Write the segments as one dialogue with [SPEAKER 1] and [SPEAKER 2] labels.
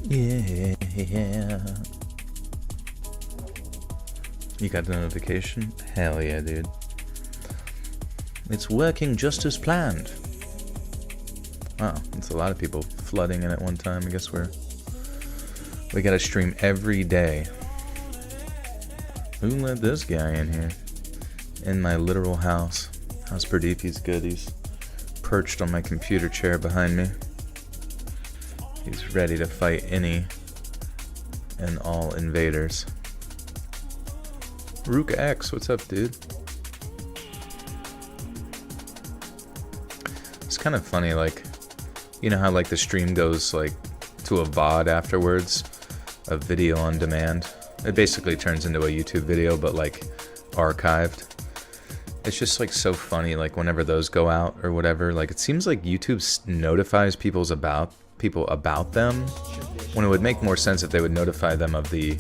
[SPEAKER 1] Yeah. You got the notification? Hell yeah, dude. It's working just as planned. Wow, that's a lot of people flooding in at one time. I guess we gotta stream every day. Who let this guy in here? In my literal house. House Pradeep, he's good. He's perched on my computer chair behind me. He's ready to fight any and all invaders. Rook X, what's up, dude? It's kind of funny, like, you know how like the stream goes like to a VOD afterwards, a video on demand. It basically turns into a YouTube video, but like archived. It's just like so funny, like whenever those go out or whatever, like it seems like YouTube notifies people about them, when it would make more sense if they would notify them of the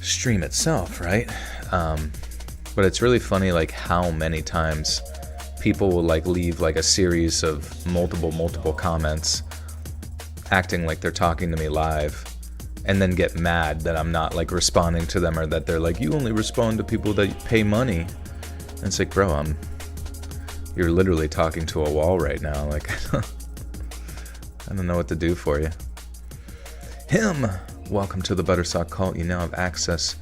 [SPEAKER 1] stream itself, right? But it's really funny like how many times people will like leave like a series of multiple comments acting like they're talking to me live, and then get mad that I'm not like responding to them, or that they're like, you only respond to people that pay money. And it's like, bro, you're literally talking to a wall right now. Like, I don't know what to do for you. Welcome to the Buttersock Cult. You now have access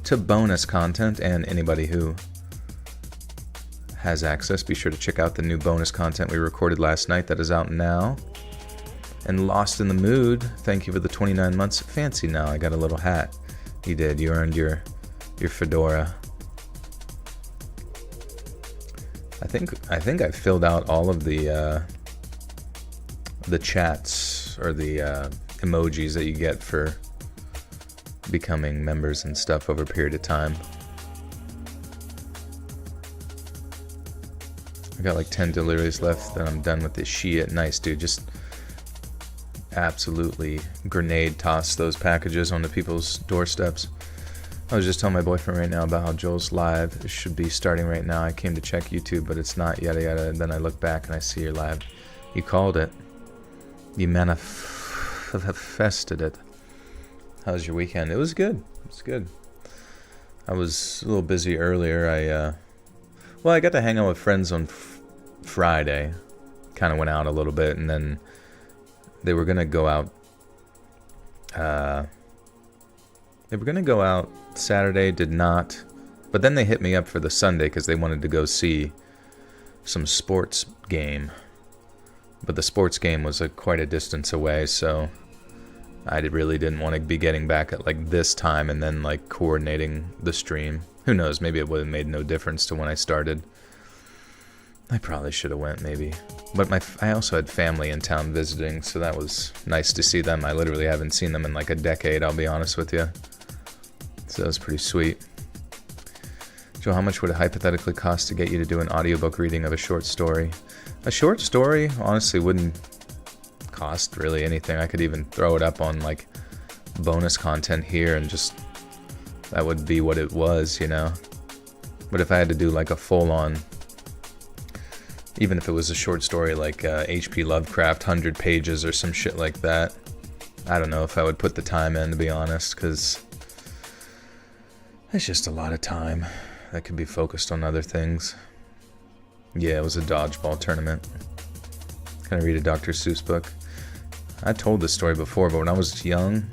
[SPEAKER 1] to bonus content, and anybody who has access, be sure to check out the new bonus content we recorded last night that is out now. And Lost in the Mood, thank you for the 29 months. Fancy now, I got a little hat. You did, you earned your fedora. I think I filled out all of the chats or the emojis that you get for becoming members and stuff over a period of time. I got like 10 deliveries left, then I'm done with this shit. Nice, dude. Just absolutely grenade toss those packages onto people's doorsteps. I was just telling my boyfriend right now about how Joel's live should be starting right now. I came to check YouTube, but it's not, yada yada. And then I look back and I see your live. You called it. You manifested it. How was your weekend? It was good. It was good. I was a little busy earlier. I got to hang out with friends on Friday. Kind of went out a little bit, and then they were gonna go out. Saturday, did not. But then they hit me up for the Sunday because they wanted to go see some sports game. But the sports game was quite a distance away, so I really didn't want to be getting back at like this time and then like coordinating the stream. Who knows, maybe it would have made no difference to when I started. I probably should have went, maybe. But I also had family in town visiting, so that was nice to see them. I literally haven't seen them in like a decade, I'll be honest with you. So that was pretty sweet. Joe, how much would it hypothetically cost to get you to do an audiobook reading of a short story? A short story, honestly, wouldn't cost really anything. I could even throw it up on like bonus content here and just, that would be what it was, you know? But if I had to do like a full-on, even if it was a short story like H.P. Lovecraft, 100 pages or some shit like that, I don't know if I would put the time in, to be honest, because it's just a lot of time that could be focused on other things. Yeah, it was a dodgeball tournament. Can I read a Dr. Seuss book? I told this story before, but when I was young,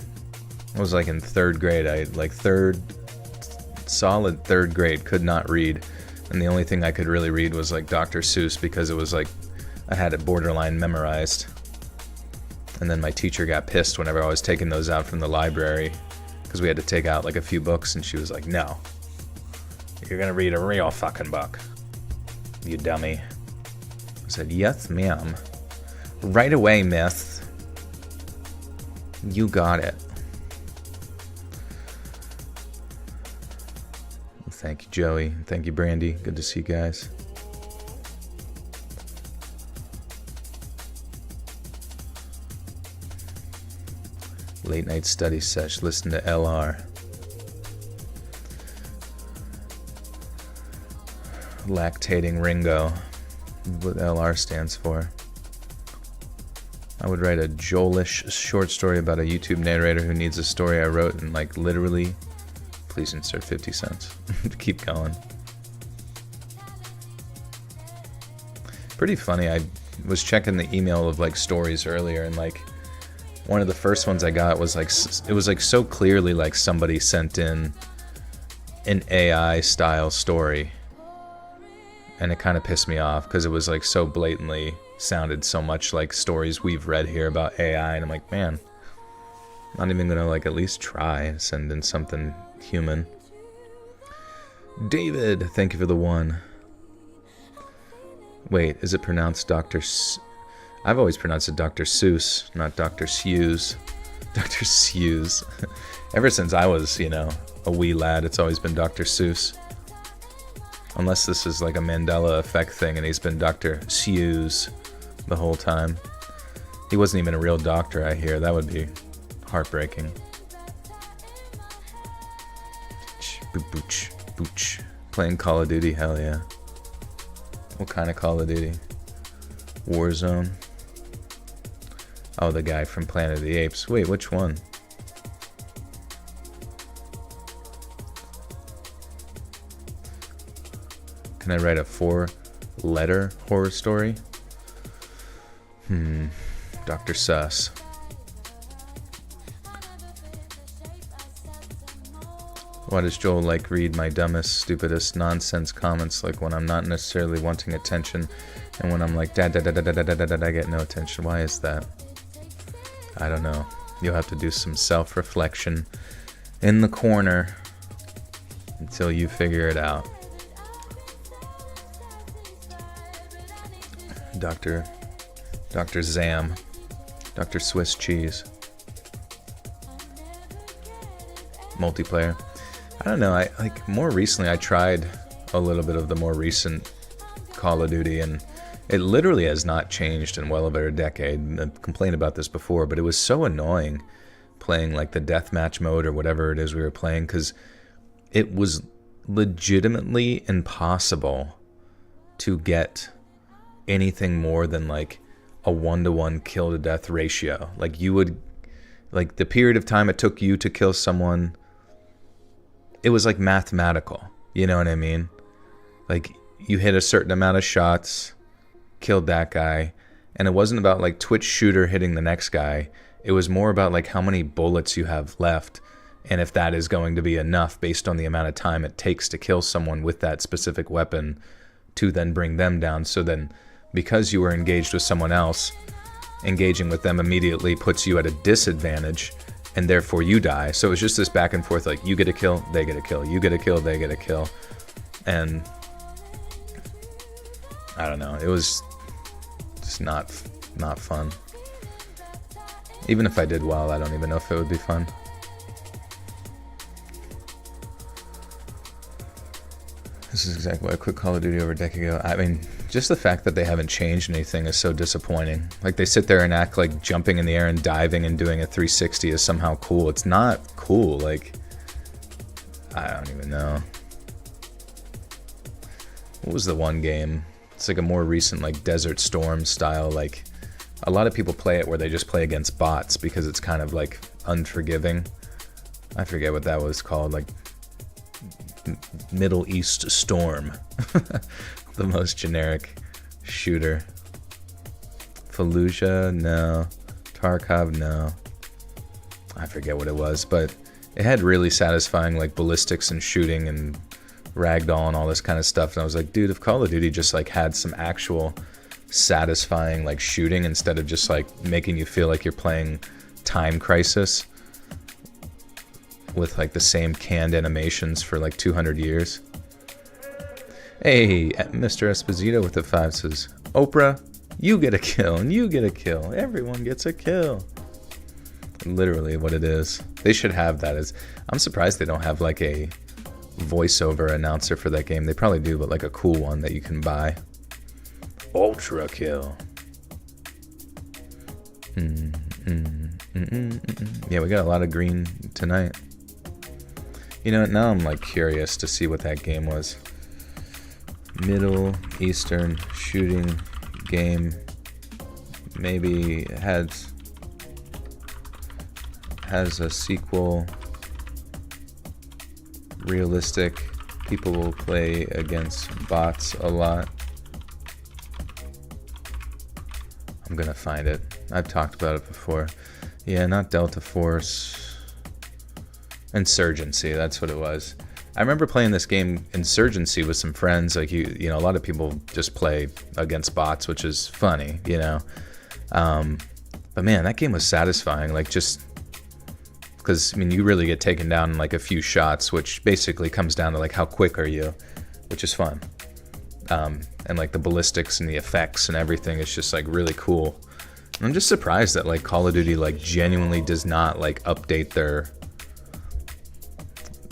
[SPEAKER 1] I was like in third grade. Solid third grade, could not read. And the only thing I could really read was like Dr. Seuss, because it was like, I had it borderline memorized. And then my teacher got pissed whenever I was taking those out from the library, because we had to take out like a few books, and she was like, no, you're gonna read a real fucking book, you dummy. I said, yes, ma'am. Right away, miss. You got it. Thank you, Joey. Thank you, Brandy. Good to see you guys. Late night study sesh. Listen to LR. Lactating Ringo. What LR stands for. I would write a Joelish short story about a YouTube narrator who needs a story I wrote and like literally, please insert 50 cents. Keep going. Pretty funny. I was checking the email of like stories earlier, and like one of the first ones I got was like, it was like so clearly like somebody sent in an AI style story, and it kind of pissed me off because it was like so blatantly sounded so much like stories we've read here about AI, and I'm like, man, I'm not even gonna like at least try and send in something human. David, thank you for the one. Wait, is it pronounced I've always pronounced it Dr. Seuss, not Dr. Seuss. Dr. Seuss. Ever since I was, you know, a wee lad, it's always been Dr. Seuss. Unless this is like a Mandela effect thing and he's been Dr. Seuss the whole time. He wasn't even a real doctor, I hear. That would be heartbreaking. Booch, booch. Playing Call of Duty, hell yeah. What kind of Call of Duty? Warzone. Oh, the guy from Planet of the Apes. Wait, which one? Can I write a 4-letter horror story? Dr. Sus. Why does Joel like read my dumbest, stupidest, nonsense comments, like when I'm not necessarily wanting attention, and when I'm like da da da da da da da da, I get no attention? Why is that? I don't know. You'll have to do some self-reflection in the corner until you figure it out. Dr. Zam. Dr. Swiss Cheese. Multiplayer. I don't know, I like more recently I tried a little bit of the more recent Call of Duty, and it literally has not changed in well over a decade. I've complained about this before, but it was so annoying playing like the deathmatch mode or whatever it is we were playing, because it was legitimately impossible to get anything more than like a 1-to-1 kill to death ratio. Like you would, like the period of time it took you to kill someone, it was like mathematical, you know what I mean? Like you hit a certain amount of shots, killed that guy, and it wasn't about like Twitch shooter hitting the next guy. It was more about like how many bullets you have left, and if that is going to be enough based on the amount of time it takes to kill someone with that specific weapon to then bring them down. So then, because you were engaged with someone else, engaging with them immediately puts you at a disadvantage, and therefore you die. So it was just this back and forth, like you get a kill, they get a kill, you get a kill, they get a kill. And I don't know, it was just not fun. Even if I did well, I don't even know if it would be fun. This is exactly why I quit Call of Duty over a decade ago. I mean, just the fact that they haven't changed anything is so disappointing. Like, they sit there and act like jumping in the air and diving and doing a 360 is somehow cool. It's not cool. Like, I don't even know. What was the one game? It's like a more recent, like, Desert Storm style. Like, a lot of people play it where they just play against bots because it's kind of, like, unforgiving. I forget what that was called. Like, Middle East Storm. The most generic shooter. Fallujah, no. Tarkov, no. I forget what it was, but it had really satisfying like ballistics and shooting and ragdoll and all this kind of stuff. And I was like, dude, if Call of Duty just like had some actual satisfying like shooting instead of just like making you feel like you're playing Time Crisis with like the same canned animations for like 200 years. Hey, Mr. Esposito with the 5 says, Oprah, you get a kill and you get a kill. Everyone gets a kill. Literally what it is. They should have that as... I'm surprised they don't have like a voiceover announcer for that game. They probably do, but like a cool one that you can buy. Ultra kill. Yeah, we got a lot of green tonight. You know, now I'm like curious to see what that game was. Middle Eastern shooting game maybe has a sequel. Realistic. People will play against bots a lot. I'm gonna find it. I've talked about it before. Yeah, not Delta Force. Insurgency, that's what it was. I remember playing this game, Insurgency, with some friends. Like, you know, a lot of people just play against bots, which is funny, you know. But man, that game was satisfying. Like, just because, I mean, you really get taken down in like a few shots, which basically comes down to like how quick are you, which is fun. And like the ballistics and the effects and everything is just like really cool. And I'm just surprised that like Call of Duty like genuinely does not like update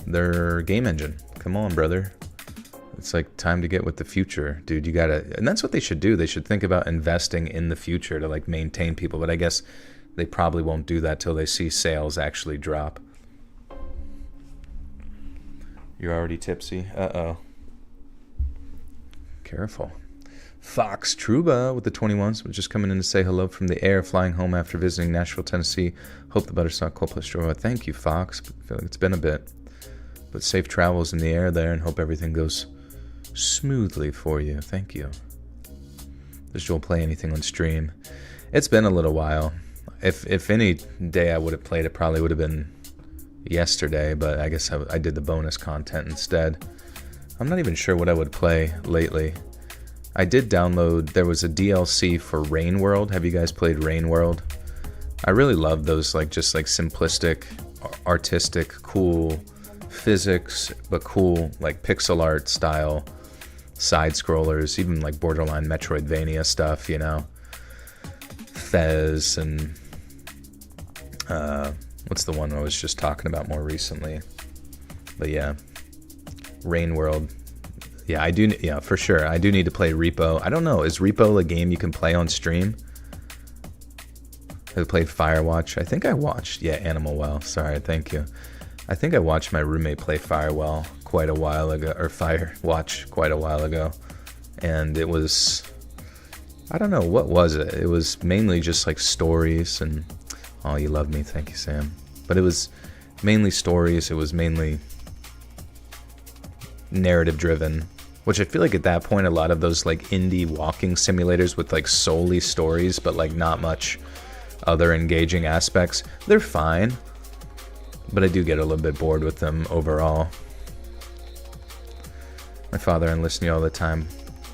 [SPEAKER 1] their game engine. Come on, brother. It's like time to get with the future, dude. You gotta, and that's what they should do. They should think about investing in the future to like maintain people. But I guess they probably won't do that till they see sales actually drop. You're already tipsy? Uh-oh. Careful. Fox Truba with the 21s was just coming in to say hello from the air, flying home after visiting Nashville, Tennessee. Hope the Butterstock Cold Plus Truba. Thank you, Fox. I feel like it's been a bit. But safe travels in the air there, and hope everything goes smoothly for you. Thank you. Does Joel play anything on stream? It's been a little while. If any day I would have played it, probably would have been yesterday, but I guess I did the bonus content instead. I'm not even sure what I would play lately. I did download, there was a DLC for Rain World. Have you guys played Rain World? I really love those like just like simplistic, artistic, cool physics, but cool like pixel art style side scrollers, even like borderline Metroidvania stuff, you know. Fez and what's the one I was just talking about more recently? But yeah, Rain World. Yeah, I do. Yeah, for sure. I do need to play Repo. I don't know. Is Repo a game you can play on stream? I played Firewatch. I think I watched. Yeah, Animal Well. Sorry. Thank you. I think I watched my roommate play Firewell quite a while ago, or Firewatch quite a while ago, and it was. I don't know, what was it? It was mainly just like stories and, oh, you love me, thank you, Sam. But it was mainly stories, it was mainly narrative driven, which I feel like at that point a lot of those like indie walking simulators with like solely stories but like not much other engaging aspects, they're fine, but I do get a little bit bored with them overall. My father enlists me all the time.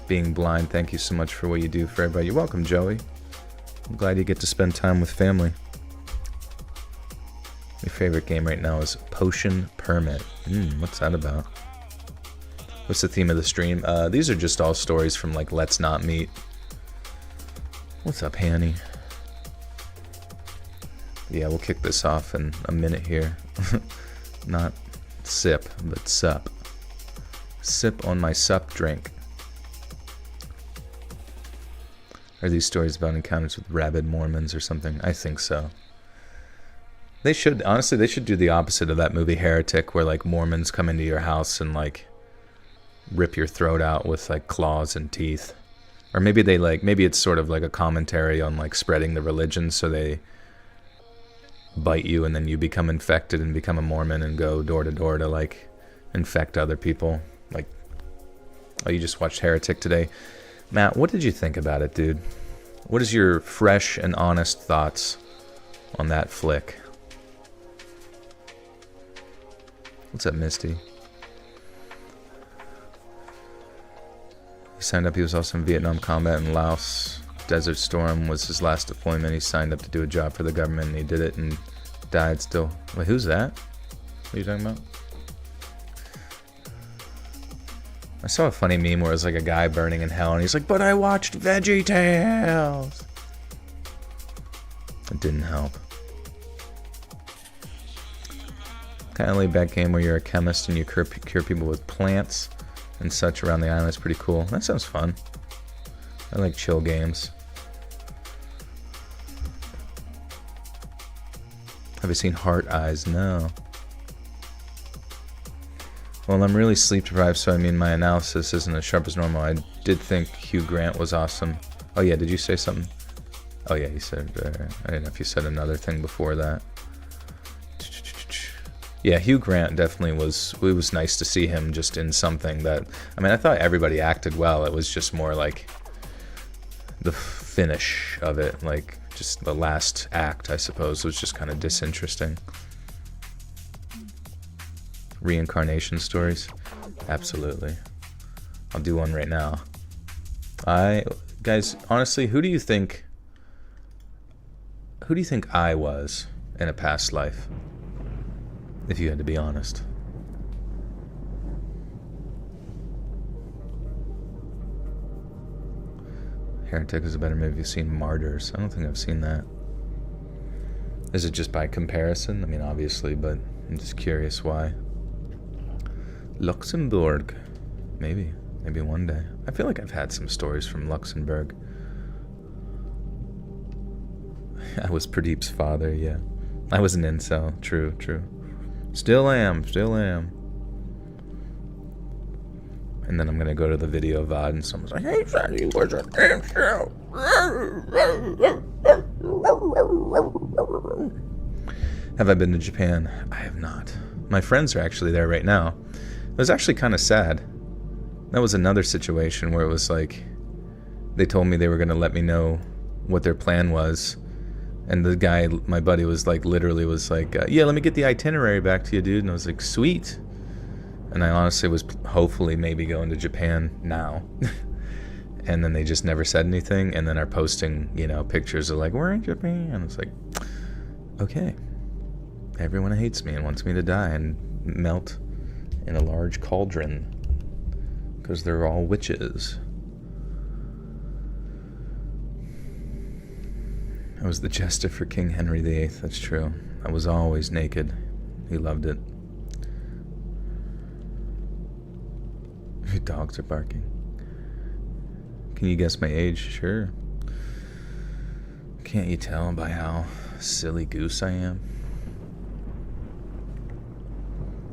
[SPEAKER 1] Being blind, thank you so much for what you do for everybody. You're welcome, Joey. I'm glad you get to spend time with family. My favorite game right now is Potion Permit. What's that about? What's the theme of the stream? These are just all stories from like Let's Not Meet. What's up, Hanny? Yeah, we'll kick this off in a minute here. Not sip, but sup. Sip on my sup drink. Are these stories about encounters with rabid Mormons or something? I think so. They should, honestly, they should do the opposite of that movie Heretic, where like Mormons come into your house and like rip your throat out with like claws and teeth. Or maybe they like, maybe it's sort of like a commentary on like spreading the religion, so they bite you and then you become infected and become a Mormon and go door to door to like infect other people. Like, oh, you just watched Heretic today? Matt, what did you think about it, dude? What is your fresh and honest thoughts on that flick? What's up, Misty? He signed up. He was also in Vietnam combat in Laos. Desert Storm was his last deployment. He signed up to do a job for the government, and he did it and died still. Wait, who's that? What are you talking about? I saw a funny meme where it was like a guy burning in hell and he's like, but I watched VeggieTales. It didn't help. Kind of laid back game where you're a chemist and you cure people with plants and such around the island. It's pretty cool. That sounds fun. I like chill games. Have you seen Heart Eyes? No. Well, I'm really sleep deprived, so I mean my analysis isn't as sharp as normal. I did think Hugh Grant was awesome. Oh yeah, did you say something? Oh yeah, you said, I don't know if you said another thing before that. Yeah, Hugh Grant definitely was, it was nice to see him just in something that, I mean, I thought everybody acted well. It was just more like the finish of it, like just the last act, I suppose, was just kind of disinteresting. Reincarnation stories? Absolutely. I'll do one right now. Guys, honestly, who do you think I was in a past life? If you had to be honest. Heretic is a better movie. You've seen Martyrs. I don't think I've seen that. Is it just by comparison? I mean, obviously, but I'm just curious why. Luxembourg. Maybe one day. I feel like I've had some stories from Luxembourg. I was Pradeep's father, yeah. I was an incel. True. Still am. And then I'm gonna go to the video VOD and someone's like, "Hey, son, you was an incel." Have I been to Japan? I have not. My friends are actually there right now. It was actually kind of sad. That was another situation where it was like, they told me they were gonna let me know what their plan was. And the guy, my buddy, was like, literally was like, yeah, let me get the itinerary back to you, dude. And I was like, sweet. And I honestly was hopefully maybe going to Japan now. And then they just never said anything. And then are posting, pictures of like, we're in Japan. And it's like, okay. Everyone hates me and wants me to die and melt in a large cauldron. Because they're all witches. I was the jester for King Henry VIII, that's true. I was always naked. He loved it. Your dogs are barking. Can you guess my age? Sure. Can't you tell by how silly goose I am?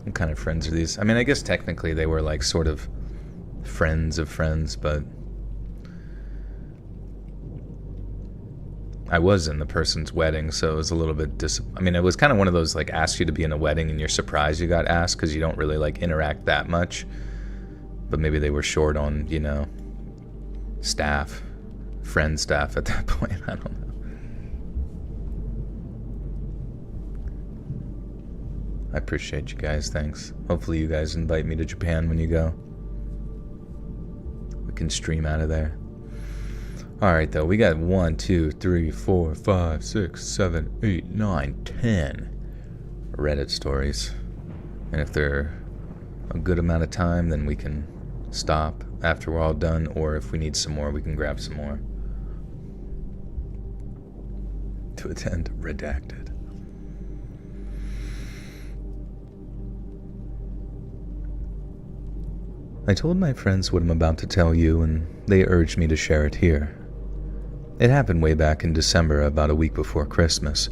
[SPEAKER 1] What kind of friends are these? I mean, I guess technically they were like sort of friends of friends, but I was in the person's wedding, so it was a little bit I mean, it was kind of one of those, like, ask you to be in a wedding and you're surprised you got asked because you don't really, like, interact that much. But maybe they were short on, friend staff at that point. I don't know. I appreciate you guys, thanks. Hopefully you guys invite me to Japan when you go. We can stream out of there. Alright though, we got 1, 2, 3, 4, 5, 6, 7, 8, 9, 10 Reddit stories. And if they're a good amount of time, then we can stop after we're all done, or if we need some more, we can grab some more. To attend, redacted. I told my friends what I'm about to tell you, and they urged me to share it here. It happened way back in December, about a week before Christmas.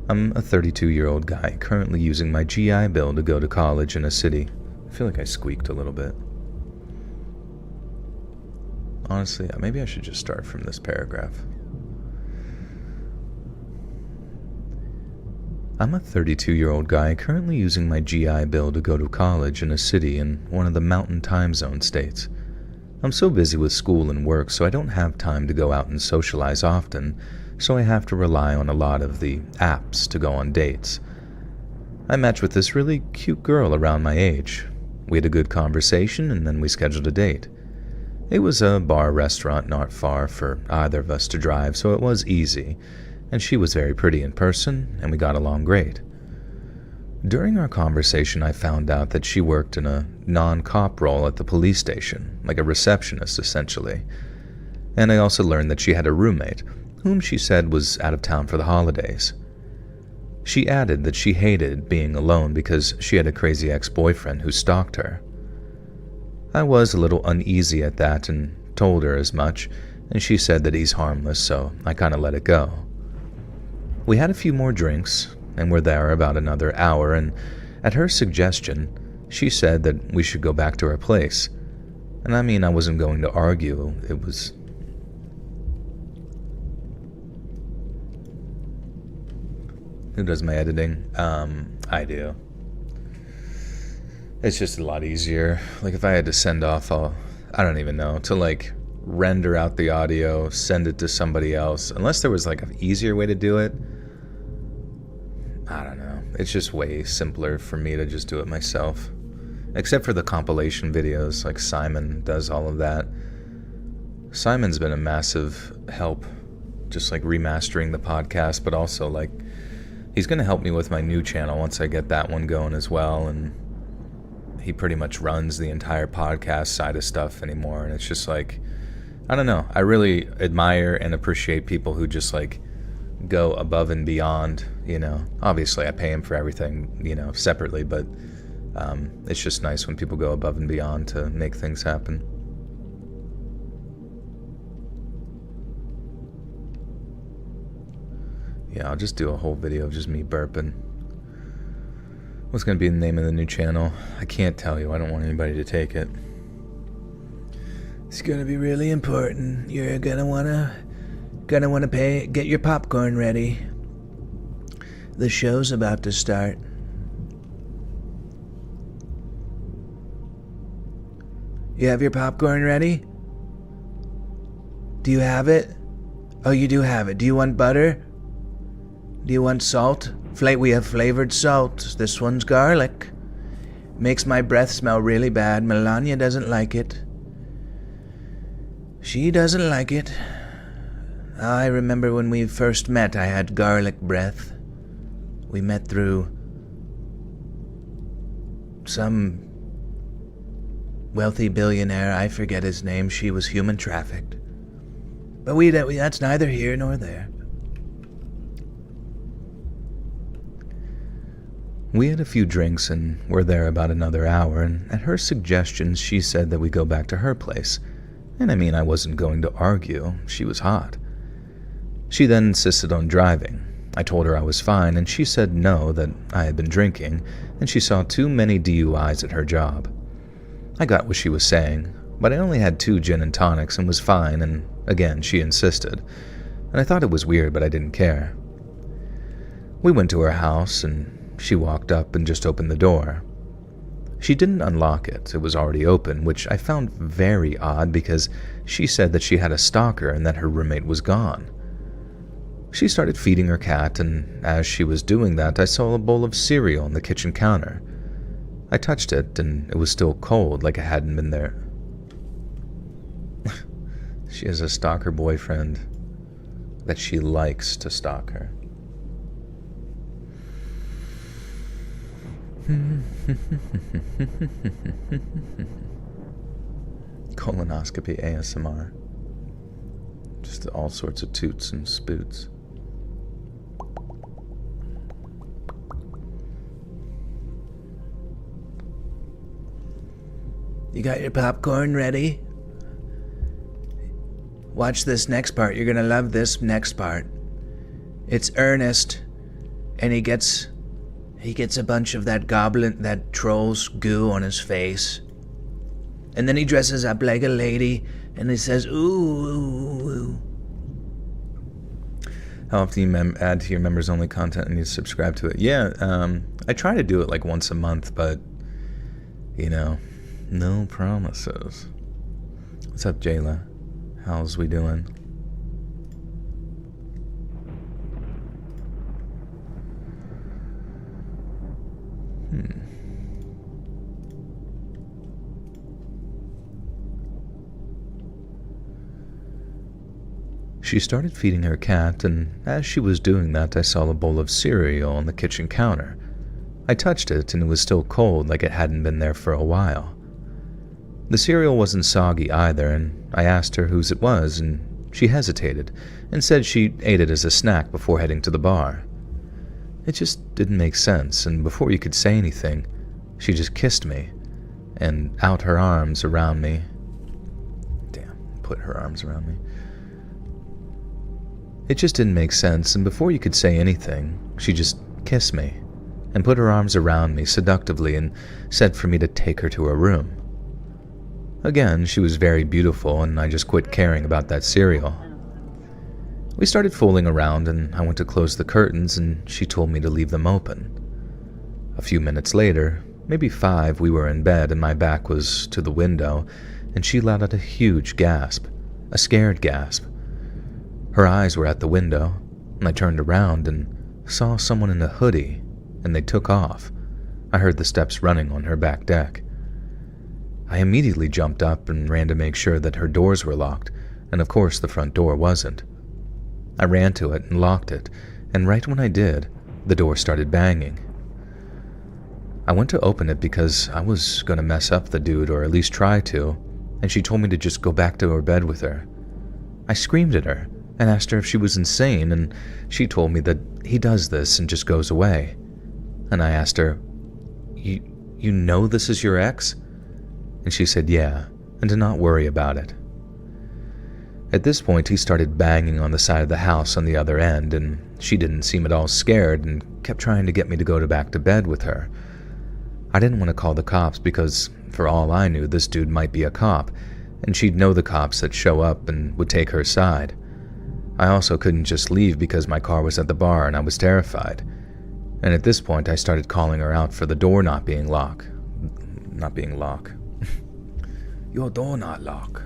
[SPEAKER 1] I'm a 32-year-old guy, currently using my GI Bill to go to college in a city. I feel like I squeaked a little bit. Honestly, maybe I should just start from this paragraph. I'm a 32-year-old guy currently using my GI Bill to go to college in a city in one of the mountain time zone states. I'm so busy with school and work, so I don't have time to go out and socialize often, so I have to rely on a lot of the apps to go on dates. I matched with this really cute girl around my age. We had a good conversation, and then we scheduled a date. It was a bar restaurant not far for either of us to drive, so it was easy, and she was very pretty in person, and we got along great. During our conversation, I found out that she worked in a non-cop role at the police station, like a receptionist essentially. And I also learned that she had a roommate, whom she said was out of town for the holidays. She added that she hated being alone because she had a crazy ex-boyfriend who stalked her. I was a little uneasy at that and told her as much, and she said that he's harmless, so I kinda let it go. We had a few more drinks, and were there about another hour, and at her suggestion, she said that we should go back to her place. And I mean, I wasn't going to argue. It was Who does my editing? I do. It's just a lot easier. Like if I had to send off I don't even know, to like render out the audio, send it to somebody else, unless there was like an easier way to do it. I don't know. It's just way simpler for me to just do it myself. Except for the compilation videos, like Simon does all of that. Simon's been a massive help, just like remastering the podcast, but also like he's going to help me with my new channel once I get that one going as well, and he pretty much runs the entire podcast side of stuff anymore, and it's just like, I don't know, I really admire and appreciate people who just like go above and beyond, you know. Obviously I pay him for everything, you know, separately, but it's just nice when people go above and beyond to make things happen. Yeah, I'll just do a whole video of just me burping. What's going to be the name of the new channel? I can't tell you. I don't want anybody to take it. It's going to be really important. You're going to want to get your popcorn ready. The show's about to start. You have your popcorn ready? Do you have it? Oh, you do have it. Do you want butter? Do you want salt? We have flavored salt. This one's garlic. Makes my breath smell really bad. Melania doesn't like it. She doesn't like it. I remember when we first met, I had garlic breath. We met through some wealthy billionaire. I forget his name. She was human trafficked. But that's neither here nor there. We had a few drinks and were there about another hour, and at her suggestion, she said that we go back to her place. And I mean, I wasn't going to argue. She was hot. She then insisted on driving. I told her I was fine, and she said no, that I had been drinking, and she saw too many DUIs at her job. I got what she was saying, but I only had 2 gin and tonics and was fine, and again, she insisted. And I thought it was weird, but I didn't care. We went to her house, and she walked up and just opened the door. She didn't unlock it. It was already open, which I found very odd because she said that she had a stalker and that her roommate was gone. She started feeding her cat, and as she was doing that, I saw a bowl of cereal on the kitchen counter. I touched it, and it was still cold, like it hadn't been there. She has a stalker boyfriend that she likes to stalk her. Colonoscopy ASMR. Just all sorts of toots and spoots. You got your popcorn ready? Watch this next part. You're gonna love this next part. It's Ernest, and he gets a bunch of that troll's goo on his face. And then he dresses up like a lady, and he says, ooh, ooh, ooh. How often do you add to your members-only content and you subscribe to it? Yeah, I try to do it like once a month, but, you know, no promises. What's up, Jayla? How's we doing? She started feeding her cat, and as she was doing that, I saw a bowl of cereal on the kitchen counter. I touched it, and it was still cold, like it hadn't been there for a while. The cereal wasn't soggy either, and I asked her whose it was, and she hesitated, and said she ate it as a snack before heading to the bar. It just didn't make sense, and before you could say anything, she just kissed me, and out her arms around me. Damn, put her arms around me. It just didn't make sense, and before you could say anything, she just kissed me, and put her arms around me seductively and said for me to take her to her room. Again, she was very beautiful, and I just quit caring about that cereal. We started fooling around, and I went to close the curtains, and she told me to leave them open. A few minutes later, maybe 5, we were in bed and my back was to the window, and she let out a huge gasp, a scared gasp. Her eyes were at the window, and I turned around and saw someone in a hoodie, and they took off. I heard the steps running on her back deck. I immediately jumped up and ran to make sure that her doors were locked, and of course the front door wasn't. I ran to it and locked it, and right when I did, the door started banging. I went to open it because I was going to mess up the dude, or at least try to, and she told me to just go back to her bed with her. I screamed at her and asked her if she was insane, and she told me that he does this and just goes away. And I asked her, You know this is your ex? And she said yeah, and to not worry about it. At this point, he started banging on the side of the house on the other end, and she didn't seem at all scared and kept trying to get me to go back to bed with her. I didn't want to call the cops because, for all I knew, this dude might be a cop, and she'd know the cops that show up and would take her side. I also couldn't just leave because my car was at the bar and I was terrified. And at this point, I started calling her out for the door not being locked. Your door not locked.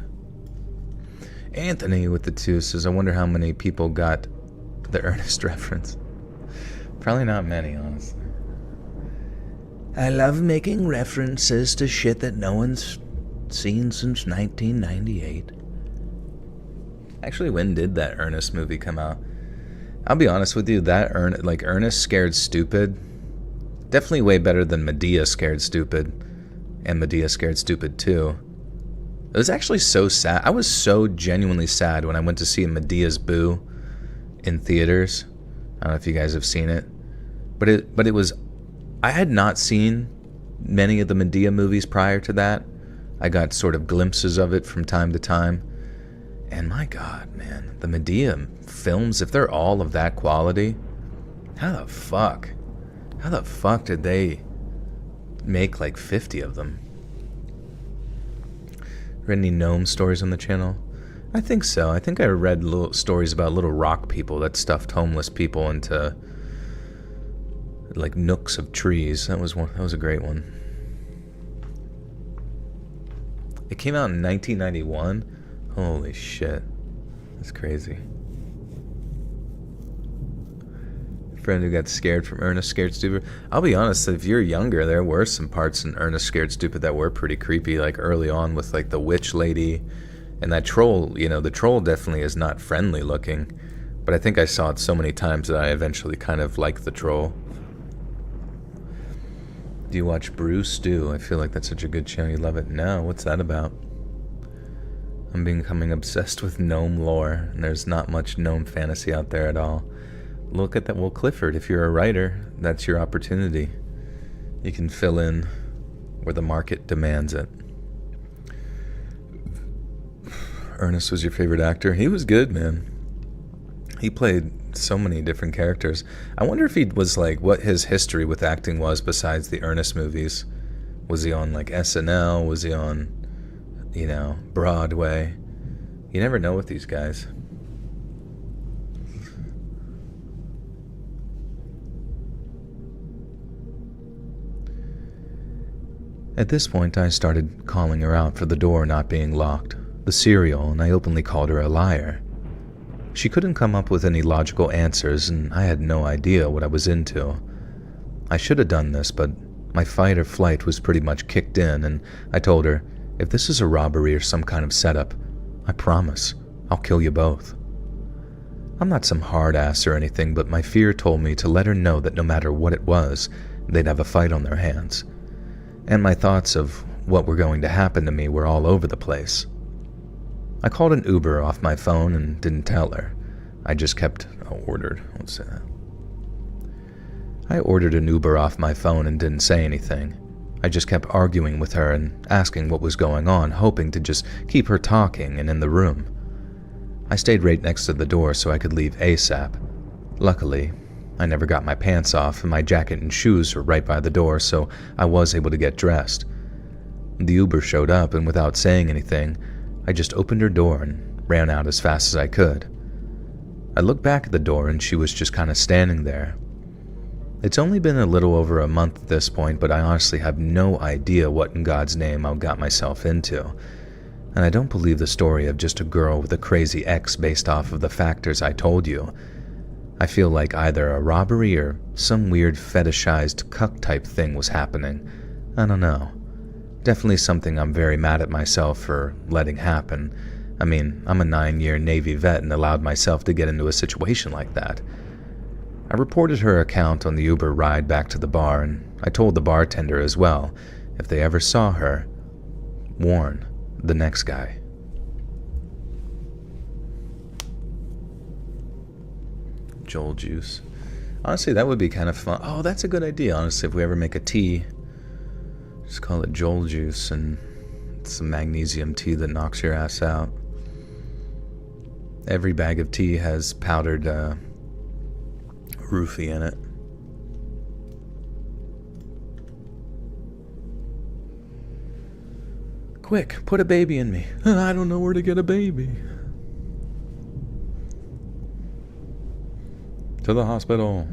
[SPEAKER 1] Anthony with the 2 says, I wonder how many people got the Ernest reference. Probably not many, honestly. I love making references to shit that no one's seen since 1998. Actually, when did that Ernest movie come out? I'll be honest with you, that Ernest Scared Stupid, definitely way better than Medea Scared Stupid and Medea Scared Stupid 2. It was actually so sad. I was so genuinely sad when I went to see Medea's Boo in theaters. I don't know if you guys have seen it, but it was. I had not seen many of the Medea movies prior to that. I got sort of glimpses of it from time to time. And my God, man, the Medea films, if they're all of that quality, how the fuck did they make like 50 of them? Read any gnome stories on the channel? I think so. I think I read little stories about little rock people that stuffed homeless people into like nooks of trees. That was a great one. It came out in 1991. Holy shit. That's crazy. Friend who got scared from Ernest Scared Stupid. I'll be honest, if you're younger, there were some parts in Ernest Scared Stupid that were pretty creepy, like early on with like the witch lady and that troll. You know, the troll definitely is not friendly looking, but I think I saw it so many times that I eventually kind of liked the troll. Do you watch Bruce Stew? I feel like that's such a good channel. You love it. No, what's that about? I'm becoming obsessed with gnome lore, and there's not much gnome fantasy out there at all. Look at that. Well, Clifford, if you're a writer, that's your opportunity. You can fill in where the market demands it. Ernest was your favorite actor? He was good, man. He played so many different characters. I wonder if he was like, what his history with acting was besides the Ernest movies. Was he on like SNL? Was he on, Broadway? You never know with these guys. At this point, I started calling her out for the door not being locked, the cereal, and I openly called her a liar. She couldn't come up with any logical answers, and I had no idea what I was into. I should have done this, but my fight or flight was pretty much kicked in, and I told her, if this is a robbery or some kind of setup, I promise, I'll kill you both. I'm not some hard ass or anything, but my fear told me to let her know that no matter what it was, they'd have a fight on their hands. And my thoughts of what were going to happen to me were all over the place. I called an Uber off my phone and didn't tell her. I just kept ordered. Let's say that. I ordered an Uber off my phone and didn't say anything. I just kept arguing with her and asking what was going on, hoping to just keep her talking and in the room. I stayed right next to the door so I could leave ASAP. Luckily, I never got my pants off and my jacket and shoes were right by the door, so I was able to get dressed. The Uber showed up, and without saying anything, I just opened her door and ran out as fast as I could. I looked back at the door and she was just kind of standing there. It's only been a little over a month at this point, but I honestly have no idea what in God's name I got myself into. And I don't believe the story of just a girl with a crazy ex based off of the factors I told you. I feel like either a robbery or some weird fetishized cuck type thing was happening. I don't know. Definitely something I'm very mad at myself for letting happen. I mean, I'm a 9-year Navy vet and allowed myself to get into a situation like that. I reported her account on the Uber ride back to the bar, and I told the bartender as well, if they ever saw her, warn the next guy. Joel juice. Honestly, that would be kind of fun. Oh, that's a good idea, honestly, if we ever make a tea. Just call it Joel juice, and it's some magnesium tea that knocks your ass out. Every bag of tea has powdered roofie in it. Quick, put a baby in me. I don't know where to get a baby. To the hospital.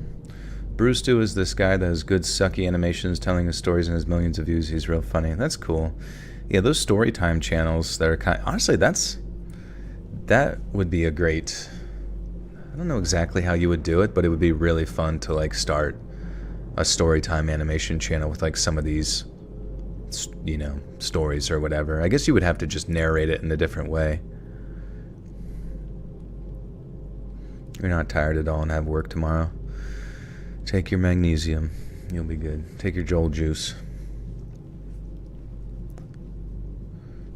[SPEAKER 1] Bruce Stu is this guy that has good sucky animations telling his stories and has millions of views. He's real funny. That's cool. Yeah, those story time channels that are kind of, honestly, that would be a great, I don't know exactly how you would do it, but it would be really fun to like start a story time animation channel with like some of these, you know, stories or whatever. I guess you would have to just narrate it in a different way. You're not tired at all and have work tomorrow? Take your magnesium. You'll be good. Take your Joel juice.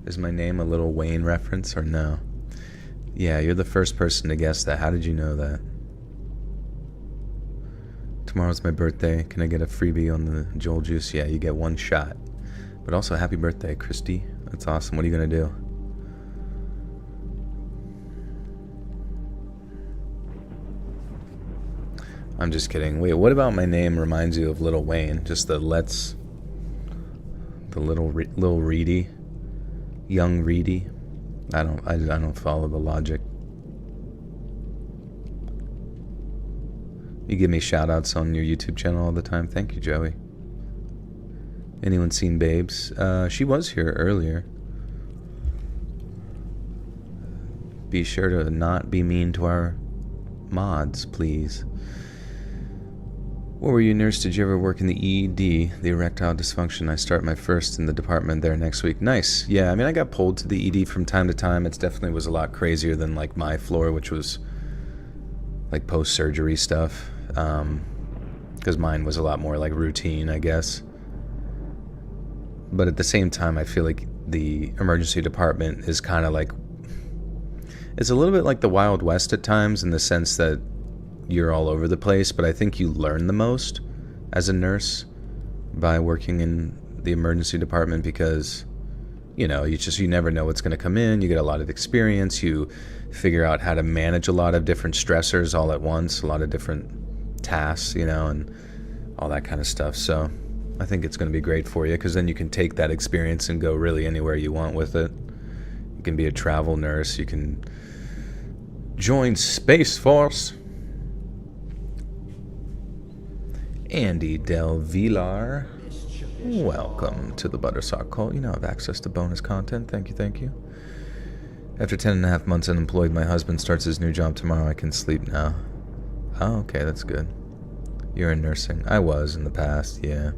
[SPEAKER 1] Is my name a Lil Wayne reference or no? Yeah, you're the first person to guess that. How did you know that? Tomorrow's my birthday. Can I get a freebie on the Joel juice? Yeah, you get one shot. But also, happy birthday, Christy. That's awesome. What are you going to do? I'm just kidding. Wait, what about my name reminds you of Lil Wayne? Just the little Reedy, young Reedy. I don't follow the logic. You give me shout outs on your YouTube channel all the time. Thank you, Joey. Anyone seen Babes? She was here earlier. Be sure to not be mean to our mods, please. What were you, nurse? Did you ever work in the ED, the erectile dysfunction? I start my first in the department there next week. Nice. Yeah, I mean, I got pulled to the ED from time to time. It definitely was a lot crazier than like my floor, which was like post-surgery stuff. Because mine was a lot more like routine, I guess. But at the same time, I feel like the emergency department is kind of like, it's a little bit like the Wild West at times in the sense that you're all over the place, but I think you learn the most as a nurse by working in the emergency department because, you know, you never know what's going to come in. You get a lot of experience. You figure out how to manage a lot of different stressors all at once, a lot of different tasks, you know, and all that kind of stuff. So I think it's going to be great for you because then you can take that experience and go really anywhere you want with it. You can be a travel nurse. You can join Space Force. Andy Del Villar, welcome to the Buttersock Cult. You now have access to bonus content. Thank you, thank you. After 10.5 months unemployed, my husband starts his new job tomorrow. I can sleep now. Oh, okay, that's good. You're in nursing. I was in the past, yeah.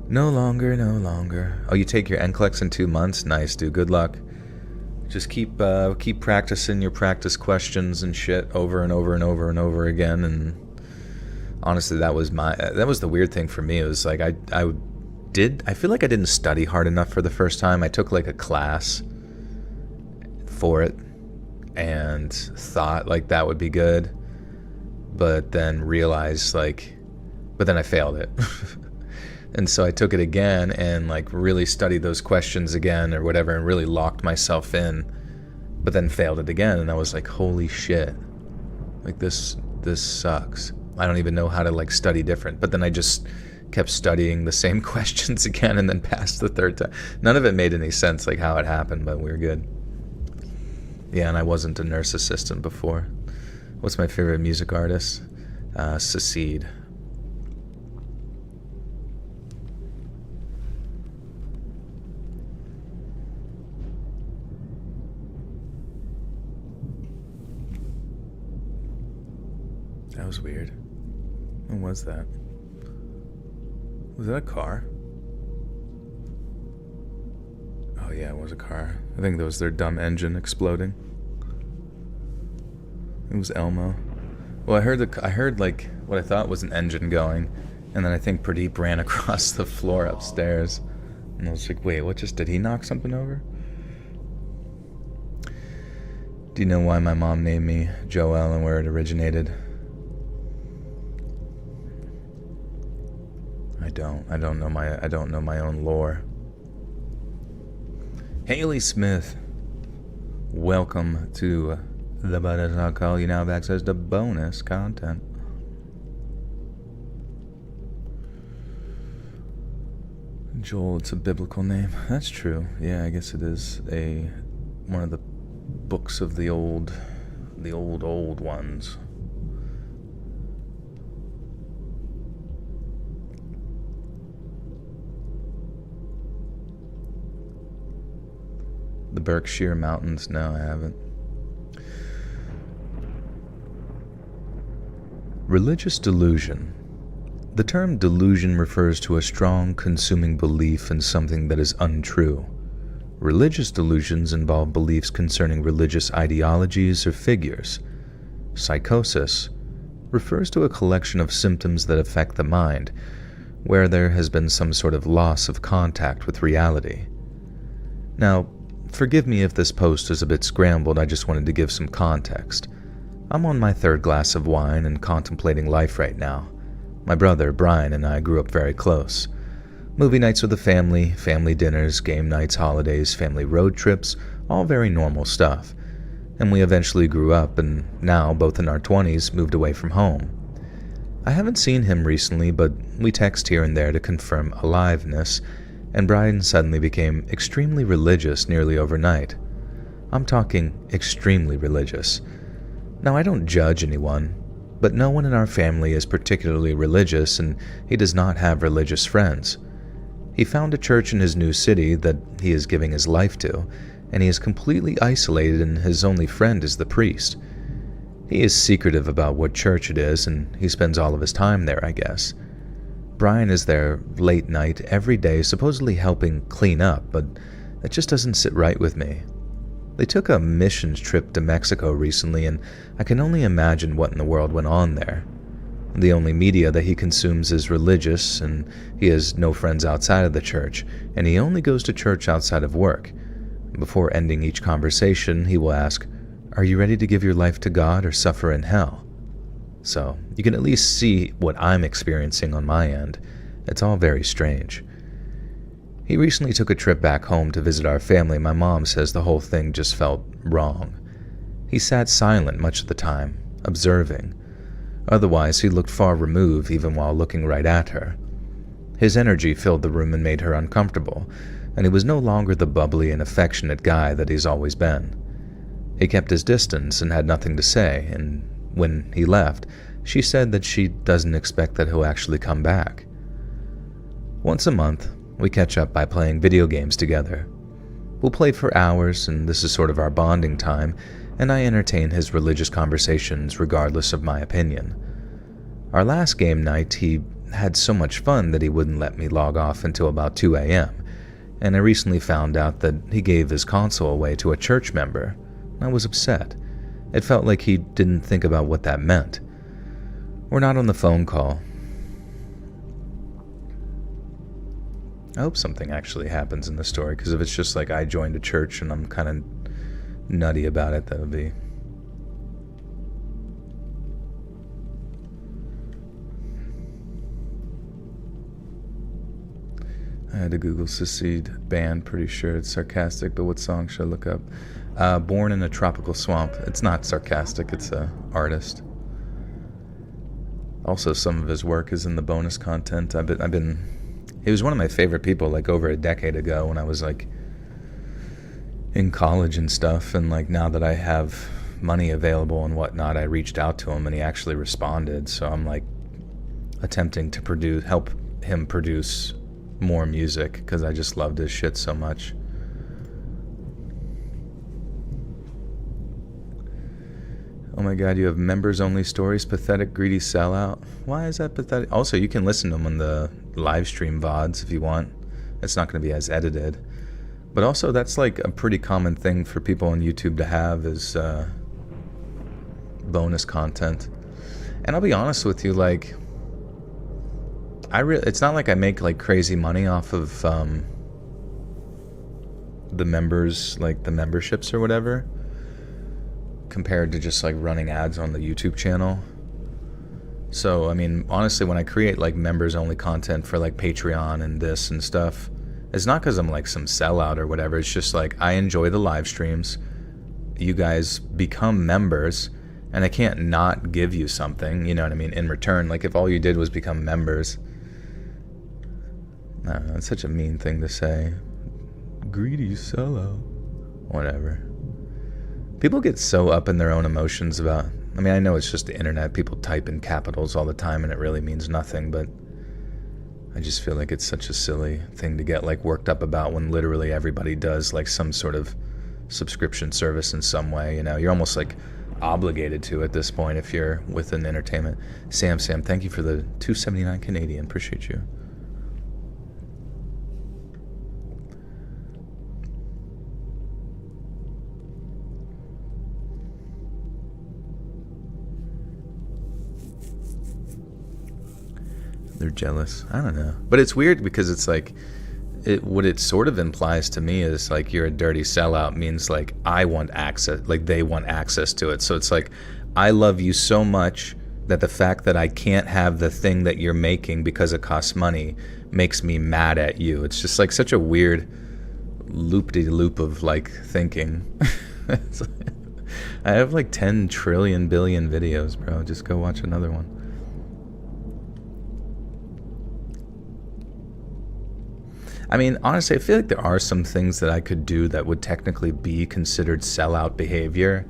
[SPEAKER 1] No longer, no longer. Oh, you take your NCLEX in 2 months? Nice, dude. Good luck. Just keep practicing your practice questions and shit over and over and over and over again, and honestly, that was the weird thing for me. It was like I feel like I didn't study hard enough for the first time. I took like a class for it and thought like that would be good, but then realized but then I failed it. And so I took it again and like really studied those questions again or whatever and really locked myself in, but then failed it again. And I was like, holy shit, like this sucks. I don't even know how to like study different. But then I just kept studying the same questions again and then passed the third time. None of it made any sense, like how it happened, but we were good. Yeah, and I wasn't a nurse assistant before. What's my favorite music artist? Secede. That was weird. What was that? Was that a car? Oh yeah, it was a car. I think that was their dumb engine exploding. It was Elmo. Well, I heard like what I thought was an engine going, and then I think Pradeep ran across the floor upstairs, and I was like, wait, what did he knock something over? Do you know why my mom named me Joel and where it originated? I don't know my own lore. Haley Smith, welcome to the Butters. I'll call you now have access to bonus content. Joel, it's a biblical name. That's true. Yeah, I guess it is one of the books of the old ones. The Berkshire Mountains? No, I haven't. Religious delusion. The term delusion refers to a strong, consuming belief in something that is untrue. Religious delusions involve beliefs concerning religious ideologies or figures. Psychosis refers to a collection of symptoms that affect the mind, where there has been some sort of loss of contact with reality. Now, forgive me if this post is a bit scrambled, I just wanted to give some context. I'm on my third glass of wine and contemplating life right now. My brother, Brian, and I grew up very close. Movie nights with the family, family dinners, game nights, holidays, family road trips, all very normal stuff. And we eventually grew up and now, both in our 20s, moved away from home. I haven't seen him recently, but we text here and there to confirm aliveness, and Brian suddenly became extremely religious nearly overnight. I'm talking extremely religious. Now, I don't judge anyone, but no one in our family is particularly religious, and he does not have religious friends. He found a church in his new city that he is giving his life to, and he is completely isolated, and his only friend is the priest. He is secretive about what church it is, and he spends all of his time there, I guess. Brian is there late night every day, supposedly helping clean up, but that just doesn't sit right with me. They took a missions trip to Mexico recently, and I can only imagine what in the world went on there. The only media that he consumes is religious, and he has no friends outside of the church, and he only goes to church outside of work. Before ending each conversation, he will ask, "Are you ready to give your life to God or suffer in hell?" So, you can at least see what I'm experiencing on my end. It's all very strange. He recently took a trip back home to visit our family. My mom says the whole thing just felt wrong. He sat silent much of the time, observing. Otherwise, he looked far removed even while looking right at her. His energy filled the room and made her uncomfortable, and he was no longer the bubbly and affectionate guy that he's always been. He kept his distance and had nothing to say, and when he left, she said that she doesn't expect that he'll actually come back. Once a month, we catch up by playing video games together. We'll play for hours, and this is sort of our bonding time, and I entertain his religious conversations regardless of my opinion. Our last game night, he had so much fun that he wouldn't let me log off until about 2 a.m., and I recently found out that he gave his console away to a church member. I was upset. It felt like he didn't think about what that meant. We're not on the phone call. I hope something actually happens in the story, because if it's just like I joined a church and I'm kind of nutty about it, that would be... I had to Google Secede band, pretty sure it's sarcastic, but what song should I look up? Born in a Tropical Swamp. It's not sarcastic, it's a artist. Also, some of his work is in the bonus content. He was one of my favorite people like over a decade ago when I was like in college and stuff, and like now that I have money available and whatnot, I reached out to him and he actually responded. So I'm like attempting to help him produce more music because I just loved his shit so much. Oh my god, you have members only stories, pathetic, greedy sellout. Why is that pathetic? Also, you can listen to them on the live stream VODs if you want. It's not going to be as edited. But also, that's like a pretty common thing for people on YouTube to have is bonus content. And I'll be honest with you, like, it's not like I make like crazy money off of the members, like the memberships or whatever, compared to just like running ads on the YouTube channel. So, I mean, honestly, when I create like members only content for like Patreon and this and stuff, it's not because I'm like some sellout or whatever. It's just like I enjoy the live streams. You guys become members and I can't not give you something, you know what I mean, in return. Like if all you did was become members. I don't know, it's such a mean thing to say. Greedy sellout. Whatever. People get so up in their own emotions about, I mean, I know it's just the internet. People type in capitals all the time and it really means nothing, but I just feel like it's such a silly thing to get like worked up about when literally everybody does like some sort of subscription service in some way, you know. You're almost like obligated to at this point if you're within entertainment. Sam, thank you for the $2.79 Canadian. Appreciate you. They're jealous. I don't know. But it's weird because it's like, what it sort of implies to me is like you're a dirty sellout means like I want access, like they want access to it. So it's like, I love you so much that the fact that I can't have the thing that you're making because it costs money makes me mad at you. It's just like such a weird loop-de-loop of like thinking. I have like 10 trillion billion videos, bro. Just go watch another one. I mean, honestly, I feel like there are some things that I could do that would technically be considered sellout behavior.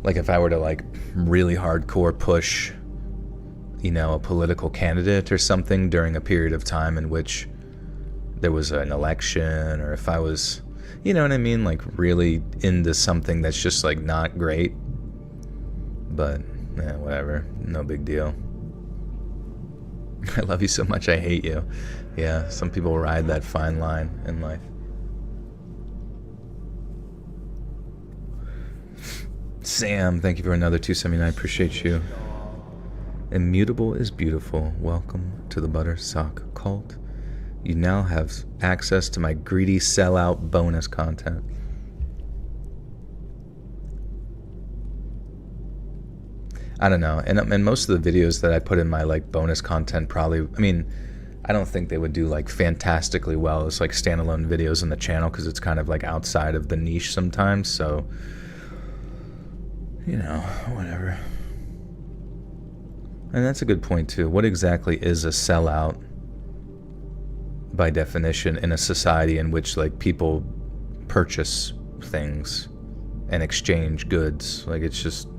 [SPEAKER 1] Like if I were to like really hardcore push, you know, a political candidate or something during a period of time in which there was an election, or if I was, you know what I mean, like really into something that's just like not great. But, yeah, whatever. No big deal. I love you so much, I hate you. Yeah, some people ride that fine line in life. Sam, thank you for another $2.79. Appreciate you. Immutable is beautiful. Welcome to the Butter Sock Cult. You now have access to my greedy sellout bonus content. I don't know, and most of the videos that I put in my like bonus content probably, I mean, I don't think they would do like fantastically well as like standalone videos on the channel because it's kind of like outside of the niche sometimes, so, you know, whatever. And that's a good point too. What exactly is a sellout by definition in a society in which like people purchase things and exchange goods? Like it's just,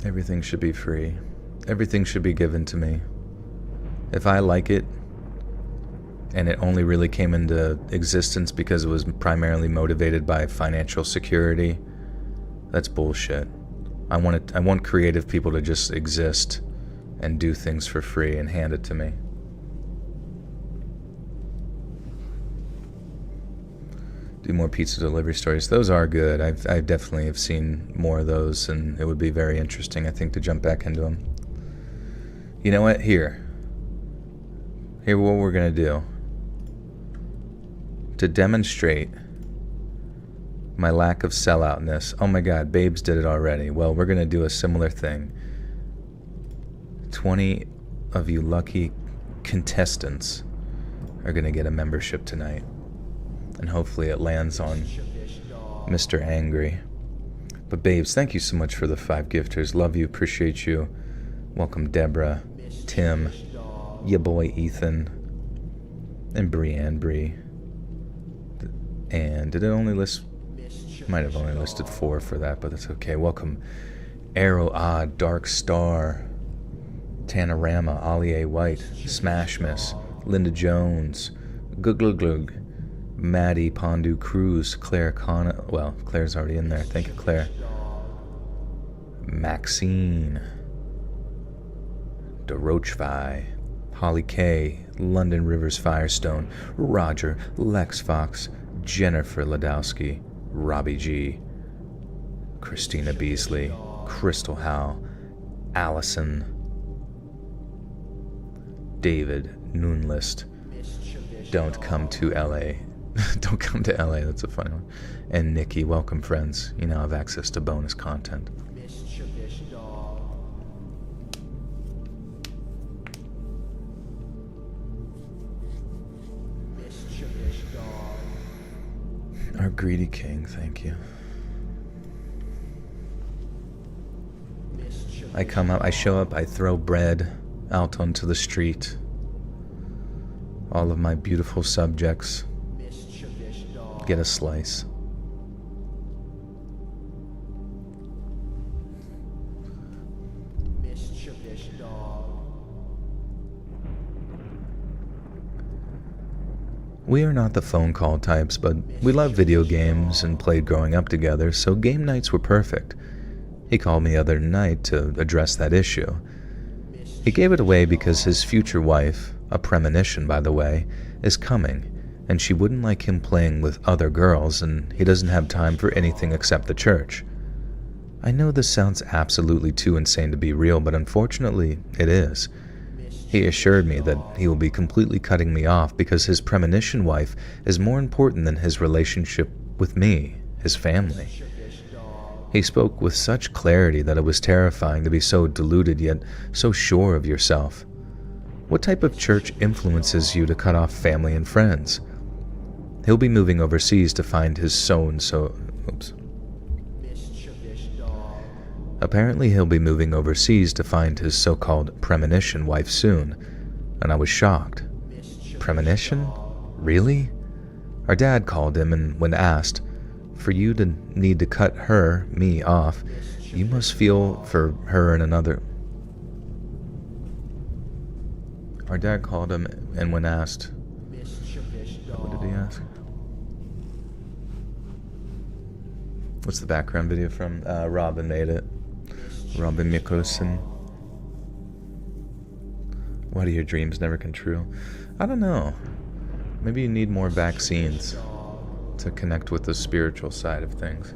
[SPEAKER 1] everything should be free. Everything should be given to me. If I like it, and it only really came into existence because it was primarily motivated by financial security, that's bullshit. I want creative people to just exist and do things for free and hand it to me. Do more pizza delivery stories. Those are good. I definitely have seen more of those, and it would be very interesting, I think, to jump back into them. You know what? Here what we're going to do. To demonstrate my lack of selloutness. Oh my god, Babes did it already. Well, we're going to do a similar thing. 20 of you lucky contestants are going to get a membership tonight. And hopefully it lands on Mr. Angry. But Babes, thank you so much for the 5 gifters. Love you, appreciate you. Welcome Deborah, Tim, ya boy Ethan, And Brienne Brie. And did it only list... Might have only listed 4 for that, but that's okay. Welcome. Arrow Odd, Dark Star, Tanorama, Ali A. White, Smash Miss, Linda Jones, Glug, Maddie Pondu Cruz, Claire Connor. Well, Claire's already in there. Thank you, Claire. Maxine, DeRochvi, Holly K, London Rivers Firestone, Roger, Lex Fox, Jennifer Ladowski, Robbie G, Christina Beasley, Crystal Howe, Allison, David Noonlist, Don't Come to LA. Don't come to LA, that's a funny one. And Nikki, welcome friends. You now have access to bonus content. Our greedy king, thank you. I come up, I show up, I throw bread out onto the street. All of my beautiful subjects get a slice. We are not the phone call types, but we love video games and played growing up together, so game nights were perfect. He called me the other night to address that issue. He gave it away because his future wife, a premonition by the way, is coming, and she wouldn't like him playing with other girls, and he doesn't have time for anything except the church. I know this sounds absolutely too insane to be real, but unfortunately, it is. He assured me that he will be completely cutting me off because his premonition wife is more important than his relationship with me, his family. He spoke with such clarity that it was terrifying to be so deluded yet so sure of yourself. What type of church influences you to cut off family and friends? He'll be moving overseas to find his so-and-so... Oops. Apparently he'll be moving overseas to find his so-called premonition wife soon, and I was shocked. Premonition? Really? Our dad called him, and when asked, for you to need to cut her, me, off, you must feel for her in another... Our dad called him, and when asked... What did he ask? What's the background video from? Robin made it. Robin Mikalsen. Why do your dreams never come true? I don't know. Maybe you need more vaccines to connect with the spiritual side of things.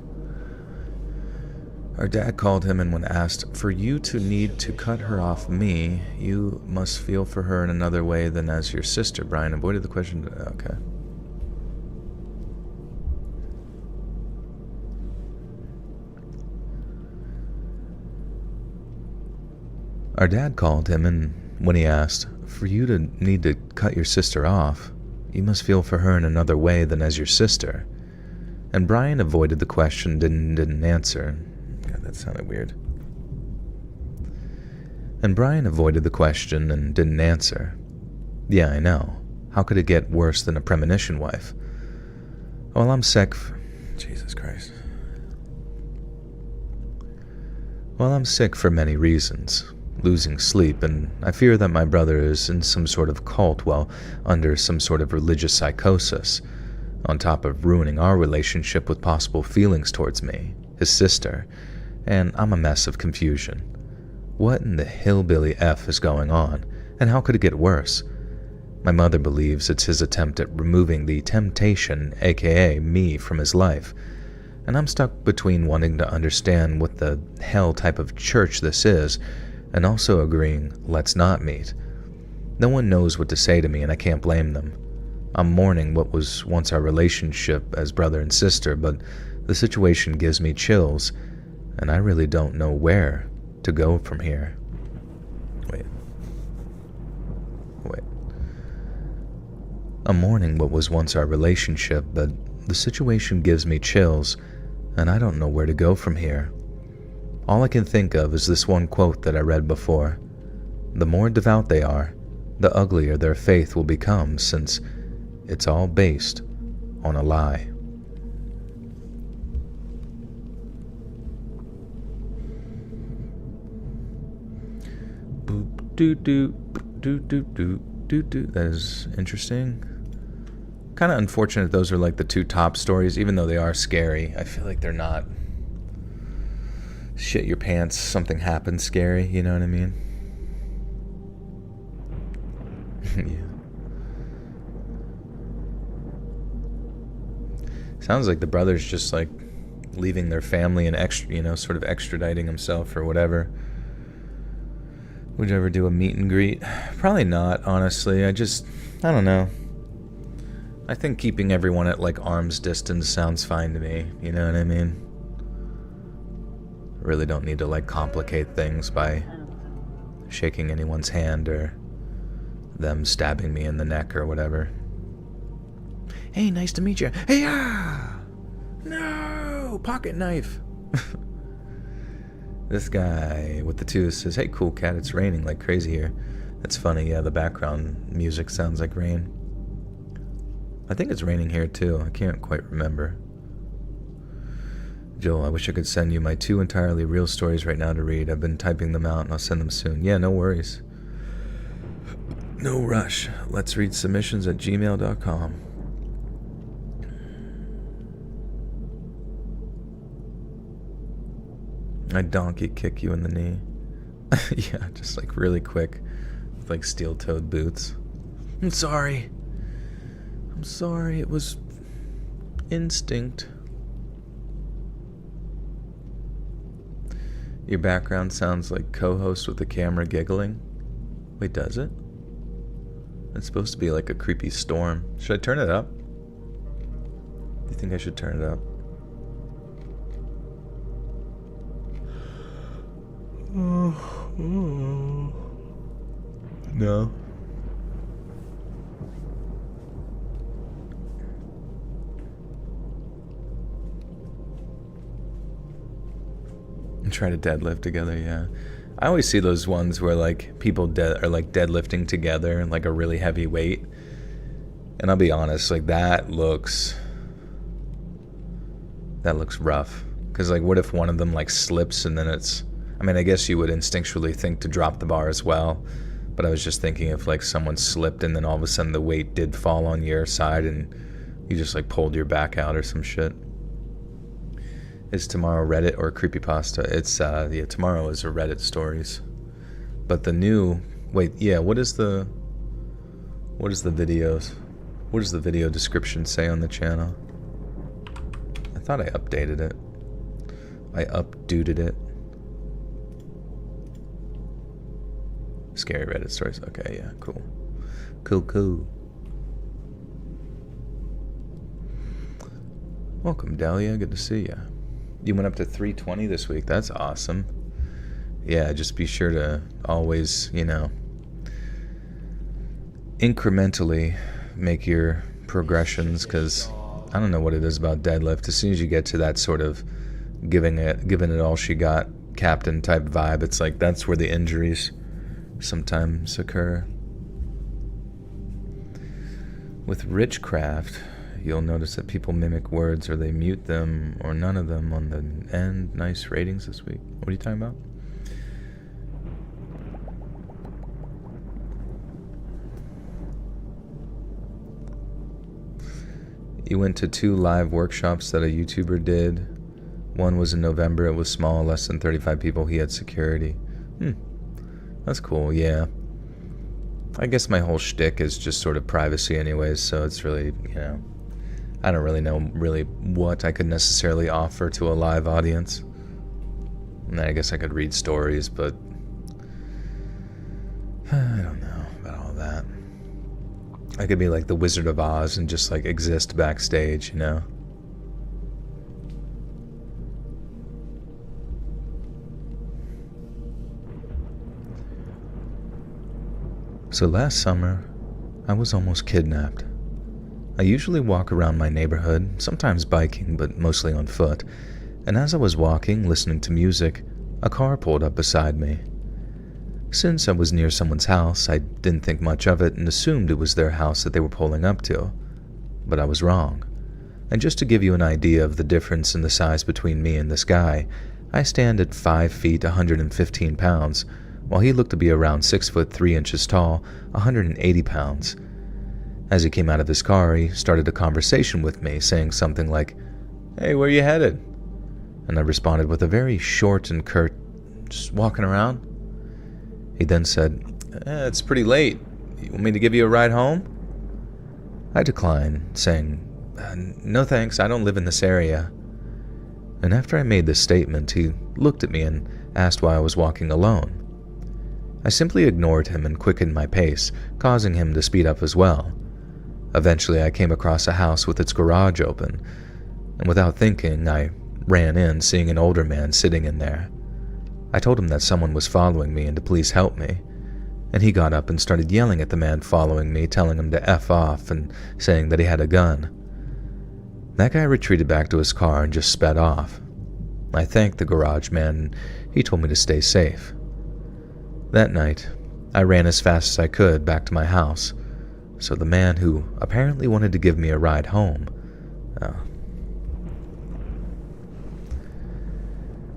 [SPEAKER 1] Our dad called him, and when asked, for you to need to cut her off me, you must feel for her in another way than as your sister. Brian avoided the question. Okay. Our dad called him, and when he asked, for you to need to cut your sister off, you must feel for her in another way than as your sister. And Brian avoided the question, didn't answer. God, that sounded weird. And Brian avoided the question and didn't answer. Yeah, I know. How could it get worse than a premonition wife? Well, I'm sick. Jesus Christ. Well, I'm sick for many reasons. Losing sleep, and I fear that my brother is in some sort of cult while under some sort of religious psychosis, on top of ruining our relationship with possible feelings towards me, his sister, and I'm a mess of confusion. What in the hillbilly F is going on, and how could it get worse? My mother believes it's his attempt at removing the temptation, aka me, from his life, and I'm stuck between wanting to understand what the hell type of church this is, and also agreeing, let's not meet. No one knows what to say to me, and I can't blame them. I'm mourning what was once our relationship as brother and sister, but the situation gives me chills, and I really don't know where to go from here. Wait. I'm mourning what was once our relationship, but the situation gives me chills, and I don't know where to go from here. All I can think of is this one quote that I read before. The more devout they are, the uglier their faith will become, since It's all based on a lie. Boop doo doo doo doo doo doo doo. That is interesting. Kind of unfortunate those are like the two top stories, even though they are scary. I feel like they're not shit your pants, something happens scary, you know what I mean? Yeah. Sounds like the brother's just like leaving their family and sort of extraditing himself or whatever. Would you ever do a meet and greet? Probably not, honestly. I don't know. I think keeping everyone at like arm's distance sounds fine to me, you know what I mean? Really don't need to like complicate things by shaking anyone's hand or them stabbing me in the neck or whatever. Hey, nice to meet you. Hey, no, pocket knife. This guy with the two says, hey, cool cat, it's raining like crazy here. That's funny, yeah, the background music sounds like rain. I think it's raining here too, I can't quite remember. Joel, I wish I could send you my 2 entirely real stories right now to read. I've been typing them out and I'll send them soon. Yeah, no worries. No rush. Let's read submissions at gmail.com. I donkey kick you in the knee. Yeah, just like really quick. With like steel-toed boots. I'm sorry. It was instinct. Your background sounds like co-host with the camera giggling. Wait, does it? It's supposed to be like a creepy storm. Should I turn it up? Do you think I should turn it up? No. And try to deadlift together, yeah. I always see those ones where like people are like deadlifting together, like a really heavy weight. And I'll be honest, like that looks rough. Because like what if one of them like slips and then I guess you would instinctually think to drop the bar as well. But I was just thinking if like someone slipped and then all of a sudden the weight did fall on your side and you just like pulled your back out or some shit. Is tomorrow Reddit or creepypasta? It's tomorrow is a Reddit stories. But the new what is the video description say on the channel? I thought I updated it. I updated it. Scary Reddit stories. Okay, yeah, cool. Cool. Welcome, Dahlia. Good to see you. You went up to 320 this week. That's awesome. Yeah, just be sure to always, incrementally make your progressions, because I don't know what it is about deadlift. As soon as you get to that sort of giving it all she got captain type vibe, it's like that's where the injuries sometimes occur. With Richcraft, you'll notice that people mimic words or they mute them or none of them on the end. Nice ratings this week. What are you talking about? You went to 2 live workshops that a YouTuber did. One was in November. It was small, less than 35 people. He had security. That's cool, yeah. I guess my whole shtick is just sort of privacy anyways, so it's really, I don't really know what I could necessarily offer to a live audience. And I guess I could read stories, but I don't know about all that. I could be like the Wizard of Oz and just like exist backstage, So last summer, I was almost kidnapped. I usually walk around my neighborhood, sometimes biking, but mostly on foot, and as I was walking, listening to music, a car pulled up beside me. Since I was near someone's house, I didn't think much of it and assumed it was their house that they were pulling up to. but I was wrong. And just to give you an idea of the difference in the size between me and this guy, I stand at 5 feet 115 pounds, while he looked to be around 6 foot 3 inches tall, 180 pounds. As he came out of his car, he started a conversation with me, saying something like, "Hey, where you headed?" And I responded with a very short and curt, "Just walking around." He then said, "It's pretty late. You want me to give you a ride home?" I declined, saying, "No thanks, I don't live in this area." And after I made this statement, he looked at me and asked why I was walking alone. I simply ignored him and quickened my pace, causing him to speed up as well. Eventually, I came across a house with its garage open, and without thinking, I ran in, seeing an older man sitting in there. I told him that someone was following me and to please help me, and he got up and started yelling at the man following me, telling him to F off and saying that he had a gun. That guy retreated back to his car and just sped off. I thanked the garage man, and he told me to stay safe. That night, I ran as fast as I could back to my house, so the man who apparently wanted to give me a ride home,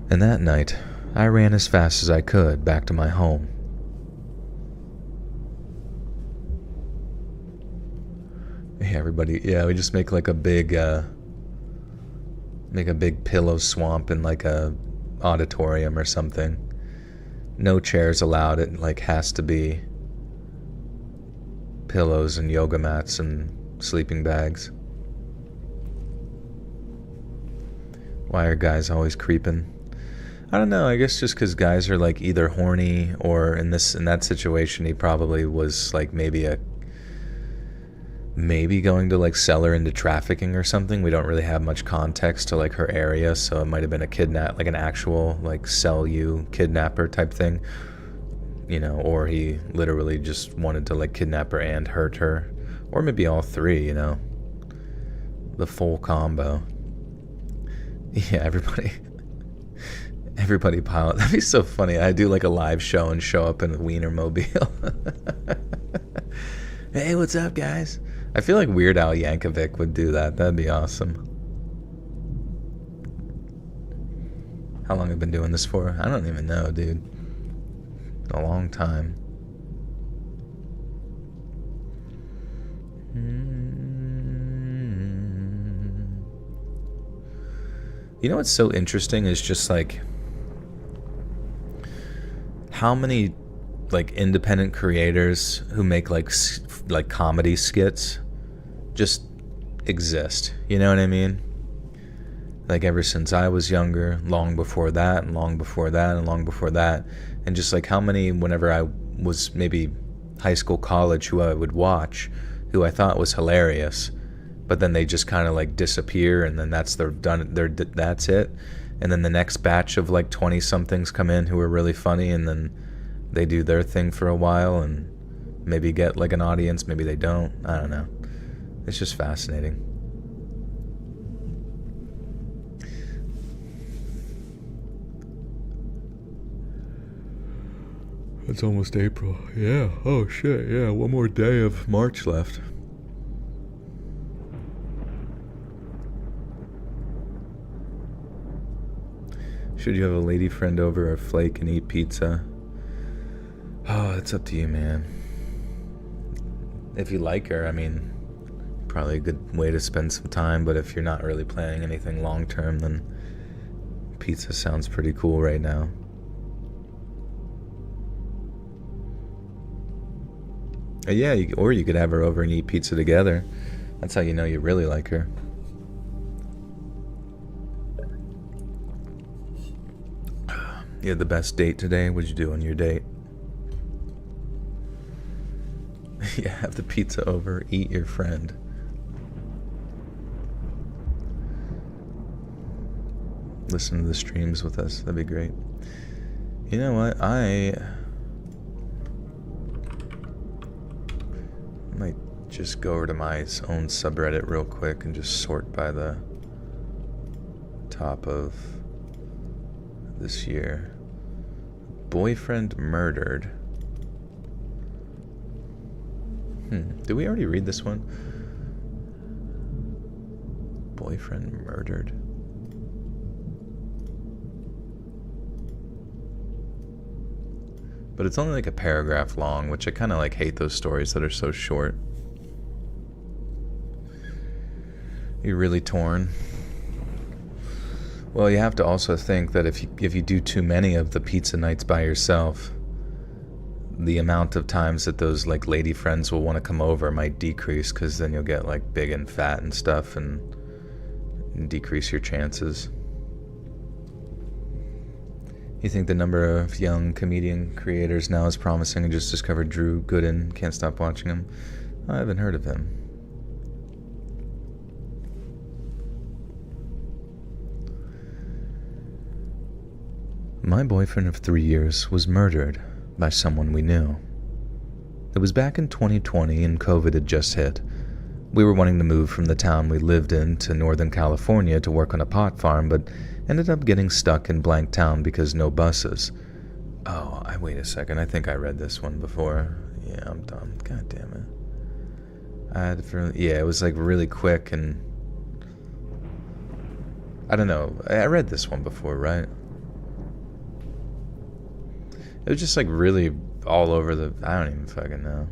[SPEAKER 1] and that night, I ran as fast as I could back to my home. Yeah, everybody, we just make like a big pillow swamp in like a auditorium or something. No chairs allowed. It like has to be pillows and yoga mats and sleeping bags. Why are guys always creeping? I don't know, I guess just because guys are like either horny or in that situation he probably was like maybe going to like sell her into trafficking or something. We don't really have much context to like her area, so it might have been a kidnap, like an actual like sell you kidnapper type thing, or he literally just wanted to like kidnap her and hurt her, or maybe all three, the full combo. Yeah, everybody pile. That'd be so funny. I do like a live show and show up in the Wienermobile. Hey, what's up, guys? I feel like Weird Al Yankovic would do that. That'd be awesome. How long have I been doing this for? I don't even know, dude. A long time. You know what's so interesting is just like how many like independent creators who make like comedy skits just exist. You know what I mean? Like ever since I was younger, long before that, and long before that, and long before that, and just like how many, whenever I was maybe high school, college, who I would watch, who I thought was hilarious, but then they just kind of like disappear, and then that's it. And then the next batch of like 20 somethings come in who are really funny, and then they do their thing for a while and maybe get like an audience, maybe they don't. I don't know. It's just fascinating. It's almost April. Yeah. Oh shit. Yeah. One more day of March left. Should you have a lady friend over or flake and eat pizza? Oh, it's up to you, man. If you like her, I mean, probably a good way to spend some time, but if you're not really planning anything long term, then pizza sounds pretty cool right now. Yeah, or you could have her over and eat pizza together. That's how you know you really like her. You had the best date today? What'd you do on your date? Yeah, have the pizza over, eat your friend. Listen to the streams with us. That'd be great. You know what? I might just go over to my own subreddit real quick and just sort by the top of this year. Boyfriend murdered. Did we already read this one? boyfriend murdered. But it's only like a paragraph long, which I kind of like hate those stories that are so short. You're really torn. Well, you have to also think that if you do too many of the pizza nights by yourself, the amount of times that those like lady friends will want to come over might decrease, because then you'll get like big and fat and stuff and decrease your chances. You think the number of young comedian creators now is promising? I just discovered Drew Gooden. Can't stop watching him. I haven't heard of him. My boyfriend of 3 years was murdered by someone we knew. It was back in 2020 and COVID had just hit. We were wanting to move from the town we lived in to Northern California to work on a pot farm, but ended up getting stuck in blank town because no buses. Oh, wait a second. I think I read this one before. Yeah, I'm dumb. God damn it. It was like really quick and... I don't know. I read this one before, right? It was just like really all over the... I don't even fucking know.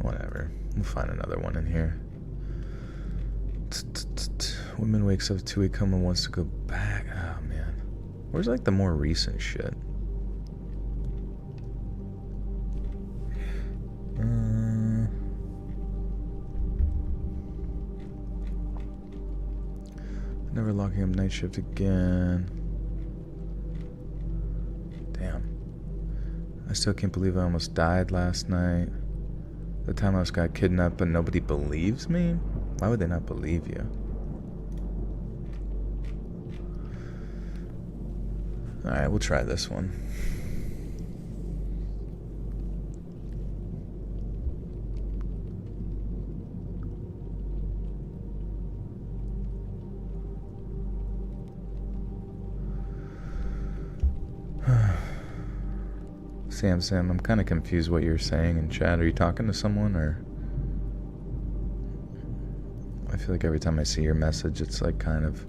[SPEAKER 1] Whatever. We'll find another one in here. Woman wakes up 2-week coma and wants to go back. Oh, man. Where's like the more recent shit? Never locking up night shift again. Damn. I still can't believe I almost died last night. The time I was got kidnapped, but nobody believes me? Why would they not believe you? Alright, we'll try this one. Sam, I'm kind of confused what you're saying in chat. Are you talking to someone, or... I feel like every time I see your message, it's like kind of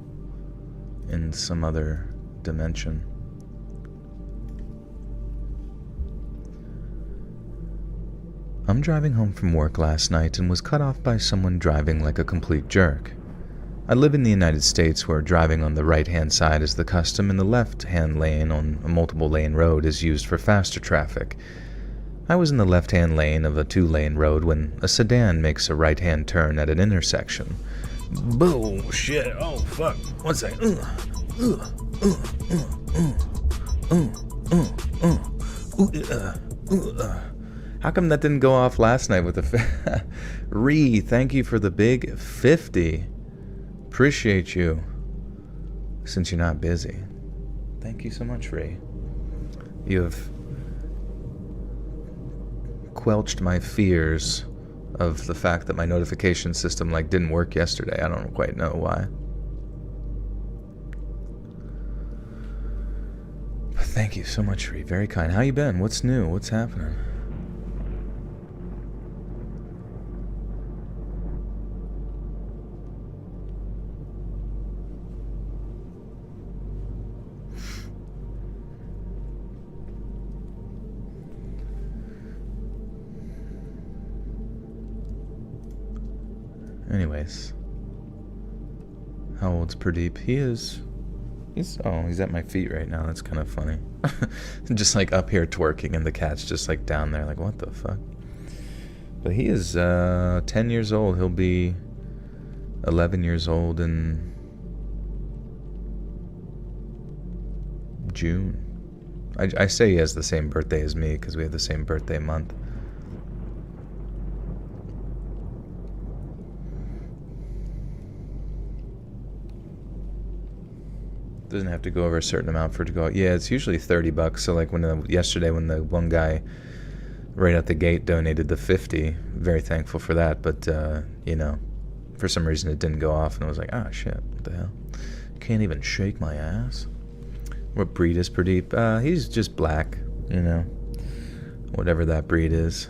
[SPEAKER 1] in some other dimension. I'm driving home from work last night and was cut off by someone driving like a complete jerk. I live in the United States, where driving on the right-hand side is the custom and the left-hand lane on a multiple-lane road is used for faster traffic. I was in the left-hand lane of a 2-lane road when a sedan makes a right-hand turn at an intersection. Bullshit. Oh, fuck. One second. How come that didn't go off last night with the... Ree, thank you for the big 50. Appreciate you. Since you're not busy. Thank you so much, Ree. You have quelched my fears of the fact that my notification system didn't work yesterday. I don't quite know why. But thank you so much, Ree. Very kind. How you been? What's new? What's happening? Anyways, how old's Pradeep? He's at my feet right now. That's kind of funny. Just up here twerking, and the cat's just down there, what the fuck? But he is 10 years old. He'll be 11 years old in June. I say he has the same birthday as me because we have the same birthday month. Doesn't have to go over a certain amount for it to go out. Yeah, it's usually $30. So yesterday when the one guy right out the gate donated the 50, very thankful for that. But for some reason it didn't go off, and I was like, ah, shit, what the hell? Can't even shake my ass. What breed is Pradeep? He's just black, whatever that breed is.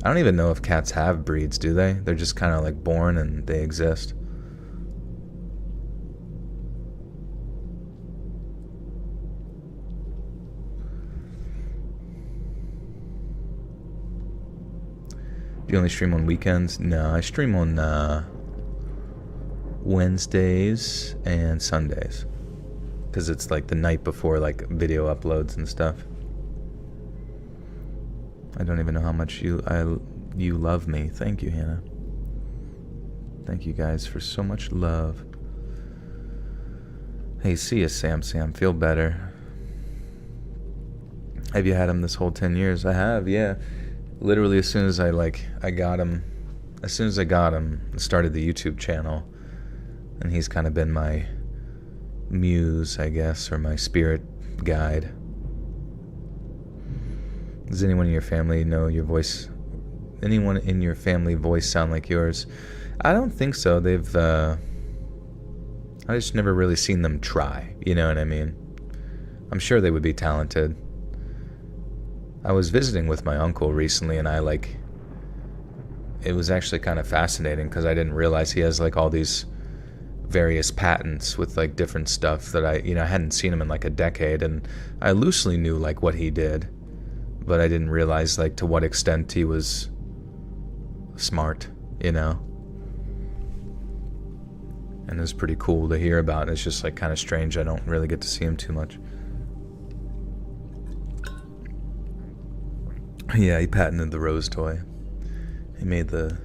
[SPEAKER 1] I don't even know if cats have breeds, do they? They're just kind of like born and they exist. Do you only stream on weekends? No, I stream on Wednesdays and Sundays. Because it's like the night before like video uploads and stuff. I don't even know how much you love me. Thank you, Hannah. Thank you guys for so much love. Hey, see ya, Sam. Feel better. Have you had him this whole 10 years? I have, yeah. Literally as soon as I got him, I started the YouTube channel, and he's kind of been my muse, I guess, or my spirit guide. Does anyone in your family know your voice? Anyone in your family voice sound like yours? I don't think so. I just never really seen them try, you know what I mean? I'm sure they would be talented. I was visiting with my uncle recently, and it was actually kind of fascinating because I didn't realize he has like all these various patents with like different stuff that I hadn't seen him in like a decade, and I loosely knew like what he did, but I didn't realize like to what extent he was smart, you know? And it's pretty cool to hear about. It's just like kind of strange. I don't really get to see him too much. Yeah, he patented the rose toy. He made the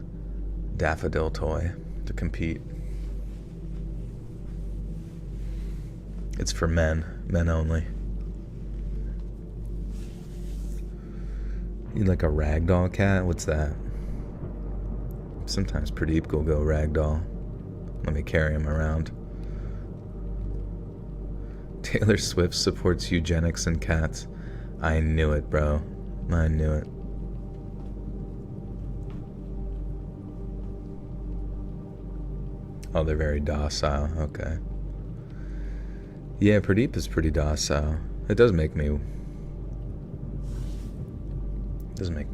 [SPEAKER 1] daffodil toy to compete. It's for men only. You like a ragdoll cat? What's that? Sometimes Pradeep will go ragdoll. Let me carry him around. Taylor Swift supports eugenics and cats. I knew it, bro. I knew it. Oh, they're very docile. Okay. Yeah, Pradeep is pretty docile. It does make me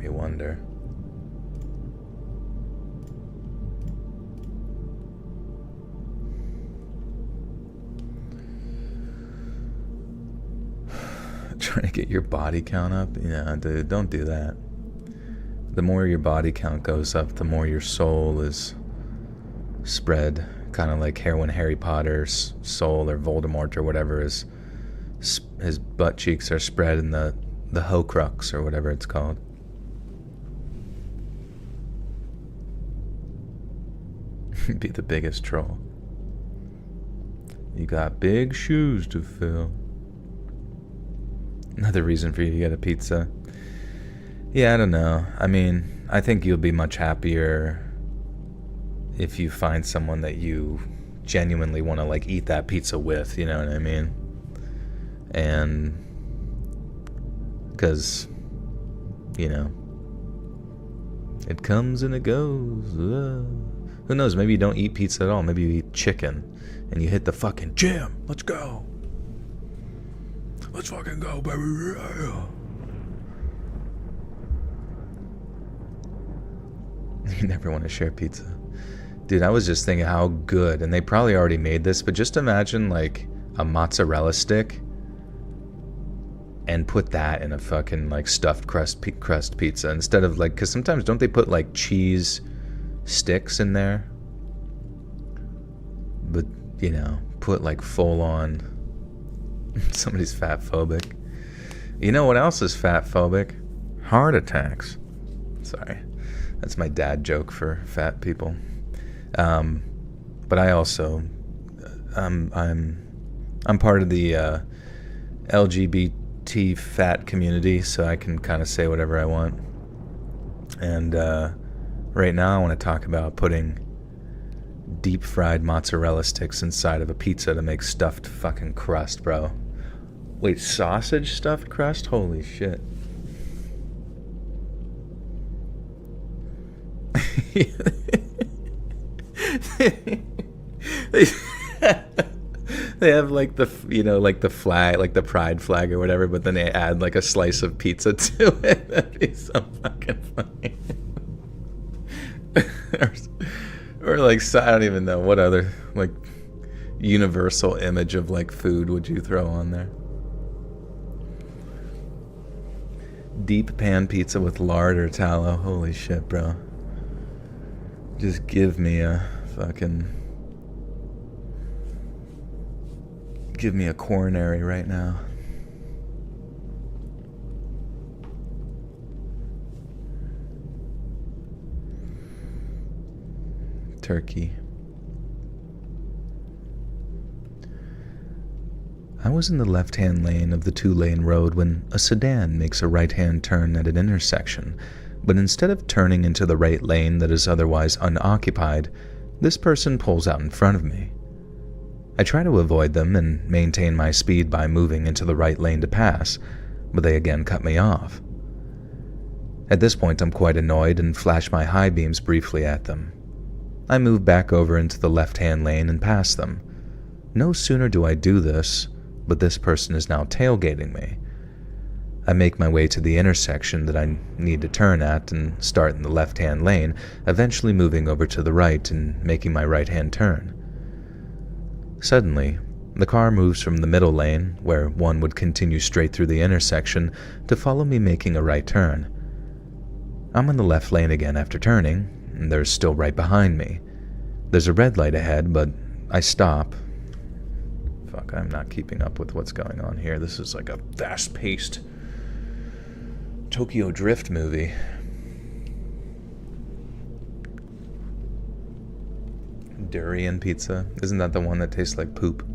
[SPEAKER 1] wonder. Trying to get your body count up? Yeah, dude, don't do that. The more your body count goes up, the more your soul is spread. Kind of like when Harry Potter's soul, or Voldemort, or whatever, his butt cheeks are spread in the Horcrux, or whatever it's called. Be the biggest troll. You got big shoes to fill. Another reason for you to get a pizza. Yeah, I don't know. I mean, I think you'll be much happier if you find someone that you genuinely want to like eat that pizza with, you know what I mean? And because, you know, it comes and it goes. Who knows? Maybe you don't eat pizza at all. Maybe you eat chicken and you hit the fucking gym. Let's go. Let's fucking go, baby. You never want to share pizza. Dude, I was just thinking how good, and they probably already made this, but just imagine like a mozzarella stick and put that in a fucking like stuffed crust pizza instead of like, because sometimes don't they put like cheese sticks in there? But, you know, put like full on. Somebody's fat phobic. You know what else is fat phobic? Heart attacks. Sorry, that's my dad joke for fat people. But I also, I'm part of the LGBT fat community, so I can kind of say whatever I want. And right now, I want to talk about putting deep fried mozzarella sticks inside of a pizza to make stuffed fucking crust, bro. Wait, sausage stuffed crust? Holy shit. They have like the, you know, like the flag, like the pride flag or whatever, but then they add like a slice of pizza to it. That'd be so fucking funny. or like, I don't even know what other like universal image of like food would you throw on there. Deep pan pizza with lard or tallow. Holy shit, bro. Just give me a coronary right now. Turkey. I was in the left-hand lane of the two-lane road when a sedan makes a right-hand turn at an intersection, but instead of turning into the right lane that is otherwise unoccupied, this person pulls out in front of me. I try to avoid them and maintain my speed by moving into the right lane to pass, but they again cut me off. At this point, I'm quite annoyed and flash my high beams briefly at them. I move back over into the left-hand lane and pass them. No sooner do I do this, but this person is now tailgating me. I make my way to the intersection that I need to turn at and start in the left-hand lane, eventually moving over to the right and making my right-hand turn. Suddenly, the car moves from the middle lane, where one would continue straight through the intersection, to follow me making a right turn. I'm in the left lane again after turning, and they're still right behind me. There's a red light ahead, but I stop. Fuck, I'm not keeping up with what's going on here. This is like a fast-paced Tokyo Drift movie. Durian pizza. Isn't that the one that tastes like poop?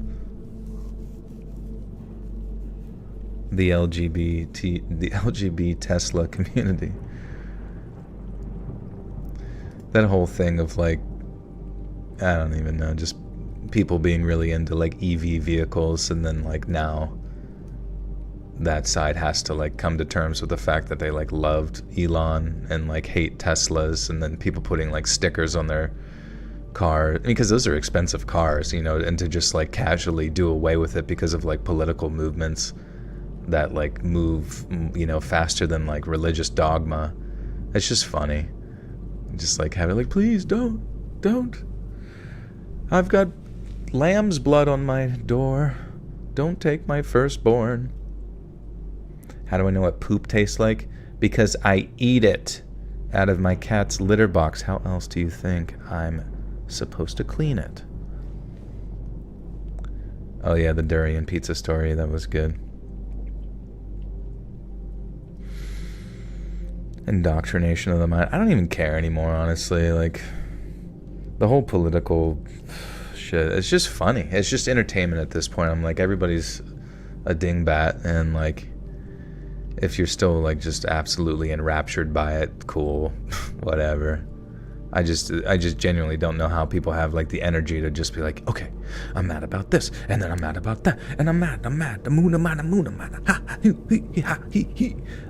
[SPEAKER 1] The LGBT Tesla community. That whole thing of like, I don't even know, just people being really into like EV vehicles, and then like now that side has to like come to terms with the fact that they like loved Elon and like hate Teslas, and then people putting like stickers on their car, because those are expensive cars, you know, and to just like casually do away with it because of like political movements that like move, you know, faster than like religious dogma. It's just funny. Just like have it like, please don't. I've got lamb's blood on my door. Don't take my firstborn. How do I know what poop tastes like? Because I eat it out of my cat's litter box. How else do you think I'm supposed to clean it? Oh yeah, the durian pizza story, that was good. Indoctrination of the mind. I don't even care anymore, honestly. Like, the whole political shit, it's just funny. It's just entertainment at this point. I'm like, everybody's a dingbat, and like, if you're still like just absolutely enraptured by it, cool, whatever. I just genuinely don't know how people have like the energy to just be like, okay, I'm mad about this, and then I'm mad about that, and I'm mad, the moon,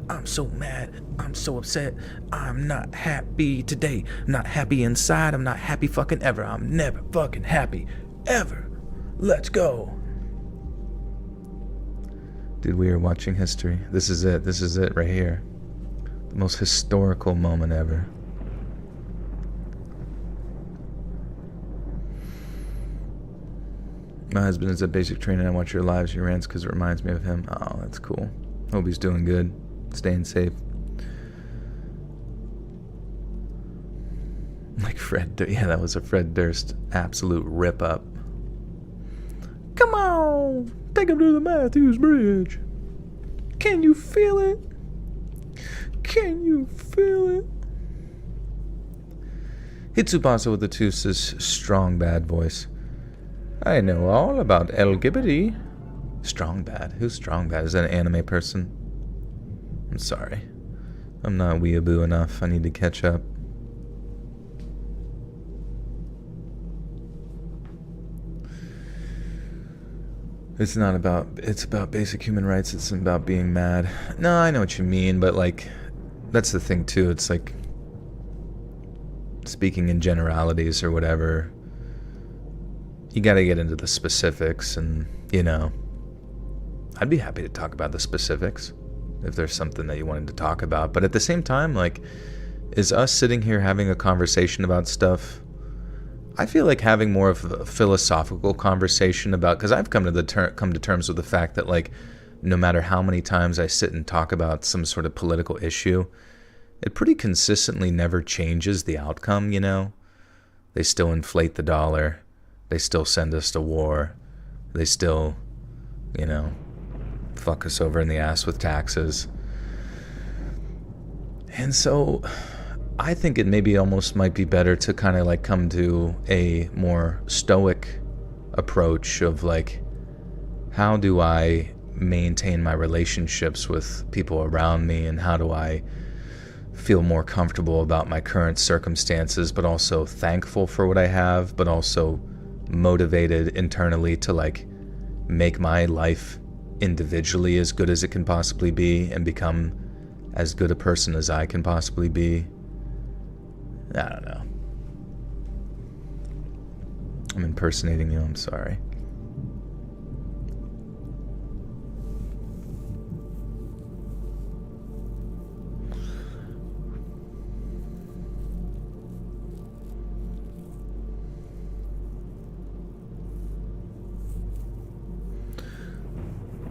[SPEAKER 1] I'm so mad, I'm so upset, I'm not happy today, I'm not happy inside, I'm not happy fucking ever, I'm never fucking happy, ever. Let's go. Dude, we are watching history. This is it right here. The most historical moment ever. My husband is at basic training. I watch your lives, your rants, because it reminds me of him. Oh, that's cool. Hope he's doing good. Staying safe. Like Fred Durst. Yeah, that was a Fred Durst absolute rip-up. Come on! Take him to the Matthews Bridge. Can you feel it? Can you feel it? Hitsubasa with the two says, strong bad voice. I know all about LGBT. Strong bad? Who's strong bad? Is that an anime person? I'm sorry. I'm not weeaboo enough. I need to catch up. It's about basic human rights. It's about being mad. No, I know what you mean, but like, that's the thing too. It's like, speaking in generalities or whatever, you gotta get into the specifics, and, you know, I'd be happy to talk about the specifics if there's something that you wanted to talk about. But at the same time, like, is us sitting here having a conversation about stuff. I feel like having more of a philosophical conversation about, because I've come to terms with the fact that, like, no matter how many times I sit and talk about some sort of political issue, it pretty consistently never changes the outcome, you know? They still inflate the dollar. They still send us to war. They still, you know, fuck us over in the ass with taxes. And so I think it maybe almost might be better to kind of like come to a more stoic approach of like, how do I maintain my relationships with people around me, and how do I feel more comfortable about my current circumstances, but also thankful for what I have, but also motivated internally to like make my life individually as good as it can possibly be and become as good a person as I can possibly be. I don't know. I'm impersonating you, I'm sorry.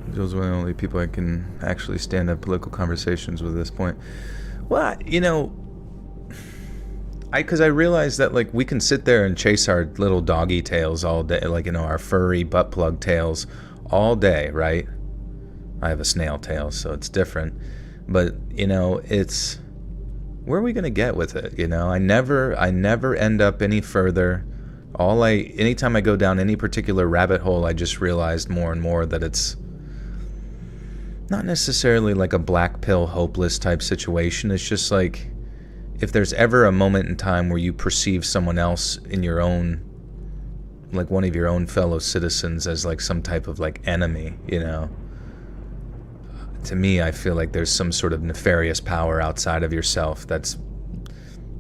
[SPEAKER 1] Those are the only people I can actually stand up political conversations with at this point. Well, you know, because I realize that like we can sit there and chase our little doggy tails all day, like, you know, our furry butt plug tails all day, right? I have a snail tail, so it's different. But, you know, it's, where are we gonna get with it? You know, I never end up any further. Anytime I go down any particular rabbit hole, I just realized more and more that it's not necessarily like a black pill hopeless type situation. It's just like, if there's ever a moment in time where you perceive someone else in your own, like one of your own fellow citizens as like some type of like enemy, you know, to me, I feel like there's some sort of nefarious power outside of yourself that's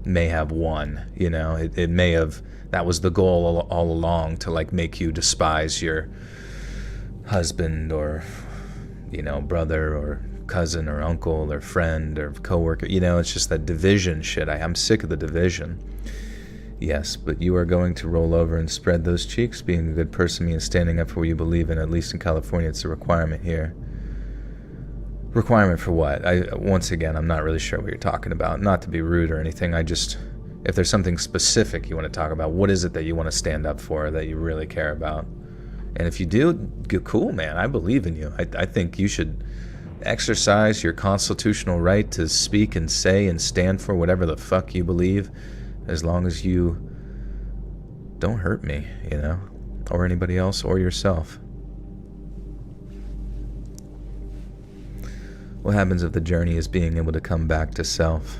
[SPEAKER 1] may have won, you know. It may have, that was the goal all along, to like make you despise your husband or, you know, brother or cousin or uncle or friend or coworker. You know, it's just that division shit. I'm sick of the division. Yes, but you are going to roll over and spread those cheeks. Being a good person means standing up for what you believe in. At least in California, it's a requirement here. Requirement for what? Once again, I'm not really sure what you're talking about. Not to be rude or anything. If there's something specific you want to talk about, what is it that you want to stand up for, that you really care about? And if you do, cool, man, I believe in you. I think you should exercise your constitutional right to speak and say and stand for whatever the fuck you believe, as long as you don't hurt me, you know, or anybody else or yourself. What happens if the journey is being able to come back to self?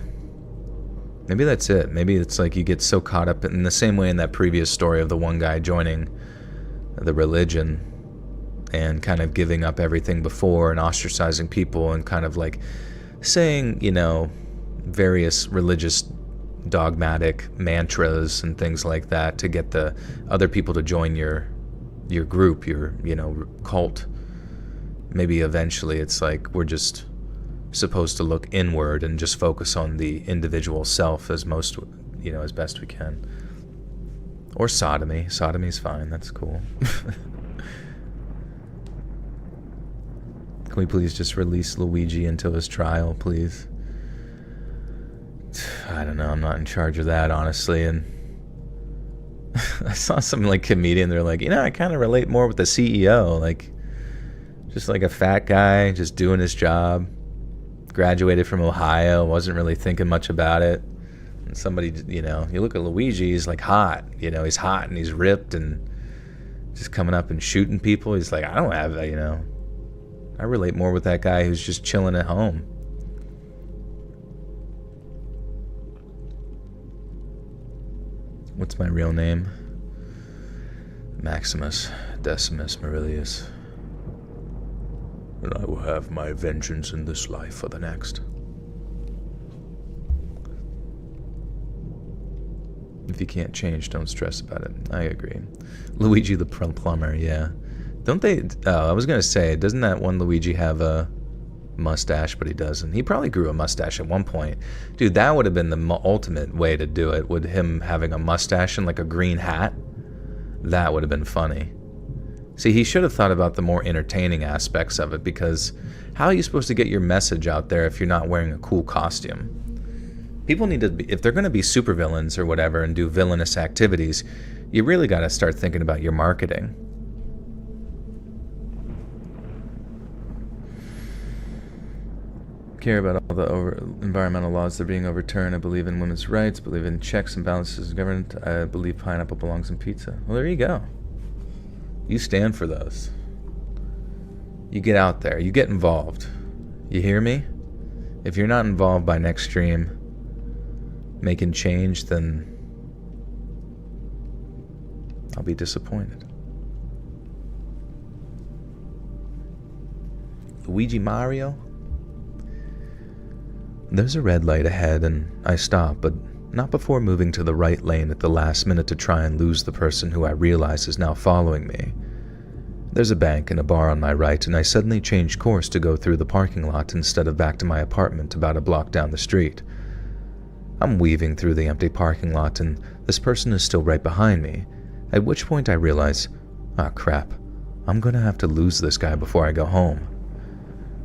[SPEAKER 1] Maybe that's it. Maybe it's like you get so caught up in the same way in that previous story of the one guy joining the religion and kind of giving up everything before and ostracizing people and kind of like saying, you know, various religious dogmatic mantras and things like that to get the other people to join your group, your, you know, cult. Maybe eventually it's like we're just supposed to look inward and just focus on the individual self as best we can. Or sodomy. Sodomy's fine. That's cool. Can we please just release Luigi until his trial, please? I don't know. I'm not in charge of that, honestly. And I saw some like comedian. They're like, you know, I kind of relate more with the CEO. Like, just like a fat guy, just doing his job. Graduated from Ohio. Wasn't really thinking much about it. And somebody, you know, you look at Luigi, he's like hot, you know, he's hot and he's ripped and just coming up and shooting people. He's like, I don't have that, you know. I relate more with that guy who's just chilling at home. What's my real name? Maximus Decimus Meridius. And I will have my vengeance in this life for the next. If you can't change, don't stress about it. I agree. Luigi the plumber, yeah. Don't they... Oh, I was going to say, doesn't that one Luigi have a mustache, but he doesn't. He probably grew a mustache at one point. Dude, that would have been the ultimate way to do it, with him having a mustache and like a green hat. That would have been funny. See, he should have thought about the more entertaining aspects of it, because how are you supposed to get your message out there if you're not wearing a cool costume? People need to be, if they're going to be supervillains or whatever and do villainous activities, you really got to start thinking about your marketing. Care about all the environmental laws that are being overturned. I believe in women's rights, believe in checks and balances in government. I believe pineapple belongs in pizza. Well, there you go. You stand for those. You get out there. You get involved. You hear me? If you're not involved by next stream, making change, then I'll be disappointed. Luigi Mario? There's a red light ahead and I stop, but not before moving to the right lane at the last minute to try and lose the person who I realize is now following me. There's a bank and a bar on my right, and I suddenly change course to go through the parking lot instead of back to my apartment about a block down the street. I'm weaving through the empty parking lot and this person is still right behind me, at which point I realize, ah crap, I'm gonna have to lose this guy before I go home.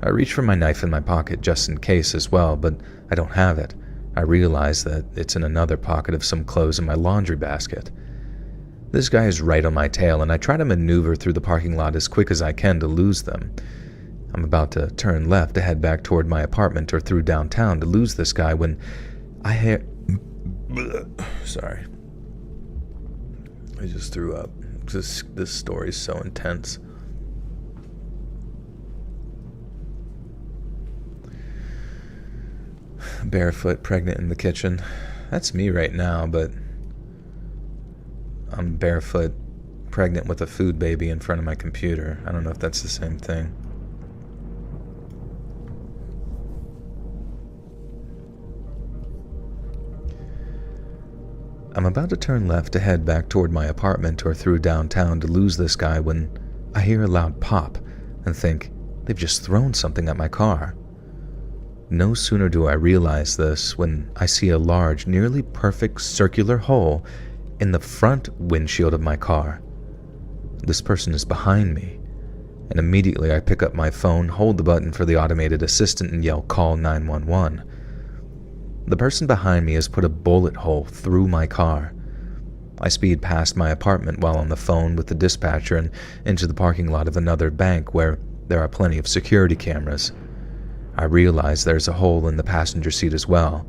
[SPEAKER 1] I reach for my knife in my pocket just in case as well, but I don't have it. I realize that it's in another pocket of some clothes in my laundry basket. This guy is right on my tail, and I try to maneuver through the parking lot as quick as I can to lose them. I'm about to turn left to head back toward my apartment or through downtown to lose this guy when I hear... Sorry. I just threw up. This story is so intense. Barefoot, pregnant in the kitchen. That's me right now, but I'm barefoot, pregnant with a food baby in front of my computer. I don't know if that's the same thing. I'm about to turn left to head back toward my apartment or through downtown to lose this guy when I hear a loud pop and think they've just thrown something at my car. No sooner do I realize this when I see a large, nearly perfect circular hole in the front windshield of my car. This person is behind me, and immediately I pick up my phone, hold the button for the automated assistant, and yell, "Call 911." The person behind me has put a bullet hole through my car. I speed past my apartment while on the phone with the dispatcher and into the parking lot of another bank where there are plenty of security cameras. I realize there's a hole in the passenger seat as well,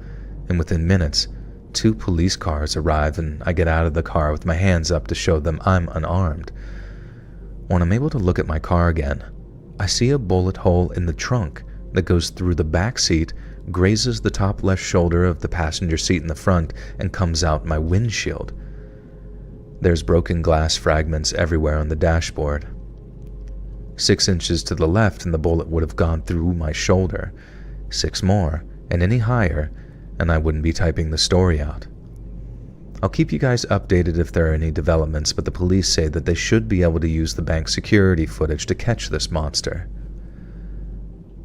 [SPEAKER 1] and within minutes, 2 police cars arrive and I get out of the car with my hands up to show them I'm unarmed. When I'm able to look at my car again, I see a bullet hole in the trunk that goes through the back seat, grazes the top left shoulder of the passenger seat in the front, and comes out my windshield. There's broken glass fragments everywhere on the dashboard. 6 inches to the left and the bullet would have gone through my shoulder. 6 more, and any higher, and I wouldn't be typing the story out. I'll keep you guys updated if there are any developments, but the police say that they should be able to use the bank security footage to catch this monster.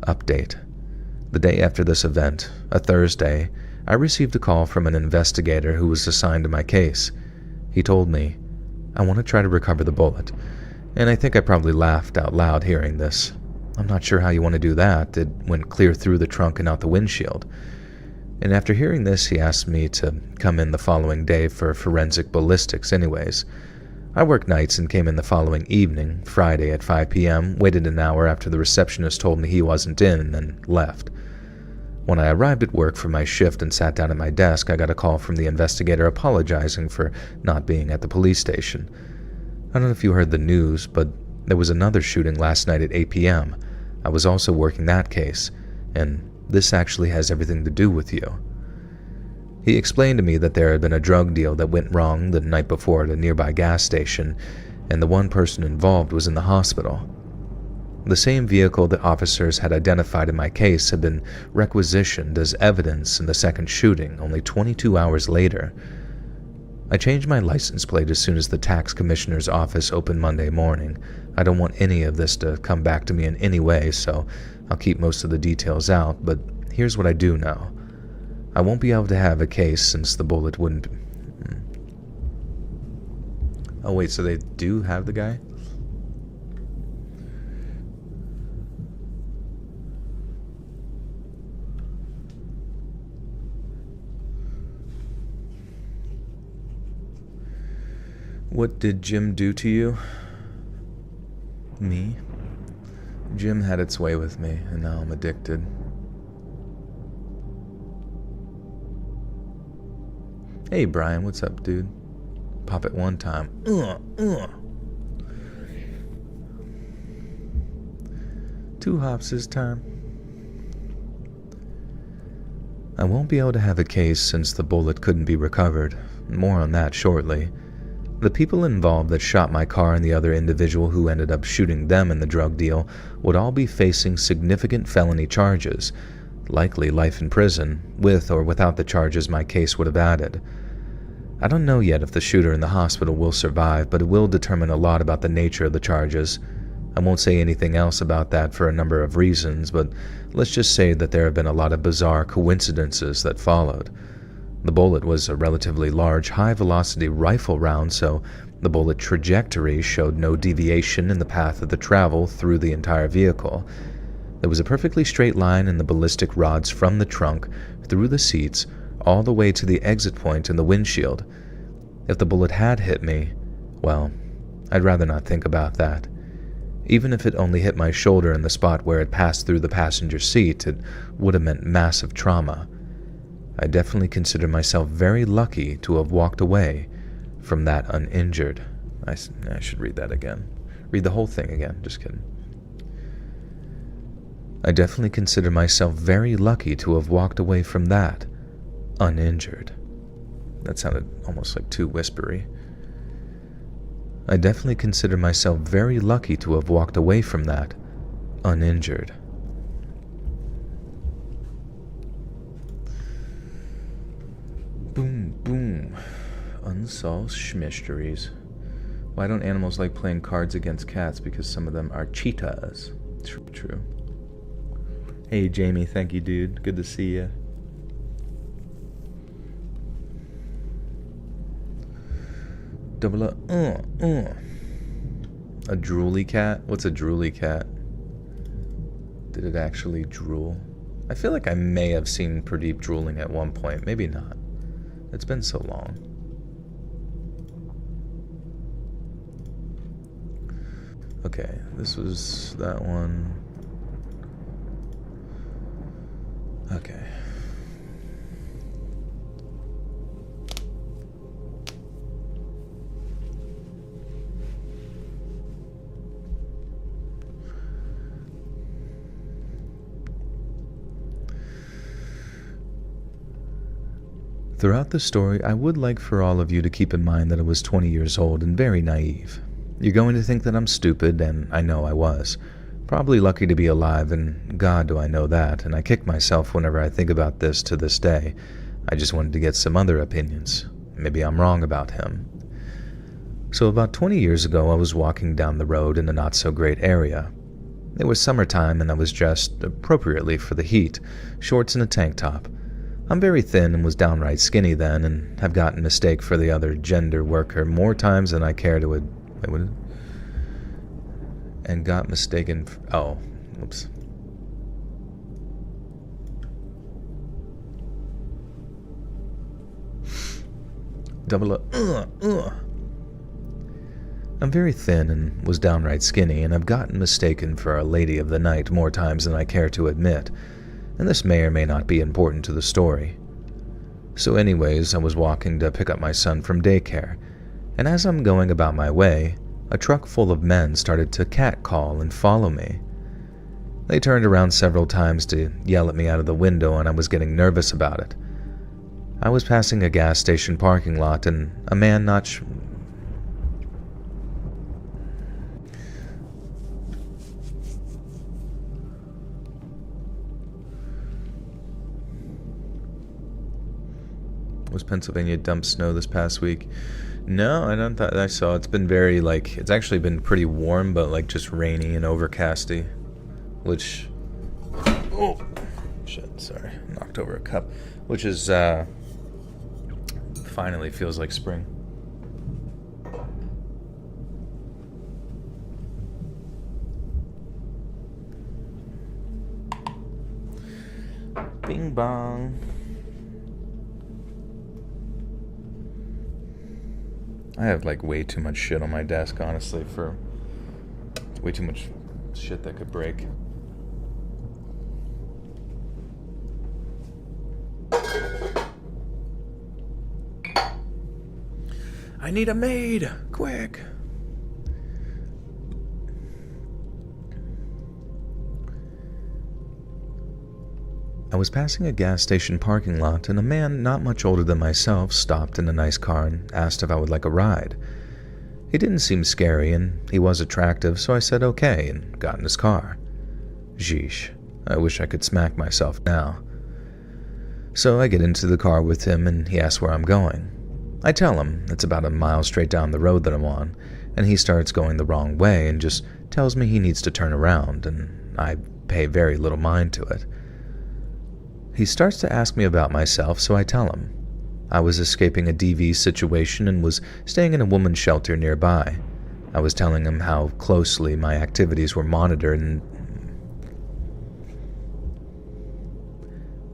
[SPEAKER 1] Update. The day after this event, a Thursday, I received a call from an investigator who was assigned to my case. He told me, "I want to try to recover the bullet," and I think I probably laughed out loud hearing this. "I'm not sure how you want to do that. It went clear through the trunk and out the windshield." And after hearing this, he asked me to come in the following day for forensic ballistics anyways. I worked nights and came in the following evening, Friday at 5 p.m., waited an hour after the receptionist told me he wasn't in, and then left. When I arrived at work for my shift and sat down at my desk, I got a call from the investigator apologizing for not being at the police station. I don't know if you heard the news, but there was another shooting last night at 8 p.m. I was also working that case, and this actually has everything to do with you. He explained to me that there had been a drug deal that went wrong the night before at a nearby gas station, and the one person involved was in the hospital. The same vehicle that officers had identified in my case had been requisitioned as evidence in the second shooting only 22 hours later. I changed my license plate as soon as the tax commissioner's office opened Monday morning. I don't want any of this to come back to me in any way, so I'll keep most of the details out, but here's what I do know. I won't be able to have a case since the bullet wouldn't... Oh wait, so they do have the guy? What did Jim do to you? Me? Jim had its way with me, and now I'm addicted. Hey Brian, what's up, dude? Pop it one time. Two hops this time. I won't be able to have a case since the bullet couldn't be recovered. More on that shortly. The people involved that shot my car and the other individual who ended up shooting them in the drug deal would all be facing significant felony charges, likely life in prison, with or without the charges my case would have added. I don't know yet if the shooter in the hospital will survive, but it will determine a lot about the nature of the charges. I won't say anything else about that for a number of reasons, but let's just say that there have been a lot of bizarre coincidences that followed. The bullet was a relatively large, high-velocity rifle round, so the bullet trajectory showed no deviation in the path of the travel through the entire vehicle. There was a perfectly straight line in the ballistic rods from the trunk, through the seats, all the way to the exit point in the windshield. If the bullet had hit me, well, I'd rather not think about that. Even if it only hit my shoulder in the spot where it passed through the passenger seat, it would have meant massive trauma. I definitely consider myself very lucky to have walked away from that uninjured. I should read that again. Read the whole thing again, just kidding. I definitely consider myself very lucky to have walked away from that uninjured. That sounded almost like too whispery. I definitely consider myself very lucky to have walked away from that uninjured. Boom, boom. Unsolved mysteries. Why don't animals like playing cards against cats? Because some of them are cheetahs. True. Hey, Jamie. Thank you, dude. Good to see you. Double up. A drooly cat? What's a drooly cat? Did it actually drool? I feel like I may have seen Pradeep drooling at one point. Maybe not. It's been so long. Okay, this was that one. Okay. Throughout the story, I would like for all of you to keep in mind that I was 20 years old and very naive. You're going to think that I'm stupid, and I know I was. Probably lucky to be alive, and God do I know that, and I kick myself whenever I think about this to this day. I just wanted to get some other opinions. Maybe I'm wrong about him. So about 20 years ago, I was walking down the road in a not-so-great area. It was summertime, and I was dressed appropriately for the heat, shorts and a tank top. I'm very thin and was downright skinny then, and have gotten mistaken for the other gender worker more times than I care to and got mistaken for, oh, oops. I'm very thin and was downright skinny, and I've gotten mistaken for a lady of the night more times than I care to admit. And this may or may not be important to the story. So anyways, I was walking to pick up my son from daycare, and as I'm going about my way, a truck full of men started to catcall and follow me. They turned around several times to yell at me out of the window, and I was getting nervous about it. I was passing a gas station parking lot, and a man Was Pennsylvania dumped snow this past week? No, I don't thought I saw. It's been very, like, it's actually been pretty warm, but, like, just rainy and overcasty. Which, oh, shit, sorry. Knocked over a cup. Which is, finally feels like spring. Bing bong. I have like way too much shit on my desk, honestly, for way too much shit that could break. I need a maid! Quick! I was passing a gas station parking lot, and a man not much older than myself stopped in a nice car and asked if I would like a ride. He didn't seem scary, and he was attractive, so I said okay and got in his car. Sheesh, I wish I could smack myself now. So I get into the car with him, and he asks where I'm going. I tell him it's about a mile straight down the road that I'm on, and he starts going the wrong way and just tells me he needs to turn around, and I pay very little mind to it. He starts to ask me about myself, so I tell him. I was escaping a DV situation and was staying in a woman's shelter nearby. I was telling him how closely my activities were monitored and...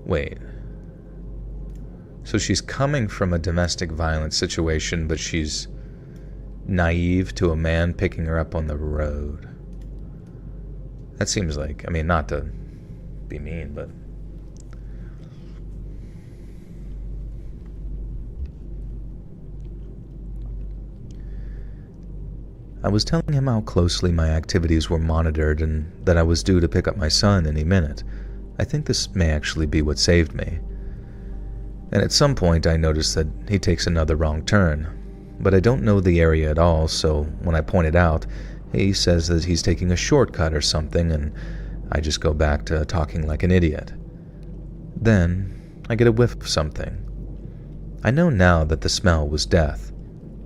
[SPEAKER 1] Wait. So she's coming from a domestic violence situation, but she's naive to a man picking her up on the road. That seems like, I mean, not to be mean, but... I was telling him how closely my activities were monitored and that I was due to pick up my son any minute. I think this may actually be what saved me. And at some point I noticed that he takes another wrong turn, but I don't know the area at all, so when I point it out, he says that he's taking a shortcut or something, and I just go back to talking like an idiot. Then I get a whiff of something. I know now that the smell was death,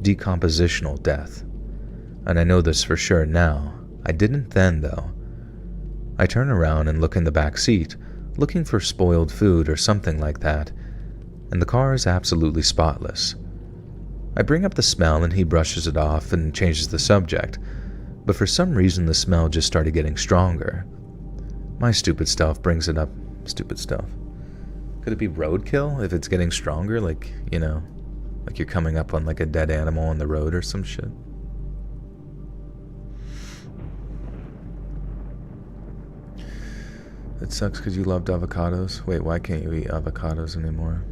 [SPEAKER 1] decompositional death. And I know this for sure now. I didn't then, though. I turn around and look in the back seat, looking for spoiled food or something like that, and the car is absolutely spotless. I bring up the smell and he brushes it off and changes the subject, but for some reason the smell just started getting stronger. My stupid stuff brings it up. Stupid stuff. Could it be roadkill if it's getting stronger? Like, you know, like you're coming up on like a dead animal on the road or some shit? It sucks because you loved avocados. Wait, why can't you eat avocados anymore?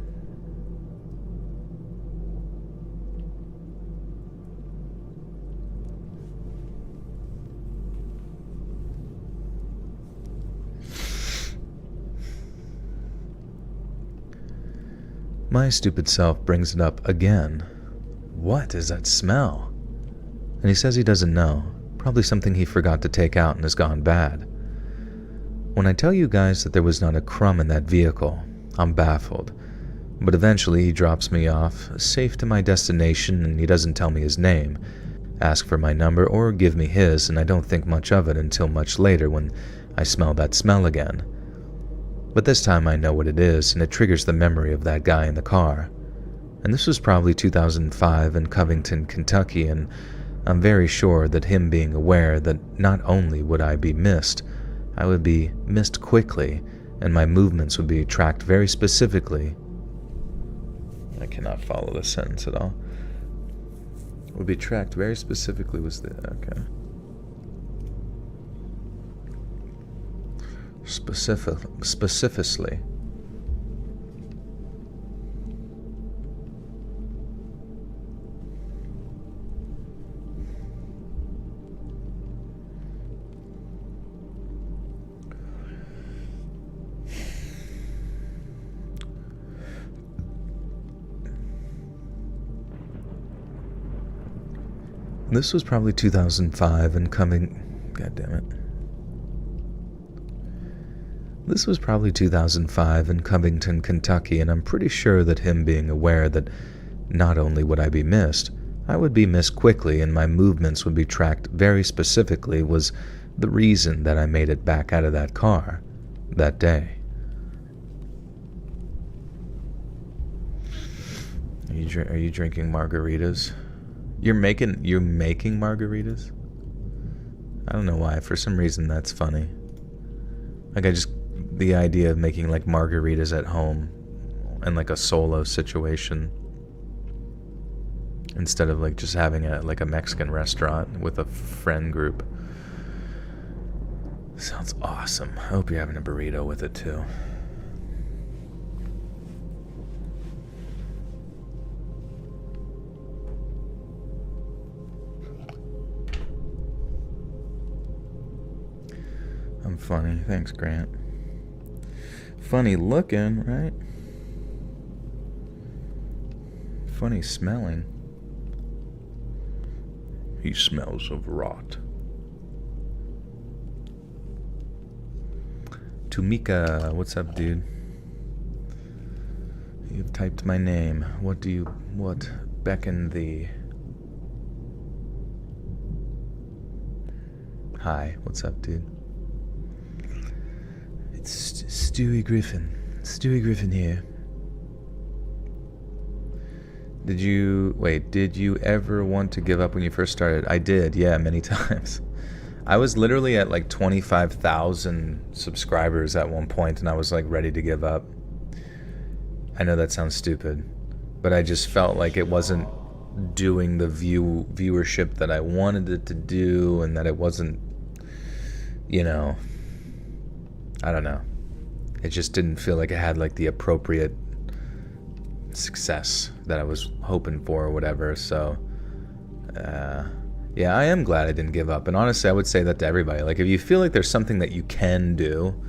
[SPEAKER 1] My stupid self brings it up again. What is that smell? And he says he doesn't know. Probably something he forgot to take out and has gone bad. When I tell you guys that there was not a crumb in that vehicle, I'm baffled. But eventually he drops me off, safe to my destination, and he doesn't tell me his name, ask for my number, or give me his, and I don't think much of it until much later when I smell that smell again. But this time I know what it is, and it triggers the memory of that guy in the car. And this was probably 2005 in Covington, Kentucky, and I'm very sure that him being aware that not only would I be missed, I would be missed quickly, and my movements would be tracked very specifically. I cannot follow this sentence at all. Would be tracked very specifically was the... okay. Specifically. This was probably 2005 and coming... God damn it. This was probably 2005 in Covington, Kentucky, and I'm pretty sure that him being aware that not only would I be missed, I would be missed quickly and my movements would be tracked very specifically was the reason that I made it back out of that car that day. Are you drinking margaritas? You're making margaritas? I don't know why. For some reason, that's funny. Like, the idea of making, like, margaritas at home and, like, a solo situation instead of, like, just having a Mexican restaurant with a friend group. Sounds awesome. I hope you're having a burrito with it, too. I'm funny. Thanks, Grant. Funny looking, right? Funny smelling. He smells of rot. Tumika, what's up, dude? You've typed my name. What beckon thee? Hi, what's up, dude? It's Stewie Griffin. Stewie Griffin here. Did you ever want to give up when you first started? I did, yeah, many times. I was literally at like 25,000 subscribers at one point, and I was like ready to give up. I know that sounds stupid, but I just felt like it wasn't doing the viewership that I wanted it to do, and that it wasn't, I don't know. It just didn't feel like it had like the appropriate success that I was hoping for or whatever. So yeah, I am glad I didn't give up. And honestly, I would say that to everybody. Like, if you feel like there's something that you can do,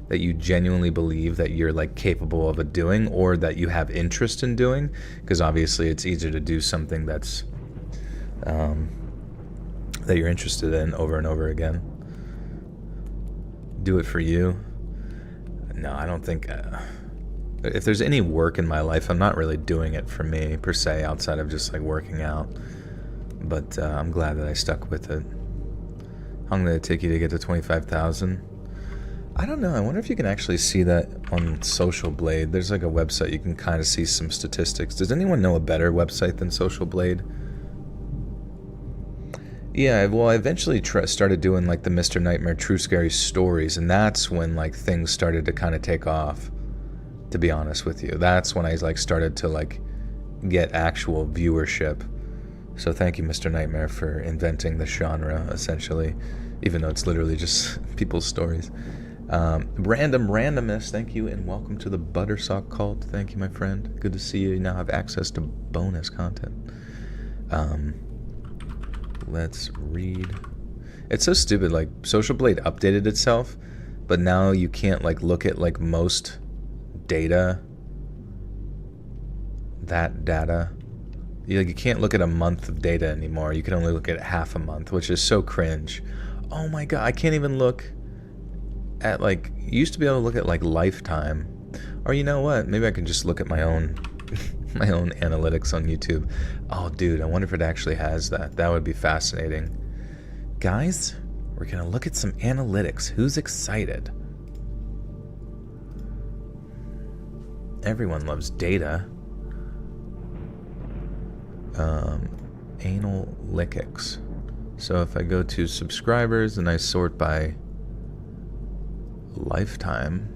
[SPEAKER 1] that you genuinely believe that you're like capable of doing, or that you have interest in doing, because obviously it's easier to do something that's that you're interested in over and over again. Do it for you. No, I don't think if there's any work in my life, I'm not really doing it for me per se, outside of just like working out. But I'm glad that I stuck with it. How long did it take you to get to 25,000? I don't know. I wonder if you can actually see that on Social Blade. There's like a website you can kind of see some statistics. Does anyone know a better website than Social Blade? Yeah, well, I eventually started doing like the Mr. Nightmare True Scary Stories, and that's when like things started to kind of take off, to be honest with you. That's when I like started to like get actual viewership. So thank you, Mr. Nightmare, for inventing the genre, essentially, even though it's literally just people's stories. Randomness, thank you, and welcome to the Buttersock Cult. Thank you, my friend. Good to see you. You now have access to bonus content. Let's read. It's so stupid. Like, Social Blade updated itself, but now you can't like look at like most data. You can't look at a month of data anymore. You can only look at half a month, which is so cringe. Oh my god, I can't even look at like, you used to be able to look at like lifetime. Or you know what? Maybe I can just look at my own my own analytics on YouTube. Oh dude, I wonder if it actually has that. That would be fascinating. Guys, we're gonna look at some analytics. Who's excited? Everyone loves data. Analytics. So if I go to subscribers and I sort by lifetime,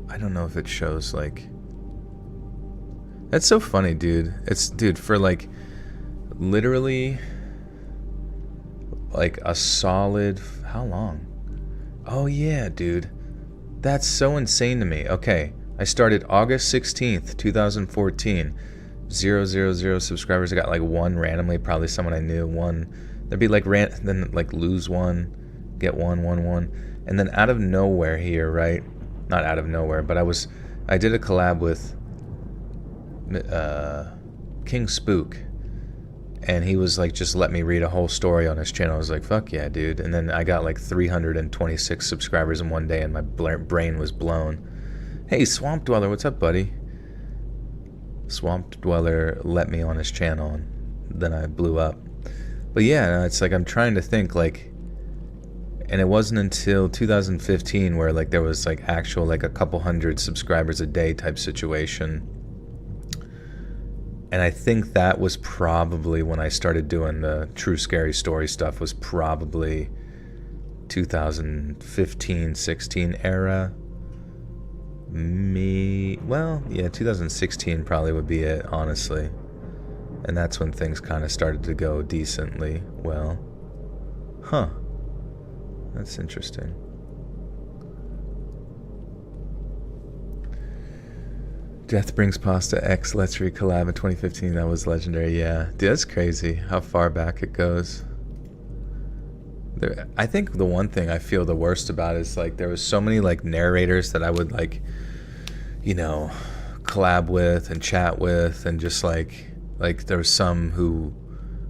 [SPEAKER 1] I don't know if it shows like. That's so funny, dude. Dude, for like literally like a solid, how long? Oh yeah, dude. That's so insane to me. Okay, I started August 16th, 2014. 000 subscribers. I got like one randomly, probably someone I knew. One, there'd be like then like lose one, get one, and then out of nowhere here, right? Not out of nowhere, but I did a collab with King Spook, And he was like, just let me read a whole story on his channel. I was like, fuck yeah, dude. And then I got like 326 subscribers in one day, and my brain was blown. Hey, Swamp Dweller, what's up, buddy? Swamp Dweller let me on his channel, and then I blew up. But yeah, it's like I'm trying to think, like, and it wasn't until 2015 where like there was like actual like a couple hundred subscribers a day type situation. And I think that was probably when I started doing the true scary story stuff, was probably 2015, 16 era. Well, yeah, 2016 probably would be it, honestly. And that's when things kind of started to go decently well. Huh. That's interesting. Death Brings Pasta X Let's Read collab in 2015. That was legendary. Yeah, dude, that's crazy how far back it goes. I think the one thing I feel the worst about is like there was so many like narrators that I would like, you know, collab with and chat with, and just like there was some who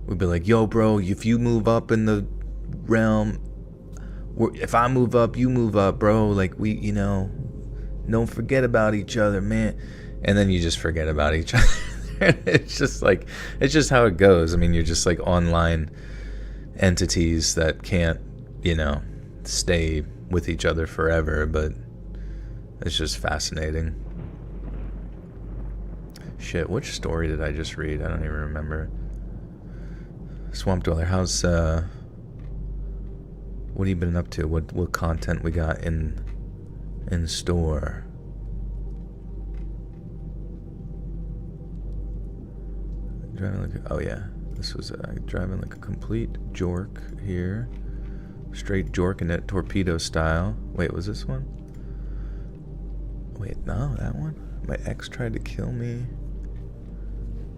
[SPEAKER 1] would be like, yo bro, if you move up in the realm, if I move up, you move up, bro, like we, you know, don't forget about each other, man. And then you just forget about each other. It's just like, it's just how it goes. I mean, you're just like online entities that can't, you know, stay with each other forever, but it's just fascinating. Shit, which story did I just read? I don't even remember. Swamp Dweller, how's what have you been up to? What content we got in store? Driving like oh yeah, this was driving like a complete jork here, straight jorking it torpedo style. Wait, was this one? Wait, no, that one. My ex tried to kill me.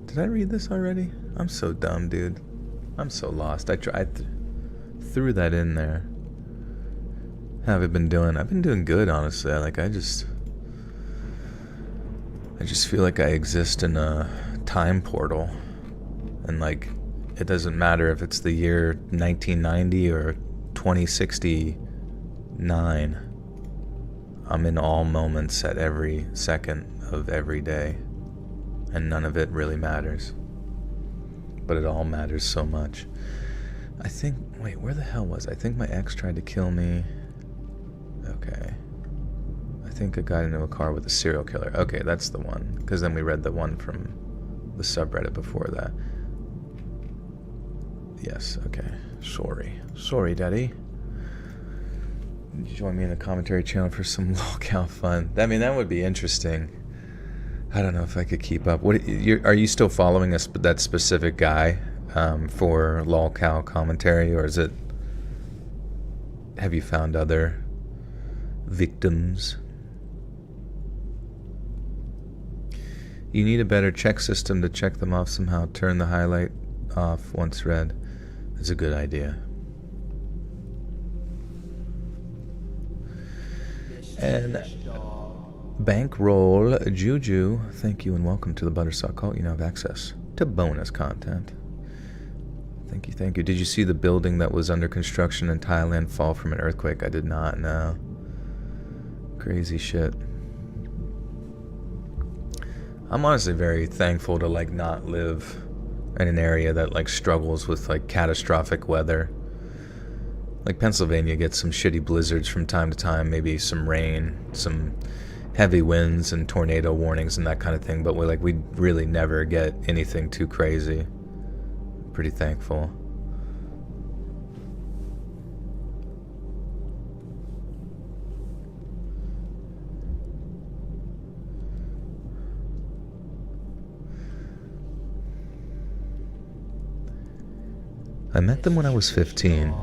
[SPEAKER 1] Did I read this already? I'm so dumb, dude. I'm so lost. I threw that in there. How have I been doing? I've been doing good, honestly. I just feel like I exist in a time portal, and like it doesn't matter if it's the year 1990 or 2069. I'm in all moments at every second of every day, and none of it really matters. But it all matters so much. I think, wait, where the hell was I? I think my ex tried to kill me. Okay. I think I got into a car with a serial killer. Okay, that's the one. Because then we read the one from the subreddit before that. Yes, okay. Sorry, daddy. Join me in the commentary channel for some lolcow fun. I mean, that would be interesting. I don't know if I could keep up. Are you still following that specific guy for lolcow commentary, or is it? Have you found other victims? You need a better check system to check them off somehow. Turn the highlight off once read. That's a good idea. And Bankroll Juju, thank you and welcome to the Buttersaw Cult. You now have access to bonus content. Thank you. Did you see the building that was under construction in Thailand fall from an earthquake? I did not, no. Crazy shit. I'm honestly very thankful to like not live in an area that like struggles with like catastrophic weather. Like Pennsylvania gets some shitty blizzards from time to time, maybe some rain, some heavy winds and tornado warnings and that kind of thing, but we really never get anything too crazy. Pretty thankful. I met them when I was 15.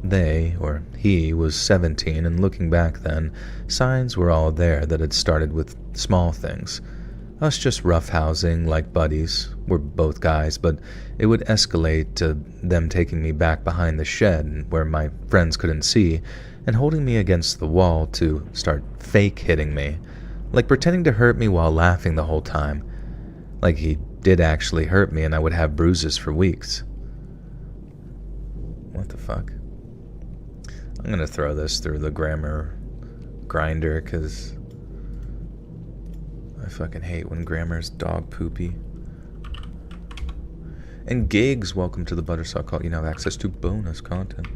[SPEAKER 1] They, or he, was 17, and looking back then, signs were all there that had started with small things. Us just roughhousing like buddies. We're both guys, but it would escalate to them taking me back behind the shed where my friends couldn't see and holding me against the wall to start fake hitting me, like pretending to hurt me while laughing the whole time. Like he did actually hurt me, and I would have bruises for weeks. What the fuck? I'm gonna throw this through the grammar grinder, because I fucking hate when grammar's dog poopy. And Gigs, welcome to the Buttersock Cult. You now have access to bonus content.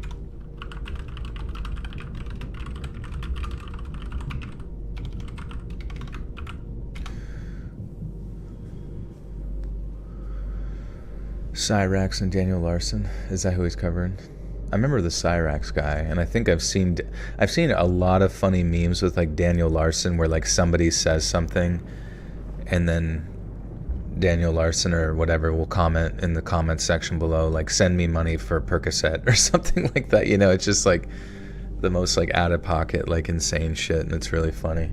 [SPEAKER 1] Cyrax and Daniel Larson. Is that who he's covering? I remember the Cyrax guy, and I think I've seen a lot of funny memes with like Daniel Larson where like somebody says something and then Daniel Larson or whatever will comment in the comments section below, like, send me money for Percocet or something like that. You know, it's just like the most like out of pocket, like insane shit, and it's really funny.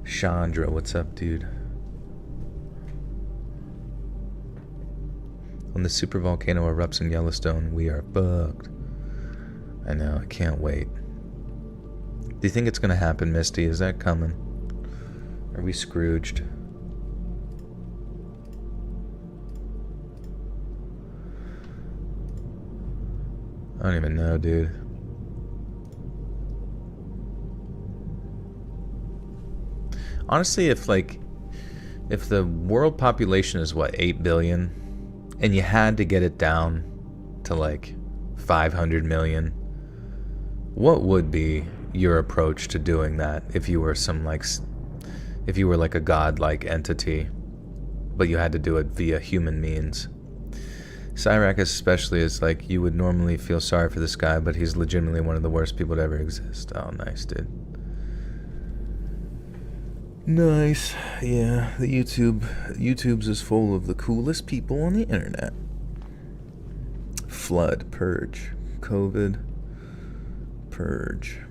[SPEAKER 1] Chandra, what's up, dude? When the super volcano erupts in Yellowstone, we are fucked. I know, I can't wait. Do you think it's gonna happen, Misty? Is that coming? Are we Scrooged? I don't even know, dude. Honestly, if the world population is what, 8 billion, and you had to get it down to like 500 million, what would be your approach to doing that if you were if you were like a godlike entity, but you had to do it via human means? Cyrax especially is like, you would normally feel sorry for this guy, but he's legitimately one of the worst people to ever exist. Oh, nice, dude. Nice. Yeah, the YouTube's is full of the coolest people on the internet. Flood, purge, COVID, purge.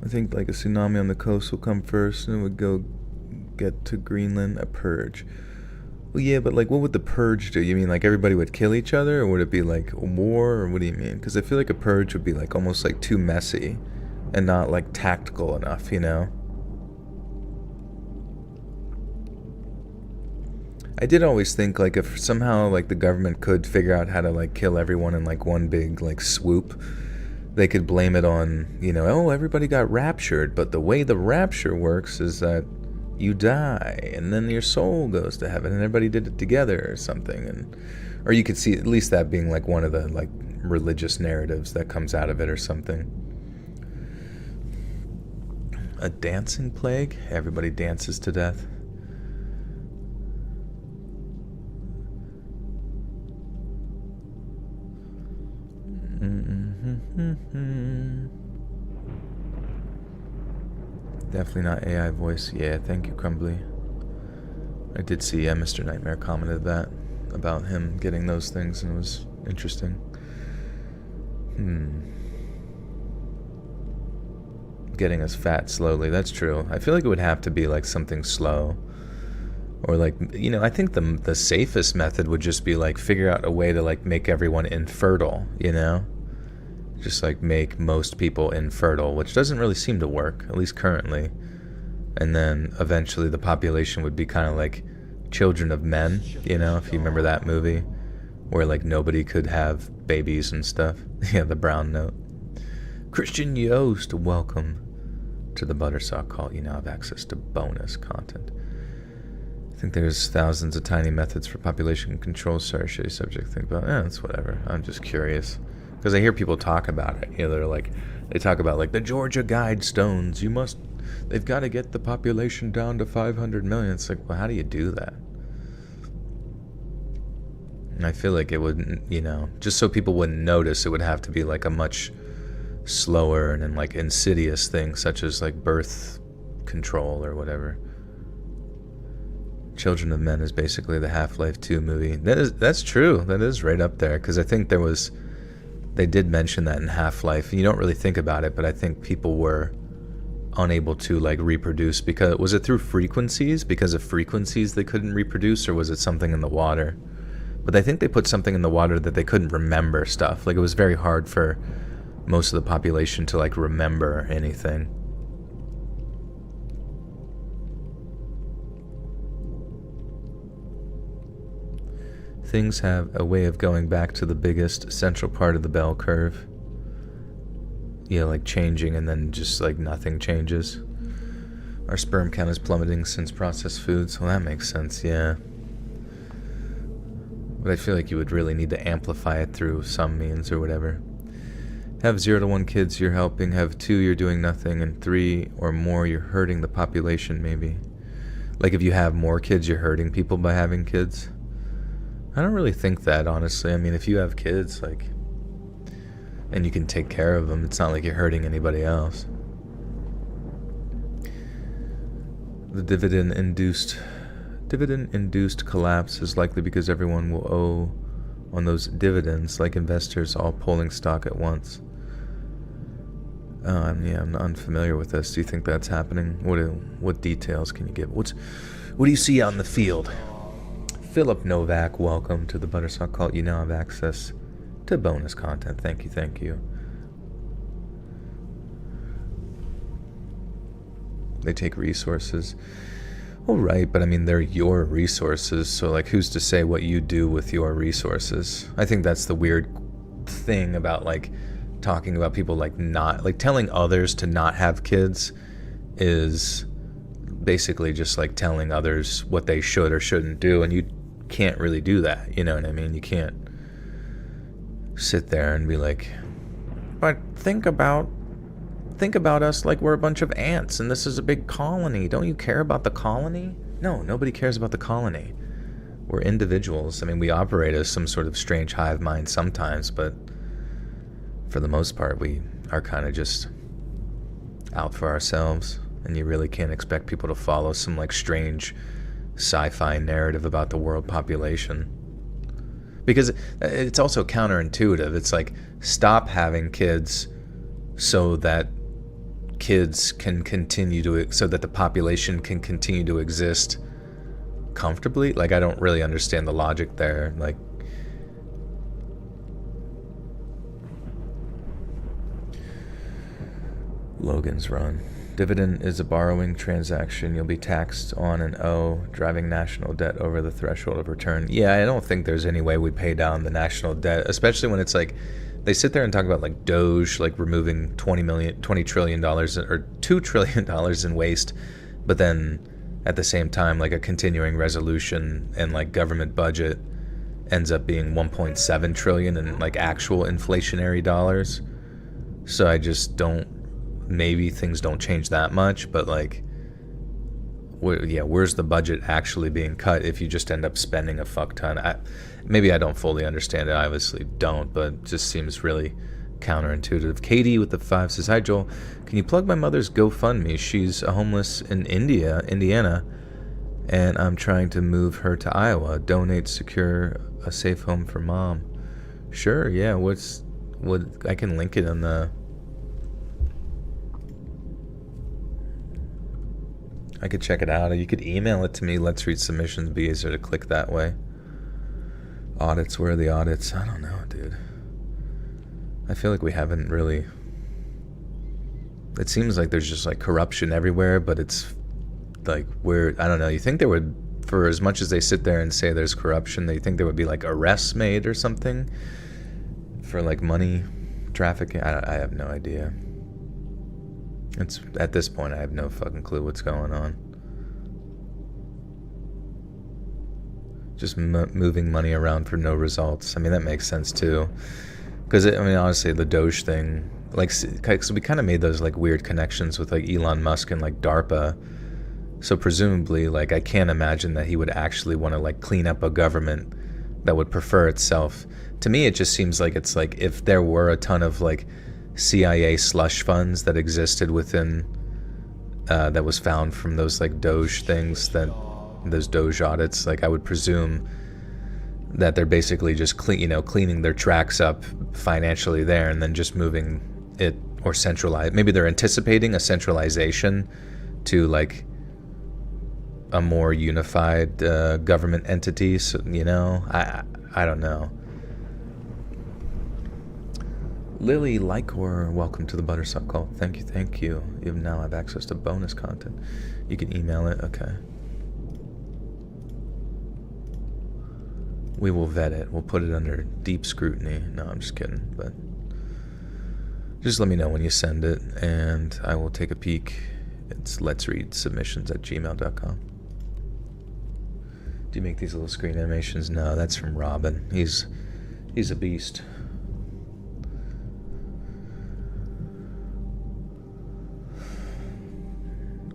[SPEAKER 1] I think like a tsunami on the coast will come first, and it would go get to Greenland. A purge. Well, yeah, but like, what would the purge do? You mean like everybody would kill each other, or would it be like a war, or what do you mean? Because I feel like a purge would be like almost like too messy and not like tactical enough, you know? I did always think like if somehow like the government could figure out how to like kill everyone in like one big like swoop, they could blame it on, you know, oh, everybody got raptured, but the way the rapture works is that you die and then your soul goes to heaven and everybody did it together or something. And or you could see at least that being like one of the like religious narratives that comes out of it or something. A dancing plague? Everybody dances to death. Definitely not AI voice. Yeah, thank you, Crumbly. I did see Mr. Nightmare commented that about him getting those things, and it was interesting. Getting us fat slowly. That's true. I feel like it would have to be like something slow. Or like, you know, I think the safest method would just be like figure out a way to like make everyone infertile, you know? Just like make most people infertile, which doesn't really seem to work, at least currently. And then eventually the population would be kind of like Children of Men, you know, if you remember that movie, where like nobody could have babies and stuff. Yeah, the brown note. Christian Yost, welcome to the Buttersock Cult. You now have access to bonus content. I think there's thousands of tiny methods for population control. Sorry, shitty subject to think about. It's whatever. I'm just curious. Because I hear people talk about it. You know, they talk about like the Georgia Guidestones. They've got to get the population down to 500 million. It's like, well, how do you do that? And I feel like it wouldn't, you know, just so people wouldn't notice, it would have to be like a much slower and like insidious thing, such as like birth control or whatever. Children of Men is basically the Half-Life 2 movie. That's true. That is right up there, because I think they did mention that in Half-Life. You don't really think about it, but I think people were unable to like reproduce because was it through frequencies? Because of frequencies they couldn't reproduce, or was it something in the water? But I think they put something in the water that they couldn't remember stuff. Like it was very hard for most of the population to like remember anything. Things have a way of going back to the biggest central part of the bell curve. Yeah, like changing and then just like nothing changes. Our sperm count is plummeting since processed foods. Well, that makes sense, yeah. But I feel like you would really need to amplify it through some means or whatever. Have 0 to 1 kids, you're helping. Have 2, you're doing nothing. And 3 or more, you're hurting the population, maybe. Like if you have more kids, you're hurting people by having kids. I don't really think that, honestly. I mean, if you have kids, like, and you can take care of them, it's not like you're hurting anybody else. The dividend-induced collapse is likely because everyone will owe on those dividends, like investors all pulling stock at once. Yeah, I'm unfamiliar with this. Do you think that's happening? What details can you give? What do you see out in the field? Philip Novak, welcome to the Buttersock Cult. You now have access to bonus content. Thank you. They take resources. All right, but I mean, they're your resources, so like who's to say what you do with your resources? I think that's the weird thing about like talking about people like not, like telling others to not have kids is basically just like telling others what they should or shouldn't do, and you can't really do that, you know what I mean? You can't sit there and be like, but think about us like we're a bunch of ants and this is a big colony. Don't you care about the colony? No, nobody cares about the colony. We're individuals. I mean, we operate as some sort of strange hive mind sometimes, but for the most part, we are kind of just out for ourselves, and you really can't expect people to follow some like strange sci-fi narrative about the world population. Because it's also counterintuitive. It's like, stop having kids so that kids can continue to, so that the population can continue to exist comfortably. Like, I don't really understand the logic there. Like, Logan's Run. Dividend is a borrowing transaction. You'll be taxed on and owe, driving national debt over the threshold of return. Yeah, I don't think there's any way we pay down the national debt, especially when it's like, they sit there and talk about like Doge, like removing $20 trillion or $2 trillion in waste, but then at the same time, like a continuing resolution and like government budget ends up being 1.7 trillion in like actual inflationary dollars. So I just don't, maybe things don't change that much, but like, where's the budget actually being cut if you just end up spending a fuck ton? Maybe I don't fully understand it. I obviously don't, but it just seems really counterintuitive. Katie with the 5 says, hi Joel, can you plug my mother's GoFundMe? She's homeless in Indiana, and I'm trying to move her to Iowa. Donate, secure a safe home for mom. Sure, yeah. I can link it in the... I could check it out. You could email it to me. Let's read submissions. Be easier to click that way. Audits. Where are the audits? I don't know, dude. I feel like we haven't really... It seems like there's just like corruption everywhere, but it's like I don't know. You think there would, for as much as they sit there and say there's corruption, they think there would be like arrests made or something for like money trafficking? I have no idea. It's at this point I have no fucking clue what's going on. Just moving money around for no results. I mean, that makes sense too, because I mean, honestly, the Doge thing, like, so we kind of made those like weird connections with like Elon Musk and like DARPA. So presumably, like, I can't imagine that he would actually want to like clean up a government that would prefer itself. To me, it just seems like it's like if there were a ton of like CIA slush funds that existed within that was found from those like Doge things, that those Doge audits, like I would presume that they're basically just cleaning their tracks up financially there and then just moving it or centralize. Maybe they're anticipating a centralization to like a more unified government entity. So, I don't know. Lily Lycor, welcome to the Buttersuck Cult. Thank you. You now have access to bonus content. You can email it. Okay. We will vet it. We'll put it under deep scrutiny. No, I'm just kidding. But just let me know when you send it, and I will take a peek. It's letsreadsubmissions@gmail.com. Do you make these little screen animations? No, that's from Robin. He's a beast.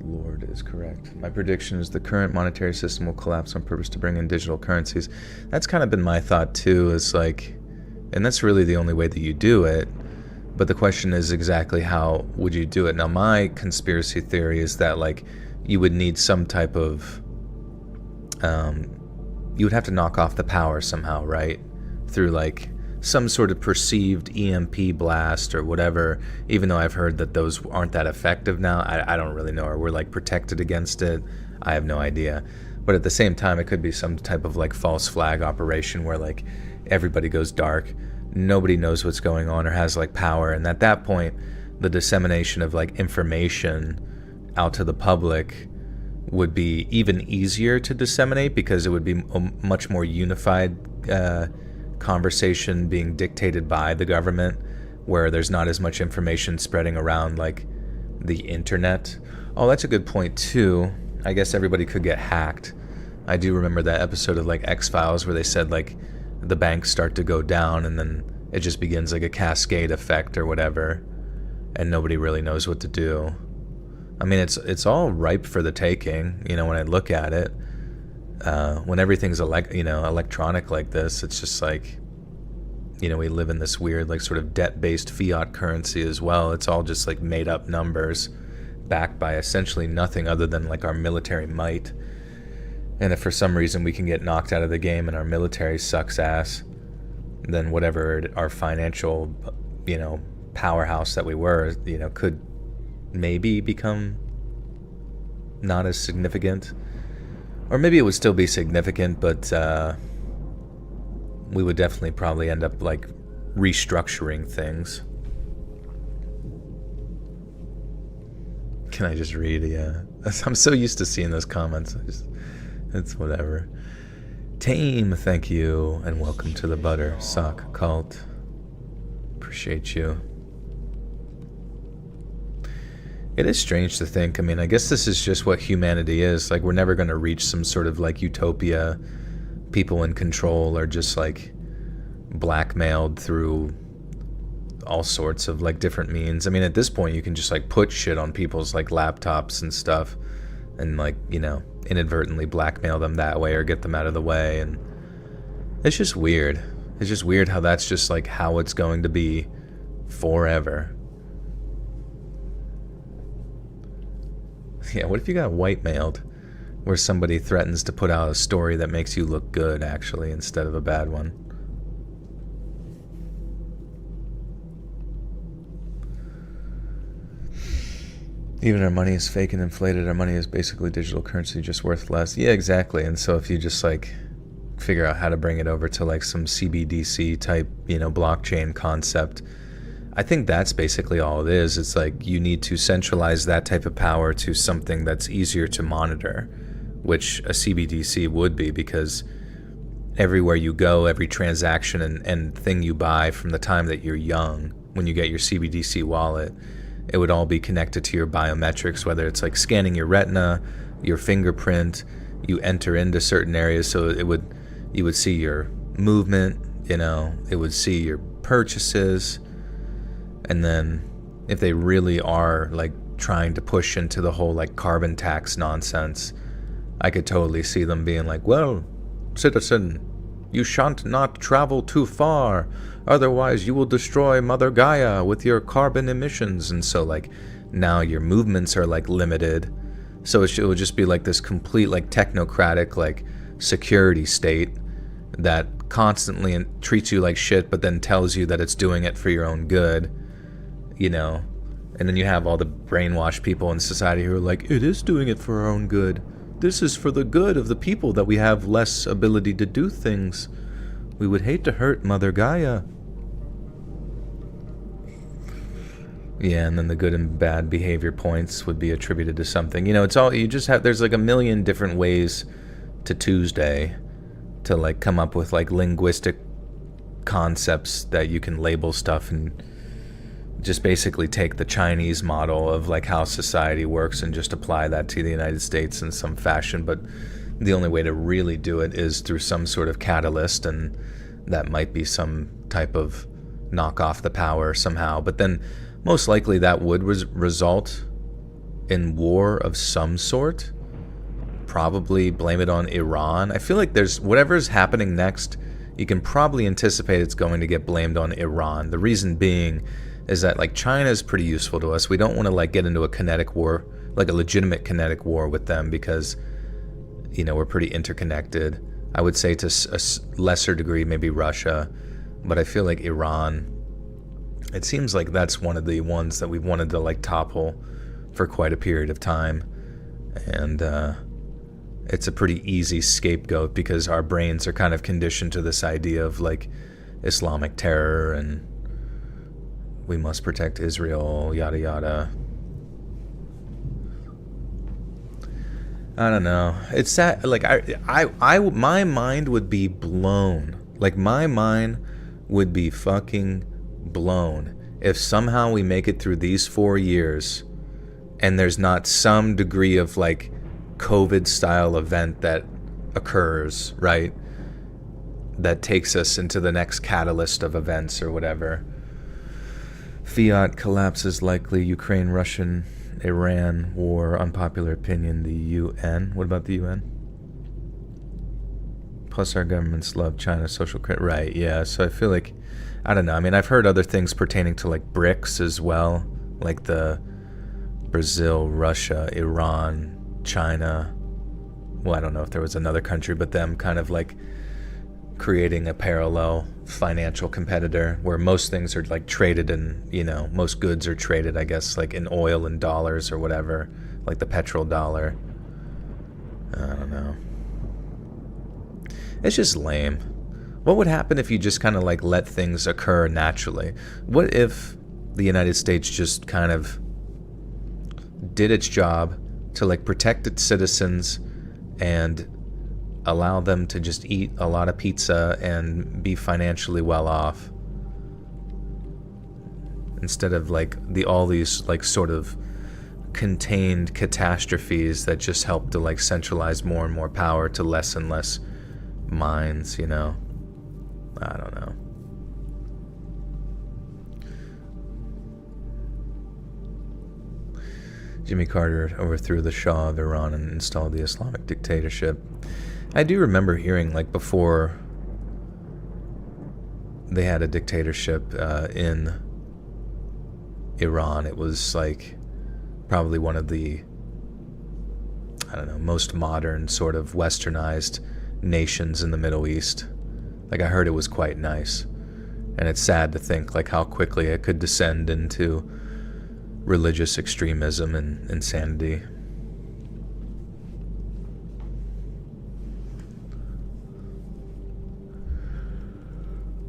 [SPEAKER 1] Lord is correct. My prediction is the current monetary system will collapse on purpose to bring in digital currencies. That's kind of been my thought too, is like, and that's really the only way that you do it. But the question is exactly how would you do it? Now, my conspiracy theory is that like you would need some type of, you would have to knock off the power somehow, right? Through like some sort of perceived EMP blast or whatever, even though I've heard that those aren't that effective now. I don't really know, or we're like protected against it. I have no idea. But at the same time, it could be some type of like false flag operation where like everybody goes dark, nobody knows what's going on or has like power, and at that point the dissemination of like information out to the public would be even easier to disseminate because it would be a much more unified conversation being dictated by the government, where there's not as much information spreading around like the internet. Oh, that's a good point too. I guess everybody could get hacked. I do remember that episode of like X-Files where they said like the banks start to go down and then it just begins like a cascade effect or whatever, and nobody really knows what to do. I mean, it's all ripe for the taking, you know, when I look at it. When everything's electronic like this, it's just like, you know, we live in this weird like sort of debt-based fiat currency as well. It's all just like made up numbers backed by essentially nothing other than like our military might. And if for some reason we can get knocked out of the game and our military sucks ass, then whatever our financial, you know, powerhouse that we were, you know, could maybe become not as significant. Or maybe it would still be significant, but we would definitely probably end up like restructuring things. Can I just read? Yeah. I'm so used to seeing those comments. It's whatever. Tame, thank you, and welcome to the Butter Sock Cult. Appreciate you. It is strange to think, I mean, I guess this is just what humanity is. Like, we're never going to reach some sort of like utopia. People in control are just like blackmailed through all sorts of like different means. I mean, at this point you can just like put shit on people's like laptops and stuff and like, you know, inadvertently blackmail them that way or get them out of the way. And it's just weird. It's just weird how that's just like how it's going to be forever. Yeah, what if you got white-mailed, where somebody threatens to put out a story that makes you look good, actually, instead of a bad one? Even our money is fake and inflated. Our money is basically digital currency, just worth less. Yeah, exactly. And so if you just, like, figure out how to bring it over to, like, some CBDC type, you know, blockchain concept, I think that's basically all it is. It's like you need to centralize that type of power to something that's easier to monitor, which a CBDC would be, because everywhere you go, every transaction and thing you buy from the time that you're young, when you get your CBDC wallet, it would all be connected to your biometrics, whether it's like scanning your retina, your fingerprint, you enter into certain areas, so you would see your movement, you know, it would see your purchases. And then if they really are like trying to push into the whole like carbon tax nonsense, I could totally see them being like, well, citizen, you shan't not travel too far, otherwise you will destroy Mother Gaia with your carbon emissions. And so like now your movements are like limited, so it would just be like this complete like technocratic like security state that constantly treats you like shit, but then tells you that it's doing it for your own good. You know, and then you have all the brainwashed people in society who are like, it is doing it for our own good. This is for the good of the people, that we have less ability to do things. We would hate to hurt Mother Gaia. Yeah, and then the good and bad behavior points would be attributed to something. You know, it's all, you just have, there's like a million different ways to Tuesday to like come up with like linguistic concepts that you can label stuff and just basically take the Chinese model of like how society works and just apply that to the United States in some fashion. But the only way to really do it is through some sort of catalyst, and that might be some type of knock off the power somehow. But then most likely that would result in war of some sort. Probably blame it on Iran. I feel like there's whatever's happening next, you can probably anticipate it's going to get blamed on Iran. The reason being is that like China is pretty useful to us. We don't want to like get into a kinetic war, like a legitimate kinetic war with them, because you know we're pretty interconnected. I would say to a lesser degree maybe Russia, but I feel like Iran, it seems like that's one of the ones that we've wanted to like topple for quite a period of time. And it's a pretty easy scapegoat because our brains are kind of conditioned to this idea of like Islamic terror and we must protect Israel, yada yada. I don't know. It's sad. Like my mind would be blown. Like my mind would be fucking blown if somehow we make it through these 4 years and there's not some degree of like COVID style event that occurs, right? That takes us into the next catalyst of events or whatever. Fiat collapses likely. Ukraine, Russian, Iran war, unpopular opinion, the UN. What about the UN? Plus our governments love China, social credit. Right, yeah. So I feel like, I don't know. I mean, I've heard other things pertaining to like BRICS as well. Like the Brazil, Russia, Iran, China. Well, I don't know if there was another country, but them kind of like creating a parallel financial competitor where most things are like traded in, you know, most goods are traded, I guess, like in oil and dollars or whatever, like the petrol dollar. I don't know. It's just lame. What would happen if you just kind of like let things occur naturally? What if the United States just kind of did its job to like protect its citizens and allow them to just eat a lot of pizza and be financially well off, instead of like all these like sort of contained catastrophes that just help to like centralize more and more power to less and less minds, you know? I don't know. Jimmy Carter overthrew the Shah of Iran and installed the Islamic dictatorship. I do remember hearing, like, before they had a dictatorship in Iran, it was, like, probably one of the, I don't know, most modern, sort of westernized nations in the Middle East. Like, I heard it was quite nice. And it's sad to think, like, how quickly it could descend into religious extremism and insanity.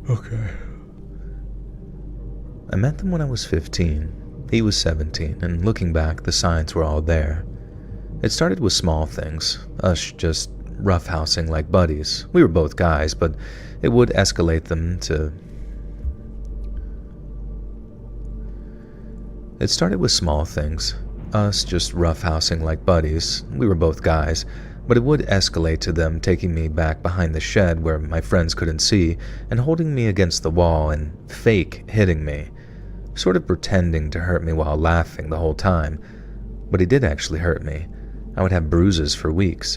[SPEAKER 1] Okay. I met them when I was 15. He was 17, and looking back, the signs were all there. It started with small things, us just roughhousing like buddies. We were both guys, but it would escalate them to... It started with small things, us just roughhousing like buddies. We were both guys, but it would escalate to them taking me back behind the shed where my friends couldn't see and holding me against the wall and fake hitting me, sort of pretending to hurt me while laughing the whole time. But he did actually hurt me. I would have bruises for weeks,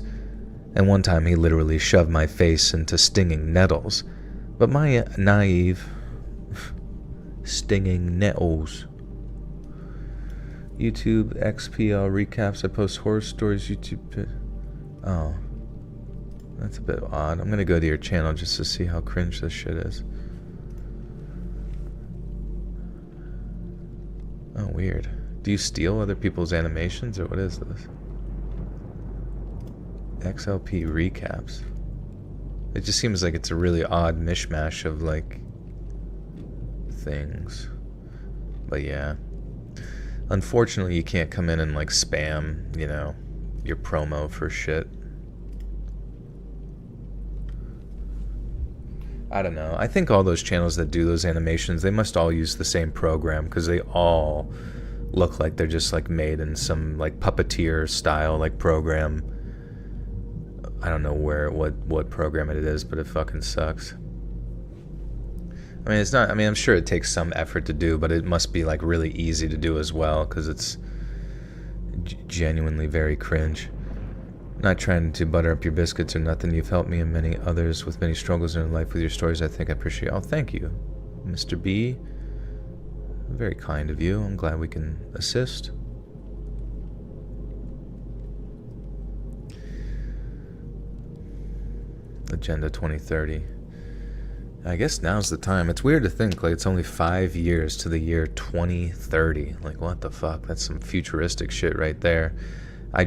[SPEAKER 1] and one time he literally shoved my face into stinging nettles. But my naive... stinging nettles... YouTube XPL recaps. I post horror stories. YouTube. Oh, that's a bit odd. I'm gonna go to your channel just to see how cringe this shit is. Oh, weird. Do you steal other people's animations or what is this? XLP recaps. It just seems like it's a really odd mishmash of like things. But yeah. Unfortunately, you can't come in and like spam, you know, your promo for shit. I don't know. I think all those channels that do those animations, they must all use the same program, because they all look like they're just like made in some like puppeteer style like program. I don't know what program it is, but it fucking sucks. I mean, it's not, I mean, I'm sure it takes some effort to do, but it must be like really easy to do as well, because it's genuinely very cringe. Not trying to butter up your biscuits or nothing. You've helped me and many others with many struggles in life with your stories. I think I appreciate. Oh, thank you, Mr. B. Very kind of you. I'm glad we can assist. Agenda 2030. I guess now's the time. It's weird to think like it's only 5 years to the year 2030. Like, what the fuck? That's some futuristic shit right there. I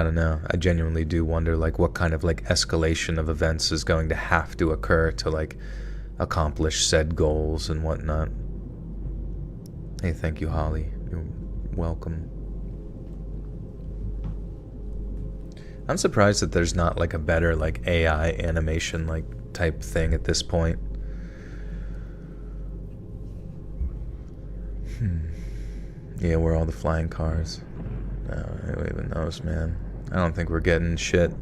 [SPEAKER 1] don't know. I genuinely do wonder like what kind of like escalation of events is going to have to occur to like accomplish said goals and whatnot. Hey, thank you, Holly. You're welcome. I'm surprised that there's not like a better like AI animation like type thing at this point. Yeah, where are all the flying cars? Who even knows, man? I don't think we're getting shit.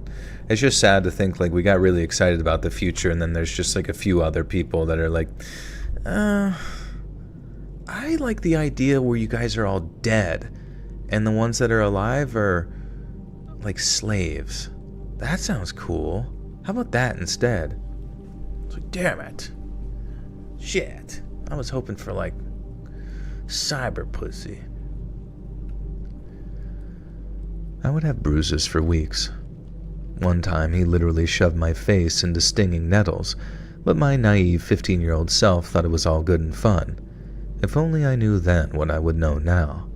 [SPEAKER 1] It's just sad to think like we got really excited about the future, and then there's just like a few other people that are like, I like the idea where you guys are all dead, and the ones that are alive are like slaves. That sounds cool. How about that instead? It's like, damn it. Shit. I was hoping for like cyber pussy. I would have bruises for weeks. One time he literally shoved my face into stinging nettles, but my naive 15-year-old self thought it was all good and fun. If only I knew then what I would know now.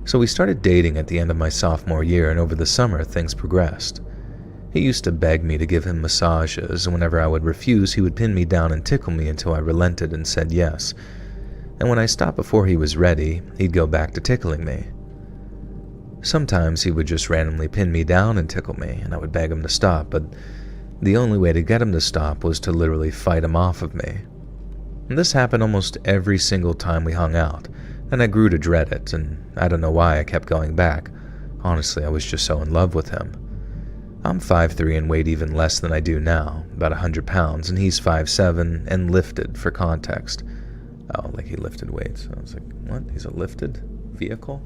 [SPEAKER 1] So we started dating at the end of my sophomore year, and over the summer things progressed. He used to beg me to give him massages, and whenever I would refuse, he would pin me down and tickle me until I relented and said yes. And when I stopped before he was ready, he'd go back to tickling me. Sometimes he would just randomly pin me down and tickle me, and I would beg him to stop, but the only way to get him to stop was to literally fight him off of me. And this happened almost every single time we hung out, and I grew to dread it, and I don't know why I kept going back. Honestly, I was just so in love with him. I'm 5'3" and weighed even less than I do now, about 100 pounds, and he's 5'7" and lifted, for context. Oh, like he lifted weights. I was like, what? He's a lifted vehicle?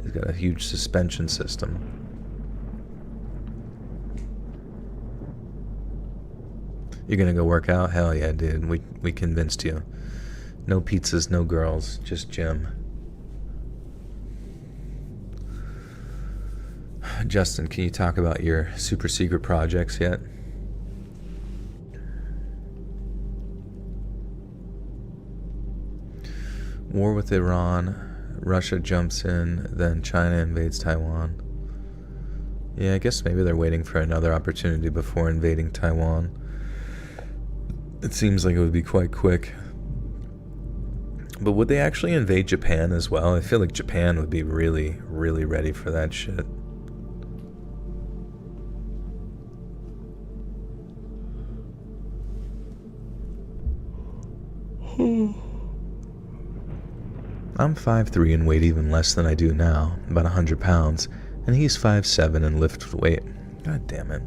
[SPEAKER 1] He's got a huge suspension system. You're gonna go work out? Hell yeah, dude. We convinced you. No pizzas, no girls, just gym. Justin, can you talk about your super secret projects yet? War with Iran. Russia jumps in, then China invades Taiwan. Yeah, I guess maybe they're waiting for another opportunity before invading Taiwan. It seems like it would be quite quick. But would they actually invade Japan as well? I feel like Japan would be really, really ready for that shit. I'm 5'3" and weighed even less than I do now, about 100 pounds, and he's 5'7" and lifts weight. God damn it.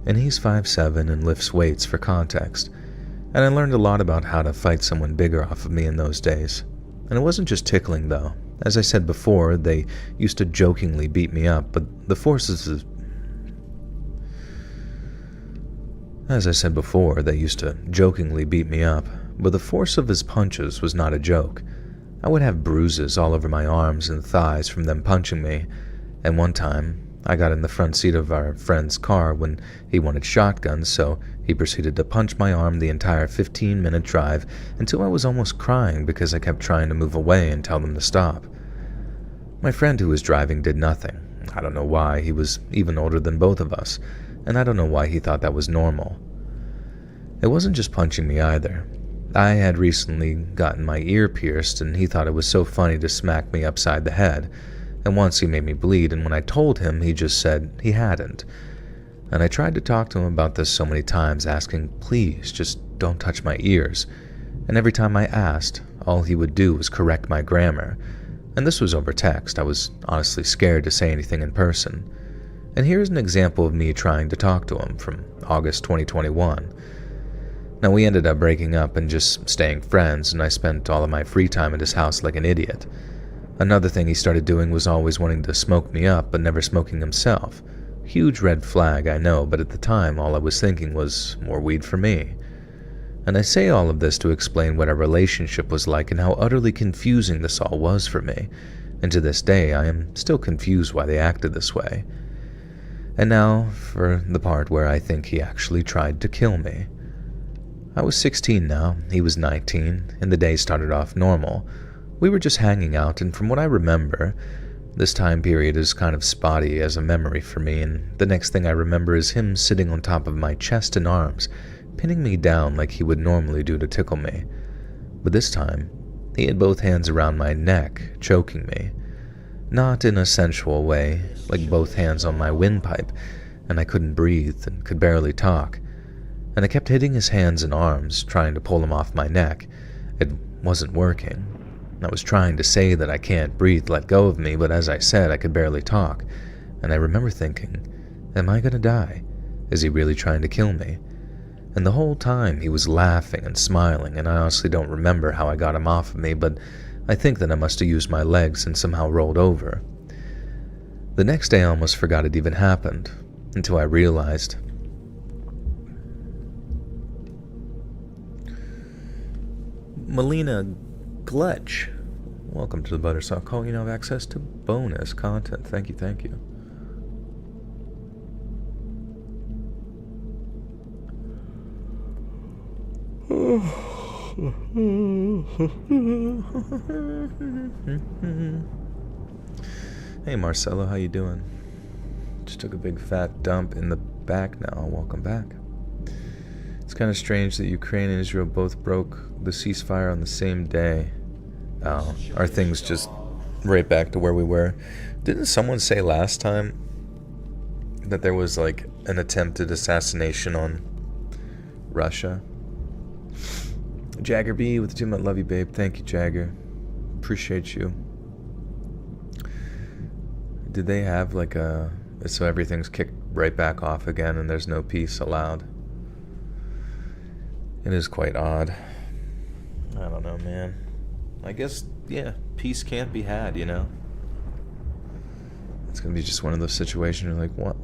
[SPEAKER 1] And he's 5'7" and lifts weights, for context. And I learned a lot about how to fight someone bigger off of me in those days. And it wasn't just tickling, though. As I said before, they used to jokingly beat me up, but the forces of... As I said before, they used to jokingly beat me up, but the force of his punches was not a joke. I would have bruises all over my arms and thighs from them punching me, and one time, I got in the front seat of our friend's car when he wanted shotguns, so he proceeded to punch my arm the entire 15-minute drive until I was almost crying because I kept trying to move away and tell them to stop. My friend who was driving did nothing. I don't know why. He was even older than both of us, and I don't know why he thought that was normal. It wasn't just punching me either. I had recently gotten my ear pierced, and he thought it was so funny to smack me upside the head, and once he made me bleed, and when I told him, he just said he hadn't. And I tried to talk to him about this so many times, asking, please, just don't touch my ears. And every time I asked, all he would do was correct my grammar. And this was over text. I was honestly scared to say anything in person. And here's an example of me trying to talk to him from August 2021. Now, we ended up breaking up and just staying friends, and I spent all of my free time at his house like an idiot. Another thing he started doing was always wanting to smoke me up, but never smoking himself. Huge red flag, I know, but at the time all I was thinking was more weed for me. And I say all of this to explain what our relationship was like and how utterly confusing this all was for me. And to this day, I am still confused why they acted this way. And now for the part where I think he actually tried to kill me. I was 16 now, he was 19, and the day started off normal. We were just hanging out, and from what I remember, this time period is kind of spotty as a memory for me, and the next thing I remember is him sitting on top of my chest and arms, pinning me down like he would normally do to tickle me. But this time, he had both hands around my neck, choking me. Not in a sensual way, like both hands on my windpipe, and I couldn't breathe and could barely talk. And I kept hitting his hands and arms, trying to pull him off my neck. It wasn't working. I was trying to say that I can't breathe, let go of me, but as I said, I could barely talk. And I remember thinking, am I gonna die? Is he really trying to kill me? And the whole time he was laughing and smiling, and I honestly don't remember how I got him off of me, but I think that I must have used my legs and somehow rolled over. The next day I almost forgot it even happened, until I realized. Melina Glutch, welcome to the Buttersoft Call. You now have access to bonus content. Thank you, thank you. Hey Marcelo, how you doing? Just took a big fat dump in the back now. Welcome back. It's kind of strange that Ukraine and Israel both broke the ceasefire on the same day. Oh, are things just right back to where we were? Didn't someone say last time that there was like an attempted assassination on Russia? Jagger B with the 2 month love you, babe. Thank you, Jagger. Appreciate you. Did they have like so everything's kicked right back off again and there's no peace allowed? It is quite odd. I don't know, man. I guess, yeah, peace can't be had, you know? It's gonna be just one of those situations where like, what?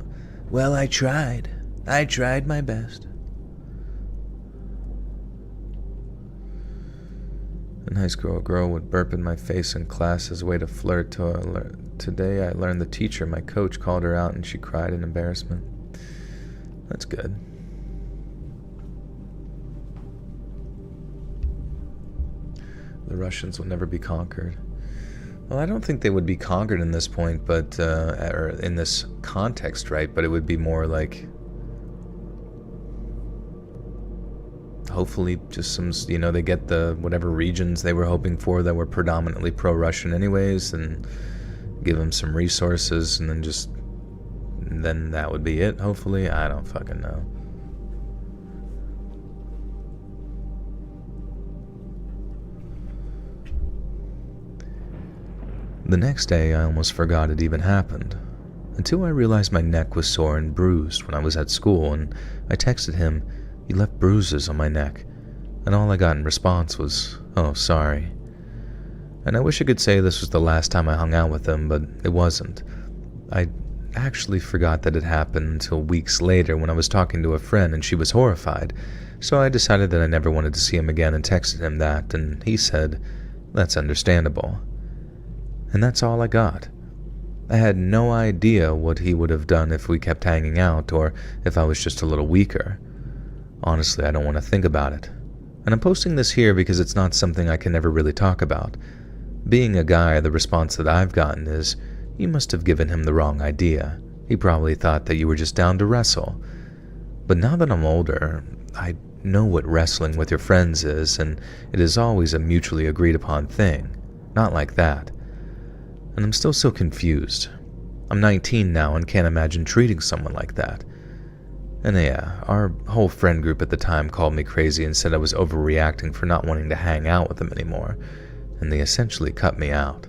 [SPEAKER 1] Well, I tried. I tried my best. In high school, a girl would burp in my face in class as a way to flirt. Today, I learned the teacher, my coach, called her out and she cried in embarrassment. That's good. The Russians will never be conquered. Well, I don't think they would be conquered in this point, but or in this context, right? But it would be more like, hopefully, just some, you know, they get the whatever regions they were hoping for that were predominantly pro-Russian anyways, and give them some resources, and then that would be it. Hopefully, I don't fucking know. The next day, I almost forgot it even happened, until I realized my neck was sore and bruised when I was at school, and I texted him, "You left bruises on my neck," and all I got in response was, "Oh, sorry." And I wish I could say this was the last time I hung out with him, but it wasn't. I actually forgot that it happened until weeks later when I was talking to a friend and she was horrified, so I decided that I never wanted to see him again and texted him that, and he said, "That's understandable." And that's all I got. I had no idea what he would have done if we kept hanging out, or if I was just a little weaker. Honestly, I don't want to think about it. And I'm posting this here because it's not something I can ever really talk about. Being a guy, the response that I've gotten is, "You must have given him the wrong idea. He probably thought that you were just down to wrestle." But now that I'm older, I know what wrestling with your friends is, and it is always a mutually agreed upon thing. Not like that. And I'm still so confused. I'm 19 now and can't imagine treating someone like that. And yeah, our whole friend group at the time called me crazy and said I was overreacting for not wanting to hang out with them anymore, and they essentially cut me out.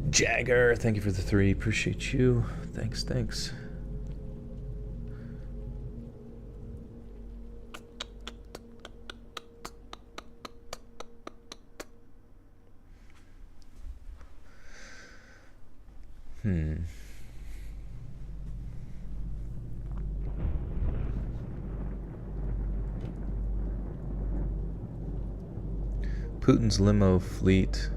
[SPEAKER 1] Jagger, thank you for the 3. Appreciate you. Thanks. Putin's limo fleet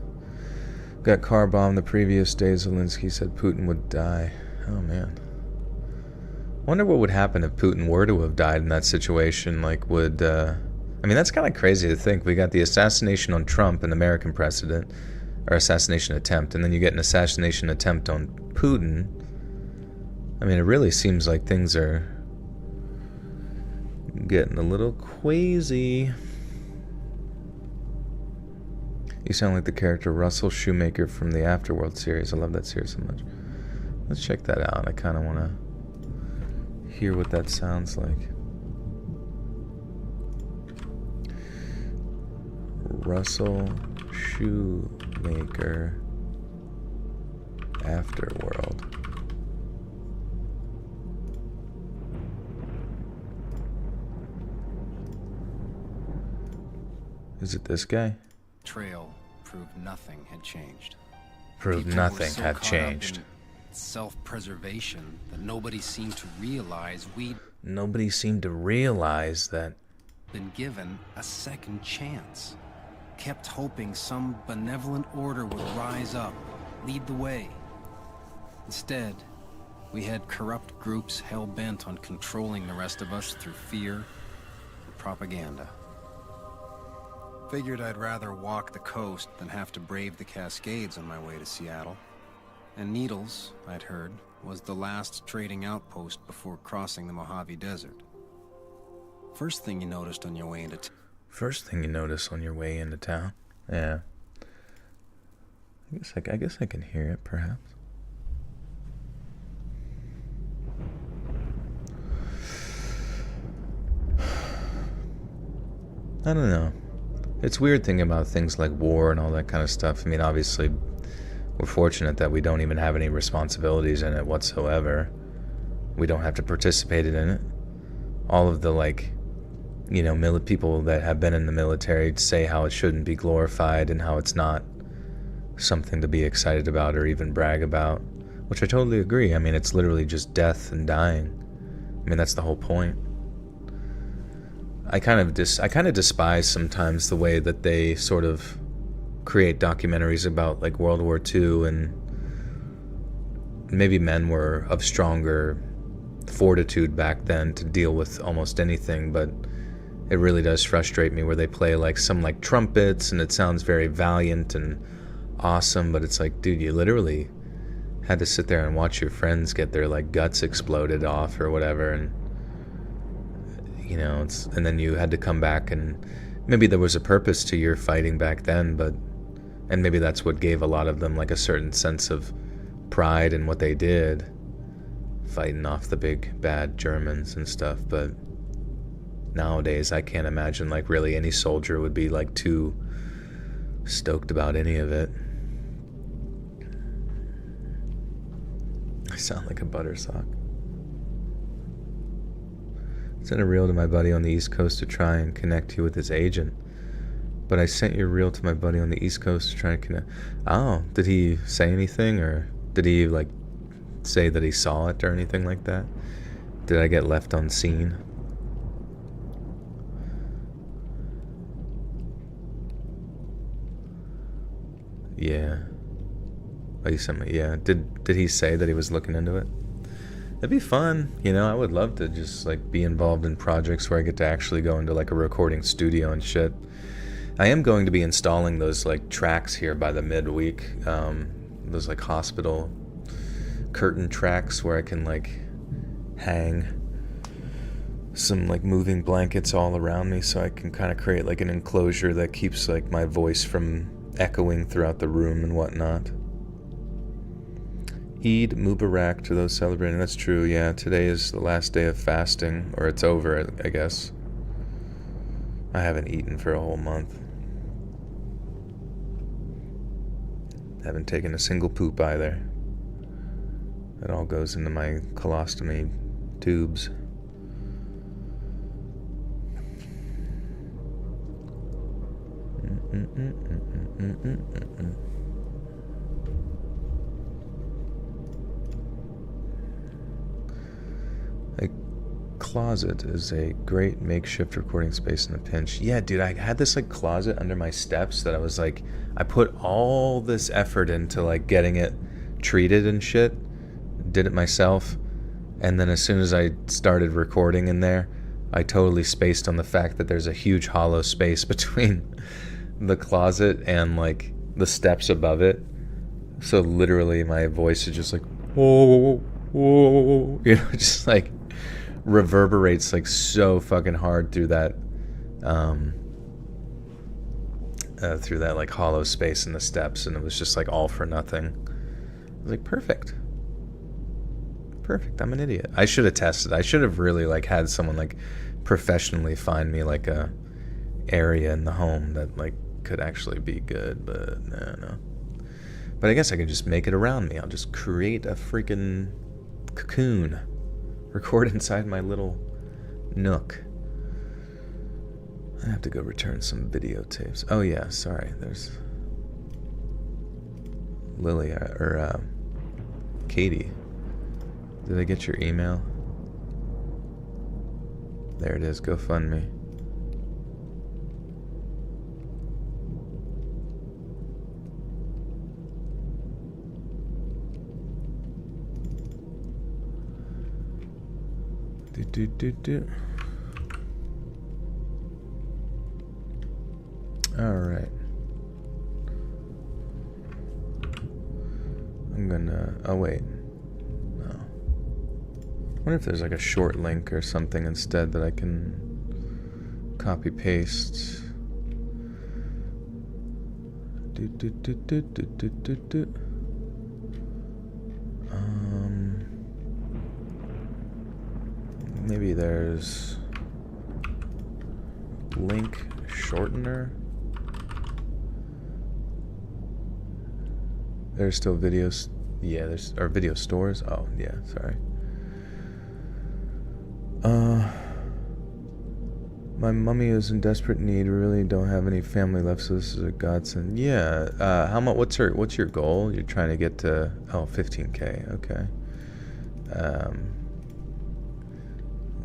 [SPEAKER 1] got car bombed the previous day. Zelensky said Putin would die. Oh man. Wonder what would happen if Putin were to have died in that situation. Like, I mean, that's kind of crazy to think. We got the assassination on Trump, an American president, or assassination attempt, and then you get an assassination attempt on Putin. I mean, it really seems like things are getting a little crazy. You sound like the character Russell Shoemaker from the Afterworld series. I love that series so much. Let's check that out. I kind of want to hear what that sounds like. Russell Shoemaker Afterworld. Is it this guy?
[SPEAKER 2] Trail proved nothing had changed.
[SPEAKER 1] Proved
[SPEAKER 2] People
[SPEAKER 1] nothing
[SPEAKER 2] were so
[SPEAKER 1] had
[SPEAKER 2] caught
[SPEAKER 1] changed.
[SPEAKER 2] up in self-preservation that nobody seemed to realize we'd
[SPEAKER 1] Nobody seemed to realize that.
[SPEAKER 2] been given a second chance. Kept hoping some benevolent order would rise up, lead the way. Instead, we had corrupt groups hell-bent on controlling the rest of us through fear and propaganda. Figured I'd rather walk the coast than have to brave the Cascades on my way to Seattle. And Needles, I'd heard, was the last trading outpost before crossing the Mojave Desert. First thing you noticed on your way into
[SPEAKER 1] town. Yeah. I guess I can hear it, perhaps. I don't know. It's weird thinking about things like war and all that kind of stuff. I mean, obviously, we're fortunate that we don't even have any responsibilities in it whatsoever. We don't have to participate in it. All of the, people that have been in the military say how it shouldn't be glorified and how it's not something to be excited about or even brag about, which I totally agree. I mean, it's literally just death and dying. I mean, that's the whole point. I kind of despise sometimes the way that they sort of create documentaries about like World War II, and maybe men were of stronger fortitude back then to deal with almost anything, but it really does frustrate me where they play like some trumpets and it sounds very valiant and awesome, but it's like, dude, you literally had to sit there and watch your friends get their guts exploded off or whatever, and and then you had to come back, and maybe there was a purpose to your fighting back then, and maybe that's what gave a lot of them a certain sense of pride in what they did, fighting off the big bad Germans and stuff. But nowadays I can't imagine really any soldier would be too stoked about any of it. I sound like a buttersock. Sent a reel to my buddy on the East Coast to try and connect you with his agent. But I sent your reel to my buddy on the East Coast to try and connect. Oh, did he say anything, or did he say that he saw it or anything like that? Did I get left unseen? Yeah. Oh, you sent me. Yeah. Did he say that he was looking into it? It'd be fun, I would love to just be involved in projects where I get to actually go into a recording studio and shit. I am going to be installing those tracks here by the midweek, those hospital curtain tracks where I can hang some moving blankets all around me, so I can kind of create an enclosure that keeps my voice from echoing throughout the room and whatnot. Eid Mubarak to those celebrating. That's true, yeah. Today is the last day of fasting, or it's over, I guess. I haven't eaten for a whole month. Haven't taken a single poop either. It all goes into my colostomy tubes. A closet is a great makeshift recording space in a pinch. Yeah, dude, I had this like closet under my steps that I was like, I put all this effort into like getting it treated and shit. Did it myself. And then as soon as I started recording in there, I totally spaced on the fact that there's a huge hollow space between the closet and like the steps above it. So literally my voice is just like, whoa, whoa, you know, just like reverberates like so fucking hard through that like hollow space in the steps, and it was just like all for nothing. I was like, perfect, I'm an idiot. I should have tested. I should have really like had someone like professionally find me like a area in the home that like could actually be good, but no. But I guess I could just make it around me. I'll just create a freaking cocoon, record inside my little nook. I have to go return some videotapes. Oh yeah, sorry. There's Lily or Katie. Did I get your email? There it is. GoFundMe. Do. All right. I'm gonna. Oh wait. No. I wonder if there's like a short link or something instead that I can copy paste. Do. Maybe there's link shortener. There's still videos. Yeah, there's or video stores. Oh yeah, sorry. My mummy is in desperate need. We really don't have any family left, so this is a godsend. Yeah. How much? What's your goal? You're trying to get to 15K. Okay.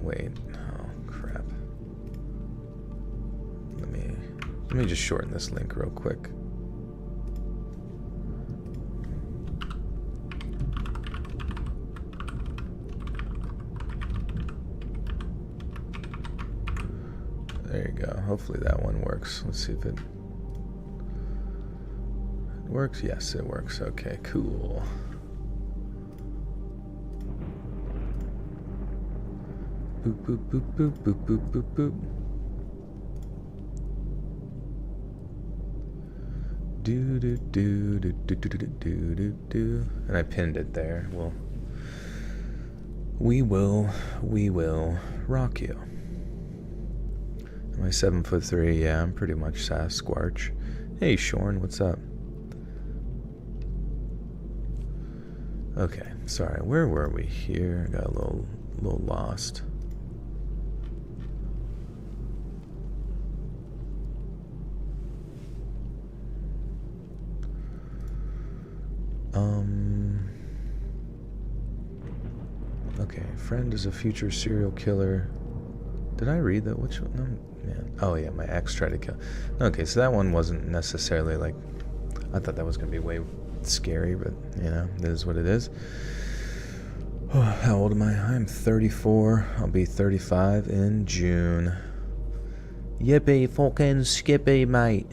[SPEAKER 1] Wait. Oh crap. Let me just shorten this link real quick. There you go. Hopefully that one works. Let's see if it works. Yes, it works. Okay, cool. Boop, boop, boop, boop, boop, boop, boop, boop. Do, do, do, do, do, do, do, do, do, do. And I pinned it there. Well, we will rock you. Am I 7'3"? Yeah, I'm pretty much Sasquatch. Hey, Shorn, what's up? Okay, sorry. Where were we here? I got a little lost. Okay, friend is a future serial killer. Did I read that? Which one? No, man. Oh yeah, my ex tried to kill. Okay, so that one wasn't necessarily like. I thought that was gonna be way scary, but you know, it is what it is. Oh, how old am I? I'm 34. I'll be 35 in June. Yippee fucking skippy, mate.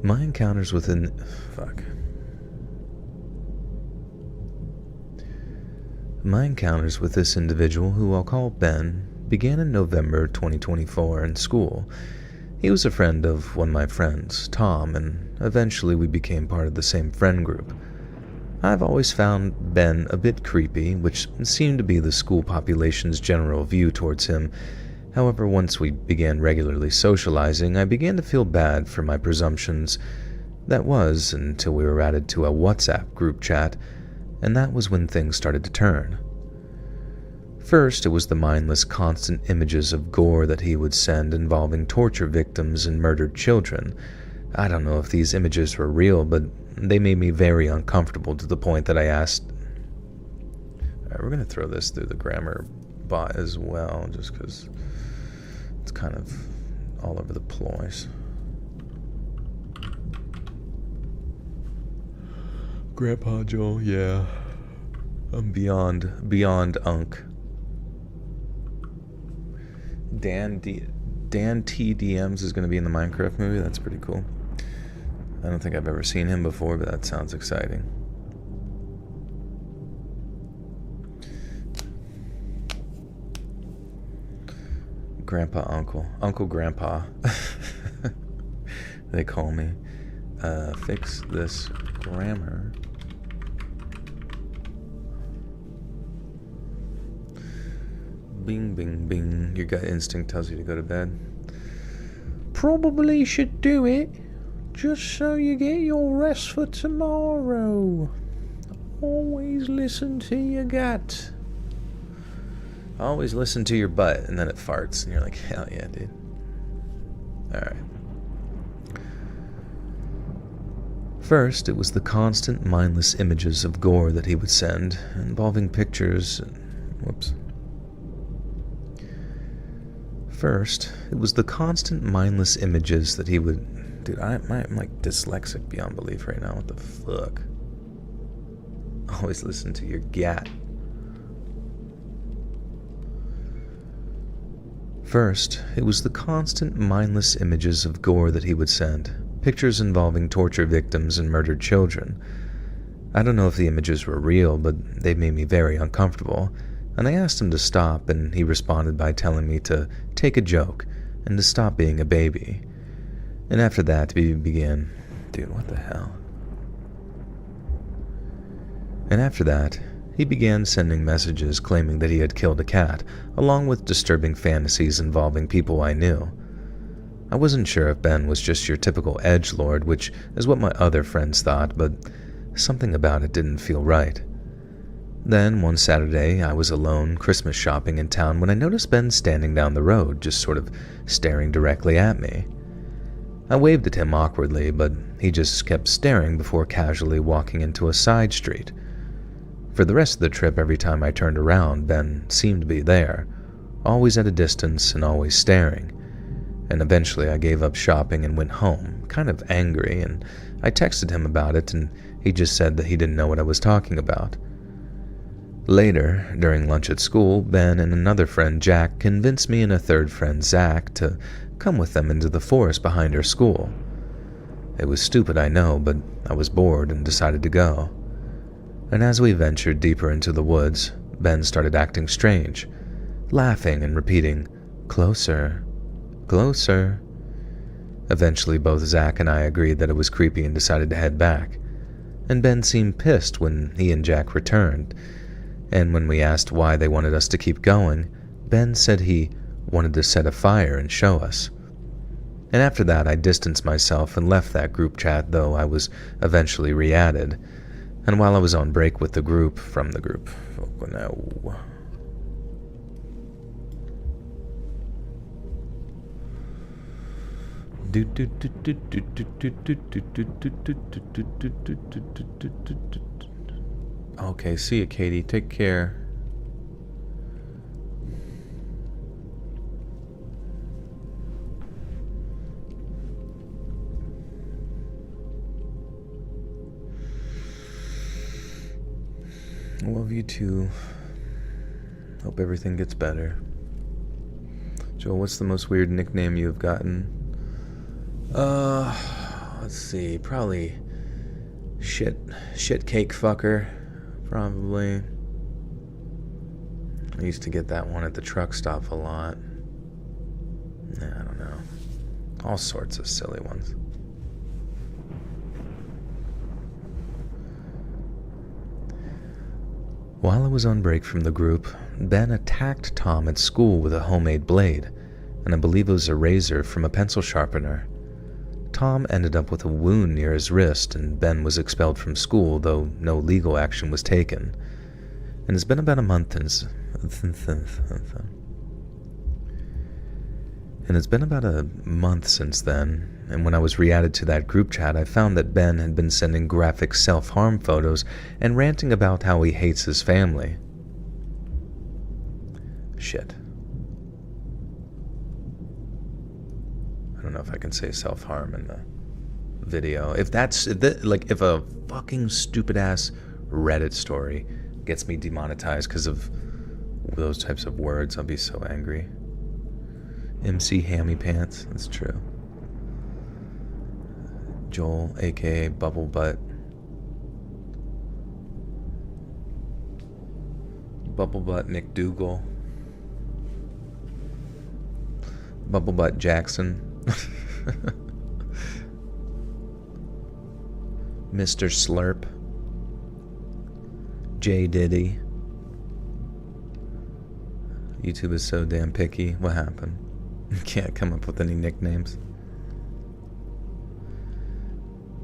[SPEAKER 1] My encounters with My encounters with this individual, who I'll call Ben, began in November 2024 in school. He was a friend of one of my friends, Tom, and eventually we became part of the same friend group. I've always found Ben a bit creepy, which seemed to be the school population's general view towards him. However, once we began regularly socializing, I began to feel bad for my presumptions. That was until we were added to a WhatsApp group chat, and that was when things started to turn. First, it was the mindless, constant images of gore that he would send involving torture victims and murdered children. I don't know if these images were real, but they made me very uncomfortable to the point that I asked... Alright, we're going to throw this through the grammar bot as well, just because it's kind of all over the place. Grandpa Joel, yeah. I'm beyond unk. Dan T. DMs is going to be in the Minecraft movie. That's pretty cool. I don't think I've ever seen him before, but that sounds exciting. Grandpa, Uncle Grandpa. They call me. Fix this grammar. Bing, bing, bing. Your gut instinct tells you to go to bed. Probably should do it, just so you get your rest for tomorrow. Always listen to your gut. Always listen to your butt, and then it farts, and you're like, hell yeah, dude. Alright. First, it was the constant, mindless images of gore that he would send, involving pictures... First, it was the constant, mindless images that he would... Dude, I'm like dyslexic beyond belief right now. What the fuck? Always listen to your gat. First, it was the constant, mindless images of gore that he would send. Pictures involving torture victims and murdered children. I don't know if the images were real, but they made me very uncomfortable, and I asked him to stop, and he responded by telling me to take a joke and to stop being a baby. And after that, we began... Dude, what the hell? And after that, he began sending messages claiming that he had killed a cat, along with disturbing fantasies involving people I knew. I wasn't sure if Ben was just your typical edgelord, which is what my other friends thought, but something about it didn't feel right. Then, one Saturday, I was alone Christmas shopping in town when I noticed Ben standing down the road, just sort of staring directly at me. I waved at him awkwardly, but he just kept staring before casually walking into a side street. For the rest of the trip, every time I turned around, Ben seemed to be there, always at a distance and always staring. And eventually I gave up shopping and went home, kind of angry, and I texted him about it, and he just said that he didn't know what I was talking about. Later, during lunch at school, Ben and another friend, Jack, convinced me and a third friend, Zach, to come with them into the forest behind our school. It was stupid, I know, but I was bored and decided to go. And as we ventured deeper into the woods, Ben started acting strange, laughing and repeating, "Closer, closer." Eventually, both Zach and I agreed that it was creepy and decided to head back. And Ben seemed pissed when he and Jack returned. And when we asked why they wanted us to keep going, Ben said he wanted to set a fire and show us. And after that, I distanced myself and left that group chat, though I was eventually re-added. And while I was on break with the group, from the group, oh no. Okay, see you, Katie. Take care. I love you too. Hope everything gets better. Joel, what's the most weird nickname you've gotten? Let's see. Probably shit cake fucker. Probably. I used to get that one at the truck stop a lot. Yeah, I don't know. All sorts of silly ones. While I was on break from the group, Ben attacked Tom at school with a homemade blade, and I believe it was a razor from a pencil sharpener. Tom ended up with a wound near his wrist, and Ben was expelled from school, though no legal action was taken. And it's been about a month since... then, and when I was re-added to that group chat, I found that Ben had been sending graphic self-harm photos and ranting about how he hates his family. Shit. I don't know if I can say self-harm in the video. If a fucking stupid-ass Reddit story gets me demonetized because of those types of words, I'll be so angry. MC Hammy Pants, that's true. Joel, aka Bubble Butt. Bubble Butt McDougal. Bubble Butt Jackson. Mr. Slurp. J. Diddy. YouTube is so damn picky. What happened? Can't come up with any nicknames.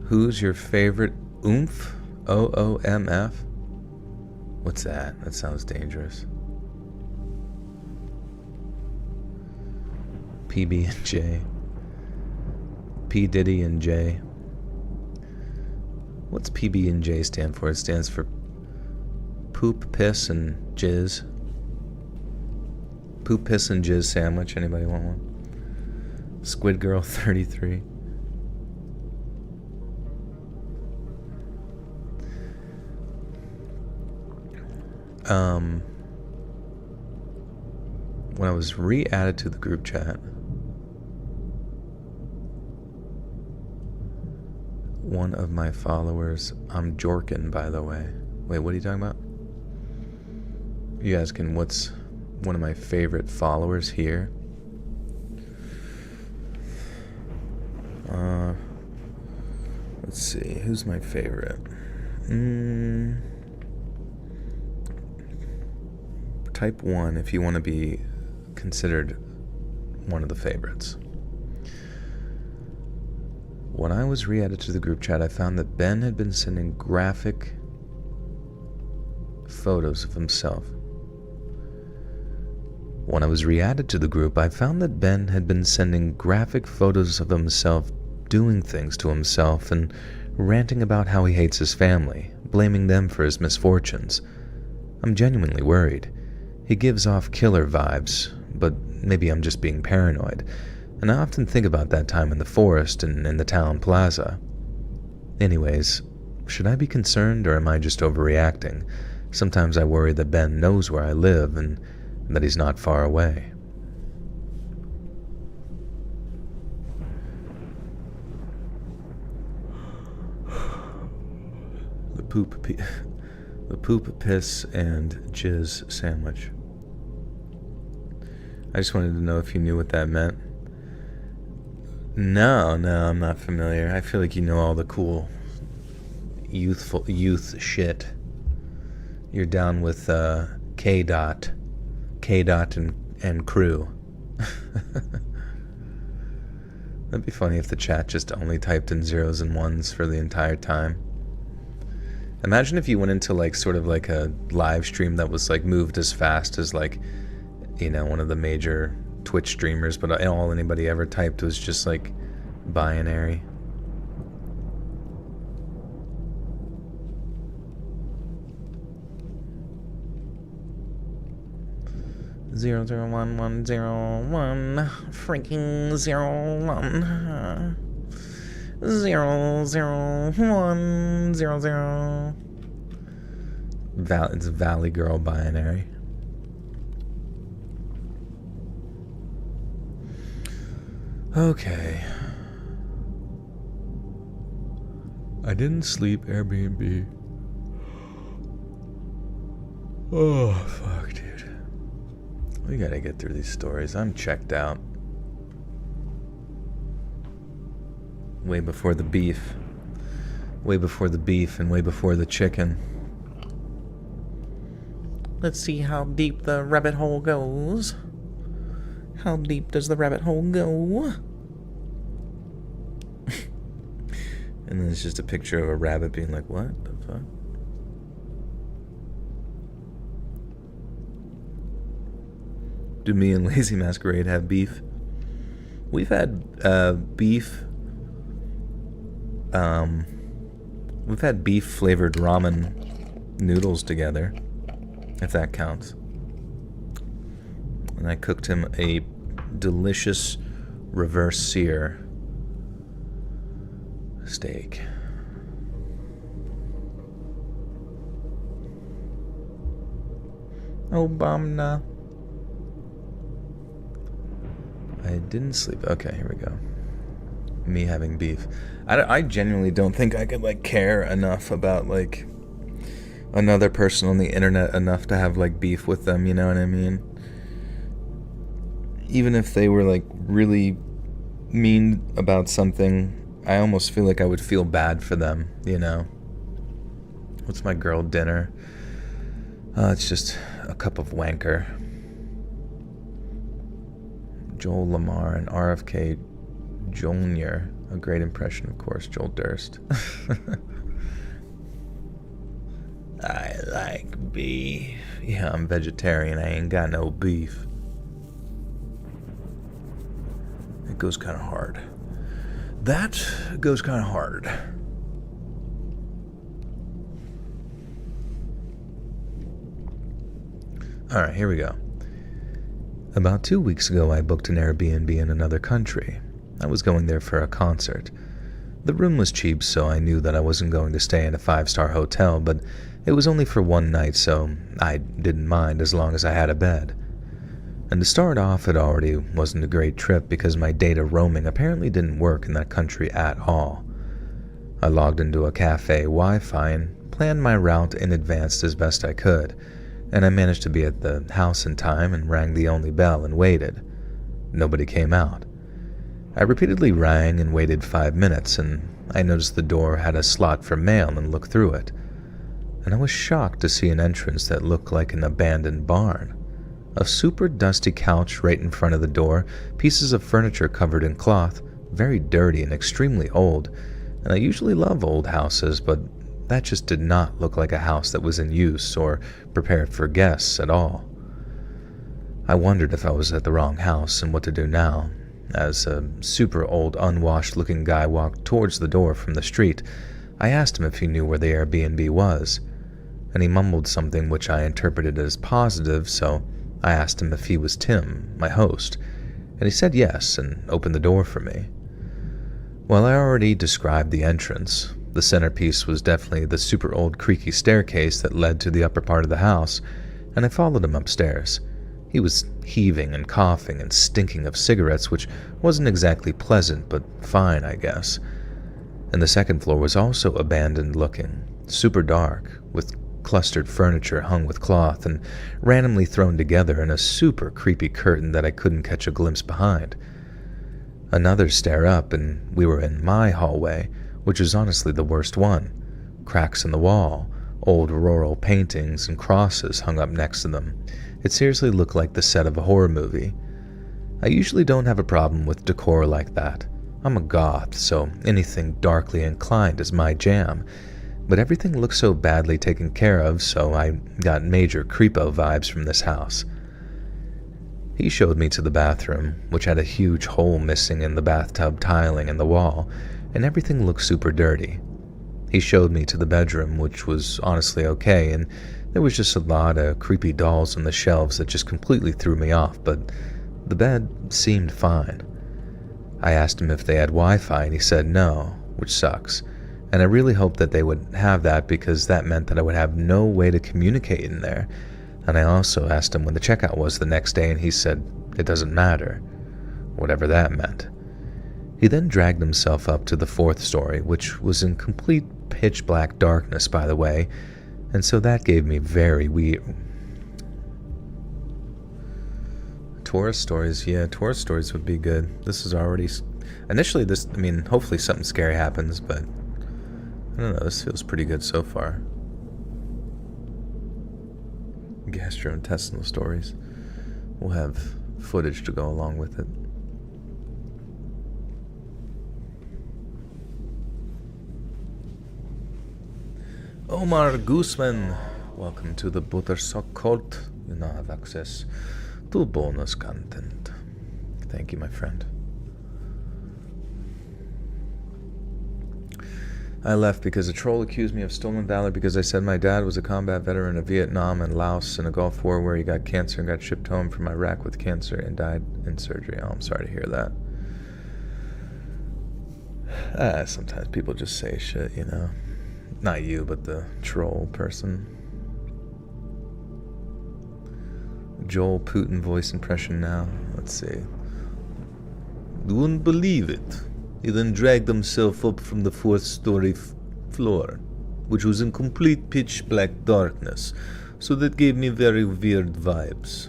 [SPEAKER 1] Who's your favorite oomph? OOMF? What's that? That sounds dangerous. PB and J. P. Diddy and J. What's PB and J stand for? It stands for poop, piss, and jizz. Poop, piss, and jizz sandwich. Anybody want one? Squid Girl 33. When I was re-added to the group chat, one of my followers, I'm Jorkin, by the way. Wait, what are you talking about? You asking what's one of my favorite followers here? Let's see, who's my favorite? Type 1 if you want to be considered one of the favorites. When I was re-added to the group chat, I found that Ben had been sending graphic photos of himself. When I was re-added to the group, I found that Ben had been sending graphic photos of himself doing things to himself and ranting about how he hates his family, blaming them for his misfortunes. I'm genuinely worried. He gives off killer vibes, but maybe I'm just being paranoid, and I often think about that time in the forest and in the town plaza. Anyways, should I be concerned or am I just overreacting? Sometimes I worry that Ben knows where I live and that he's not far away. The poop, piss, and jizz sandwich. I just wanted to know if you knew what that meant. No, I'm not familiar. I feel like you know all the cool youth shit. You're down with K Dot and crew. That'd be funny if the chat just only typed in zeros and ones for the entire time. Imagine if you went into like sort of like a live stream that was like moved as fast as like, you know, one of the major Twitch streamers, but all anybody ever typed was just like binary. Zero 1 freaking 01 00100. It's Valley Girl binary. Okay. I didn't sleep Airbnb. Oh, fuck, dude. We gotta get through these stories. I'm checked out. Way before the beef. Way before the beef and way before the chicken. Let's see how deep the rabbit hole goes. How deep does the rabbit hole go? And then it's just a picture of a rabbit being like, what the fuck? Do me and Lazy Masquerade have beef? We've had beef. We've had beef flavored ramen noodles together, if that counts. And I cooked him a delicious reverse sear steak. Obama. I didn't sleep. Okay, here we go. Me having beef. I genuinely don't think I could, like, care enough about, like, another person on the internet enough to have, like, beef with them, you know what I mean? Even if they were, like, really mean about something, I almost feel like I would feel bad for them, you know? What's my girl dinner? It's just a cup of wanker. Joel Lamar and RFK Jr. A great impression, of course, Joel Durst. I like beef. Yeah, I'm vegetarian. I ain't got no beef. It goes kind of hard. That goes kind of hard. Alright, here we go. About 2 weeks ago, I booked an Airbnb in another country. I was going there for a concert. The room was cheap, so I knew that I wasn't going to stay in a 5-star hotel, but it was only for one night, so I didn't mind as long as I had a bed. And to start off, it already wasn't a great trip because my data roaming apparently didn't work in that country at all. I logged into a cafe Wi-Fi and planned my route in advance as best I could, and I managed to be at the house in time and rang the only bell and waited. Nobody came out. I repeatedly rang and waited 5 minutes, and I noticed the door had a slot for mail and looked through it. And I was shocked to see an entrance that looked like an abandoned barn. A super dusty couch right in front of the door, pieces of furniture covered in cloth, very dirty and extremely old, and I usually love old houses, but that just did not look like a house that was in use or prepared for guests at all. I wondered if I was at the wrong house and what to do now. As a super old, unwashed-looking guy walked towards the door from the street, I asked him if he knew where the Airbnb was, and he mumbled something which I interpreted as positive, so I asked him if he was Tim, my host, and he said yes and opened the door for me. Well, I already described the entrance. The centerpiece was definitely the super old creaky staircase that led to the upper part of the house, and I followed him upstairs. He was heaving and coughing and stinking of cigarettes, which wasn't exactly pleasant, but fine, I guess. And the second floor was also abandoned looking, super dark, with clustered furniture hung with cloth and randomly thrown together in a super creepy curtain that I couldn't catch a glimpse behind. Another stair up, and we were in my hallway, which was honestly the worst one. Cracks in the wall, old rural paintings and crosses hung up next to them. It seriously looked like the set of a horror movie. I usually don't have a problem with decor like that. I'm a goth, so anything darkly inclined is my jam. But everything looked so badly taken care of, so I got major creepo vibes from this house. He showed me to the bathroom, which had a huge hole missing in the bathtub tiling in the wall, and everything looked super dirty. He showed me to the bedroom, which was honestly okay, and there was just a lot of creepy dolls on the shelves that just completely threw me off, but the bed seemed fine. I asked him if they had Wi-Fi, and he said no, which sucks, and I really hoped that they would have that because that meant that I would have no way to communicate in there. And I also asked him when the checkout was the next day, and he said it doesn't matter, whatever that meant. He then dragged himself up to the 4th story, which was in complete pitch black darkness, by the way, and so that gave me very weird. Tourist stories, yeah, tourist stories would be good. This is already Initially, this, I mean, hopefully something scary happens, but I don't know, this feels pretty good so far. Gastrointestinal stories. We'll have footage to go along with it. Omar Guzman, welcome to the Buttersock Cult. You now have access to bonus content. Thank you, my friend. I left because a troll accused me of stolen valor because I said my dad was a combat veteran of Vietnam and Laos in a Gulf War where he got cancer and got shipped home from Iraq with cancer and died in surgery. Oh, I'm sorry to hear that. Sometimes people just say shit, you know. Not you, but the troll person. Joel Putin voice impression now. Let's see. You wouldn't believe it. He then dragged himself up from the 4th-story floor, which was in complete pitch-black darkness, so that gave me very weird vibes.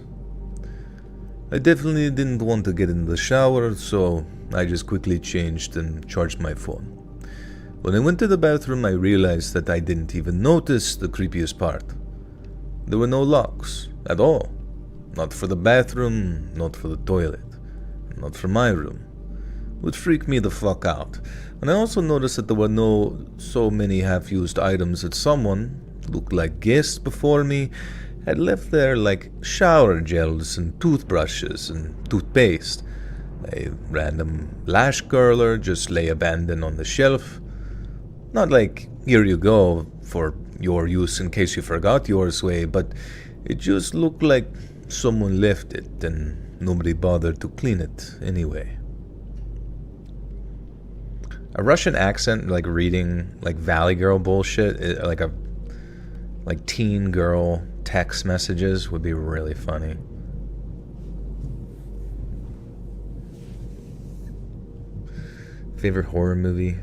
[SPEAKER 1] I definitely didn't want to get in the shower, so I just quickly changed and charged my phone. When I went to the bathroom, I realized that I didn't even notice the creepiest part. There were no locks, at all. Not for the bathroom, not for the toilet, not for my room. Would freak me the fuck out. And I also noticed that there were so many half-used items that someone, looked like guests before me, had left there, like shower gels and toothbrushes and toothpaste. A random lash curler just lay abandoned on the shelf. Not like, here you go, for your use in case you forgot yours way, but it just looked like someone left it and nobody bothered to clean it anyway. A Russian accent, like reading like Valley Girl bullshit, like teen girl text messages would be really funny. Favorite horror movie?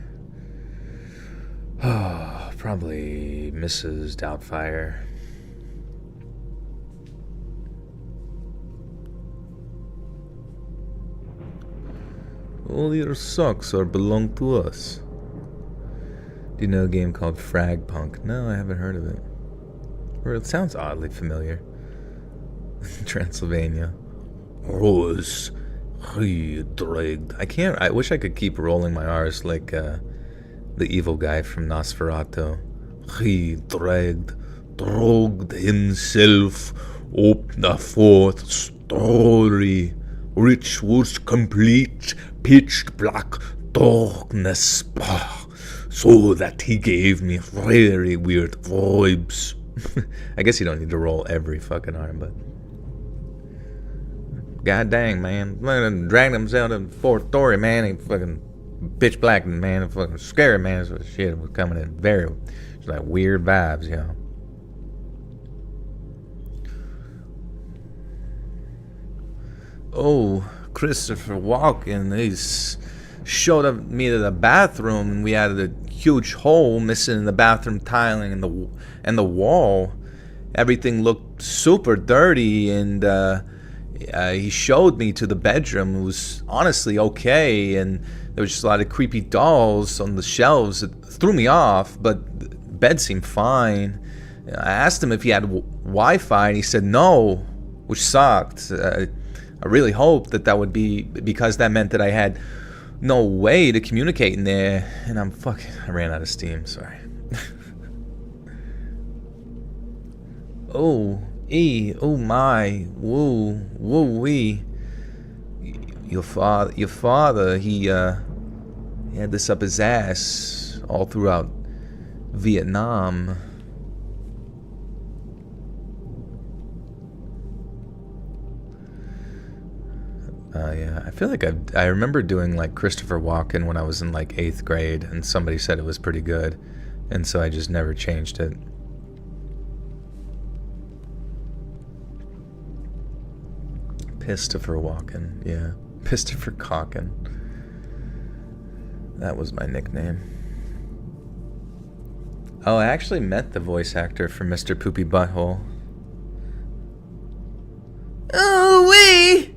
[SPEAKER 1] Oh, probably Mrs. Doubtfire. All your socks belong to us. Do you know a game called Frag Punk? No, I haven't heard of it. Or it sounds oddly familiar. Transylvania. Rose. He dragged. I wish I could keep rolling my R's like the evil guy from Nosferatu. He dragged himself up the 4th story, which was complete pitch black darkness, so that he gave me very weird vibes. I guess you don't need to roll every fucking arm, but god dang, man, dragged himself to the 4th story, man. He fucking pitch black, man, fucking scary, man. So shit was coming in very, like weird vibes, yo. Oh, Christopher Walken, he's showed up me to the bathroom, and we had a huge hole missing in the bathroom tiling and the wall. Everything looked super dirty, and he showed me to the bedroom. It was honestly okay, and there was just a lot of creepy dolls on the shelves. It threw me off, but the bed seemed fine. I asked him if he had Wi-Fi, and he said no, which sucked. I really hoped that would be because that meant that I had no way to communicate in there, and I ran out of steam, sorry. Oh my, wee. Your father, he had this up his ass all throughout Vietnam. Yeah, I feel like I remember doing like Christopher Walken when I was in like 8th grade, and somebody said it was pretty good, and so I just never changed it. Christopher Walken, yeah. Christopher Calkin. That was my nickname. Oh, I actually met the voice actor for Mr. Poopy Butthole. Oh, wee!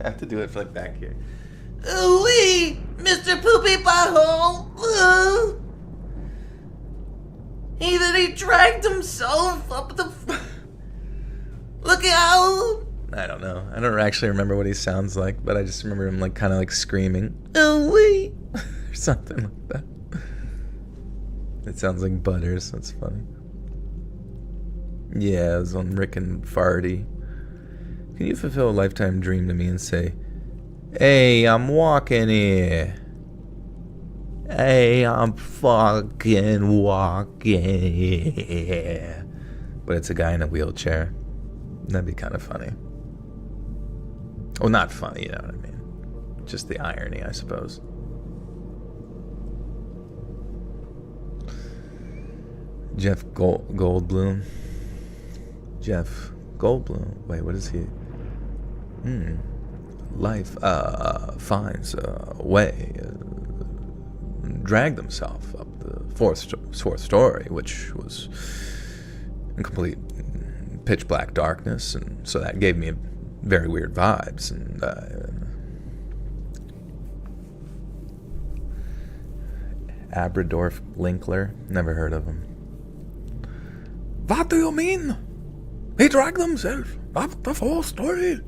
[SPEAKER 1] I have to do it like back here. Oh, dragged himself up the... Look out! I don't know. I don't actually remember what he sounds like, but I just remember him like kind of like screaming, "Oh wait," or something like that. It sounds like Butters. That's funny. Yeah, it was on Rick and Farty. Can you fulfill a lifetime dream to me and say, "Hey, I'm walking here. Hey, I'm fucking walking here." But it's a guy in a wheelchair. That'd be kind of funny. Well, not funny, you know what I mean. Just the irony, I suppose. Jeff Goldblum. Jeff Goldblum. Wait, what is he? Life finds a way. Dragged himself up the fourth story, which was in complete pitch black darkness, and so that gave me very weird vibes. And Abradorf Linkler, never heard of him. What do you mean? He dragged himself up the fourth story.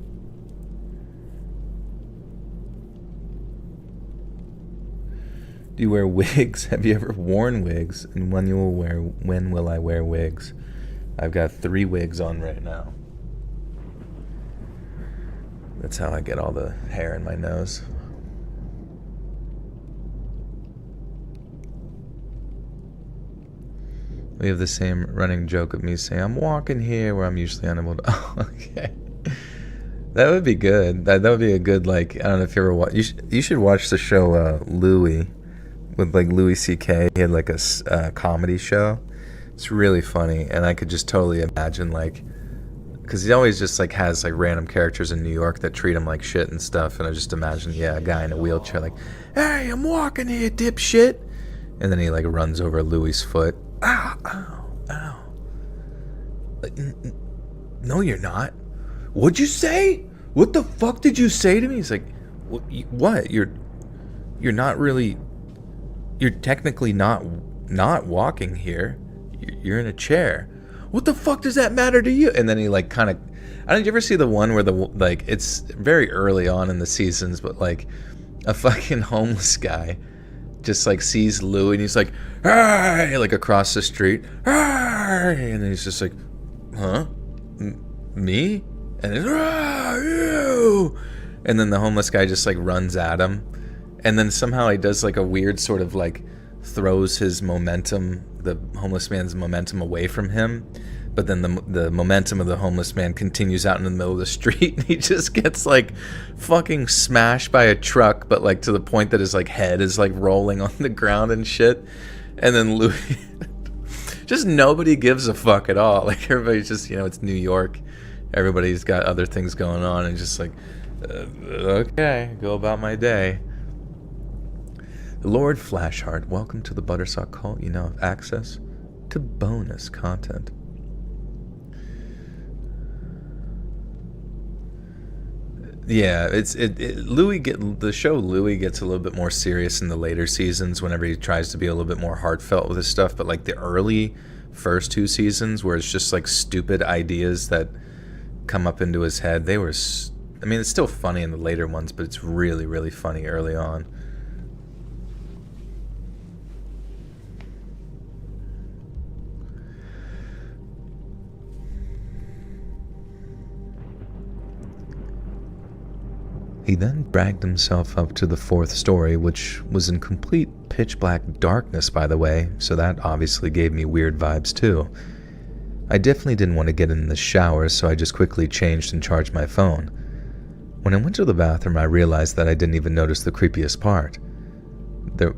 [SPEAKER 1] Do you wear wigs? Have you ever worn wigs? And when will I wear wigs? I've got 3 wigs on right now. That's how I get all the hair in my nose. We have the same running joke of me saying, "I'm walking here," where I'm usually unable to... Oh, okay. That would be good. That would be a good, like, I don't know if you ever watch... You should watch the show Louie, with, like, Louis C.K. He had, like, a comedy show. It's really funny, and I could just totally imagine, like... Because he always just, like, has, like, random characters in New York that treat him like shit and stuff, and I just imagine, yeah, a guy in a wheelchair, like, "Hey, I'm walking here, dipshit!" And then he, like, runs over Louis' foot. Ow, ow, ow. Like, no, you're not. What'd you say? What the fuck did you say to me? He's like, what? You're not really... You're technically not walking here. You're in a chair. What the fuck does that matter to you? And then he, like, kind of... I don't... You ever see the one where like, it's very early on in the seasons, but, like, a fucking homeless guy just, like, sees Louie and he's like, "Hey!" Like, across the street. "Hey!" And then he's just like, "Huh? Me?" And he's, "Ah, you!" And then the homeless guy just, like, runs at him. And then somehow he does, like, a weird sort of, like, throws his momentum, the homeless man's momentum, away from him. But then the momentum of the homeless man continues out in the middle of the street, and he just gets, like, fucking smashed by a truck, but, like, to the point that his, like, head is, like, rolling on the ground and shit. And then Louis... just nobody gives a fuck at all. Like, everybody's just, you know, it's New York. Everybody's got other things going on, and just like, okay, go about my day. Lord Flashheart, welcome to the Buttersock Cult. You now have access to bonus content. Yeah, the show Louie gets a little bit more serious in the later seasons whenever he tries to be a little bit more heartfelt with his stuff, but like the early first 2 seasons where it's just like stupid ideas that come up into his head, I mean, it's still funny in the later ones, but it's really, really funny early on. He then dragged himself up to the 4th story, which was in complete pitch black darkness, by the way, so that obviously gave me weird vibes too. I definitely didn't want to get in the shower, so I just quickly changed and charged my phone. When I went to the bathroom, I realized that I didn't even notice the creepiest part. God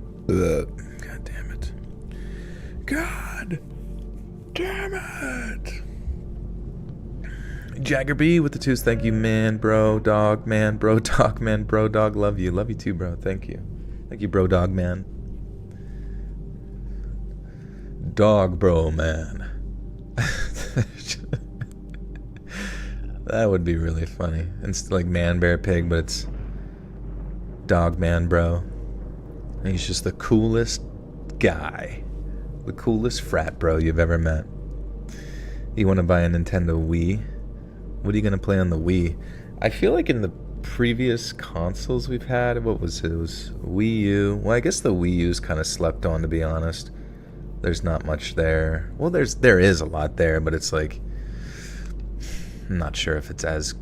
[SPEAKER 1] damn it. God damn it! Jagger B with the 2s, thank you, man, bro, dog, man, bro, dog, man, bro, dog, love you too, bro, thank you, bro, dog, man, dog, bro, man. That would be really funny. It's like man, bear, pig, but it's dog, man, bro, and he's just the coolest guy The coolest frat bro you've ever met. You want to buy a Nintendo Wii? What are you going to play on the Wii? I feel like in the previous consoles we've had, what was it? It was Wii U. Well, I guess the Wii U's kind of slept on, to be honest. There's not much there. Well, there is a lot there, but it's like, I'm not sure if it's as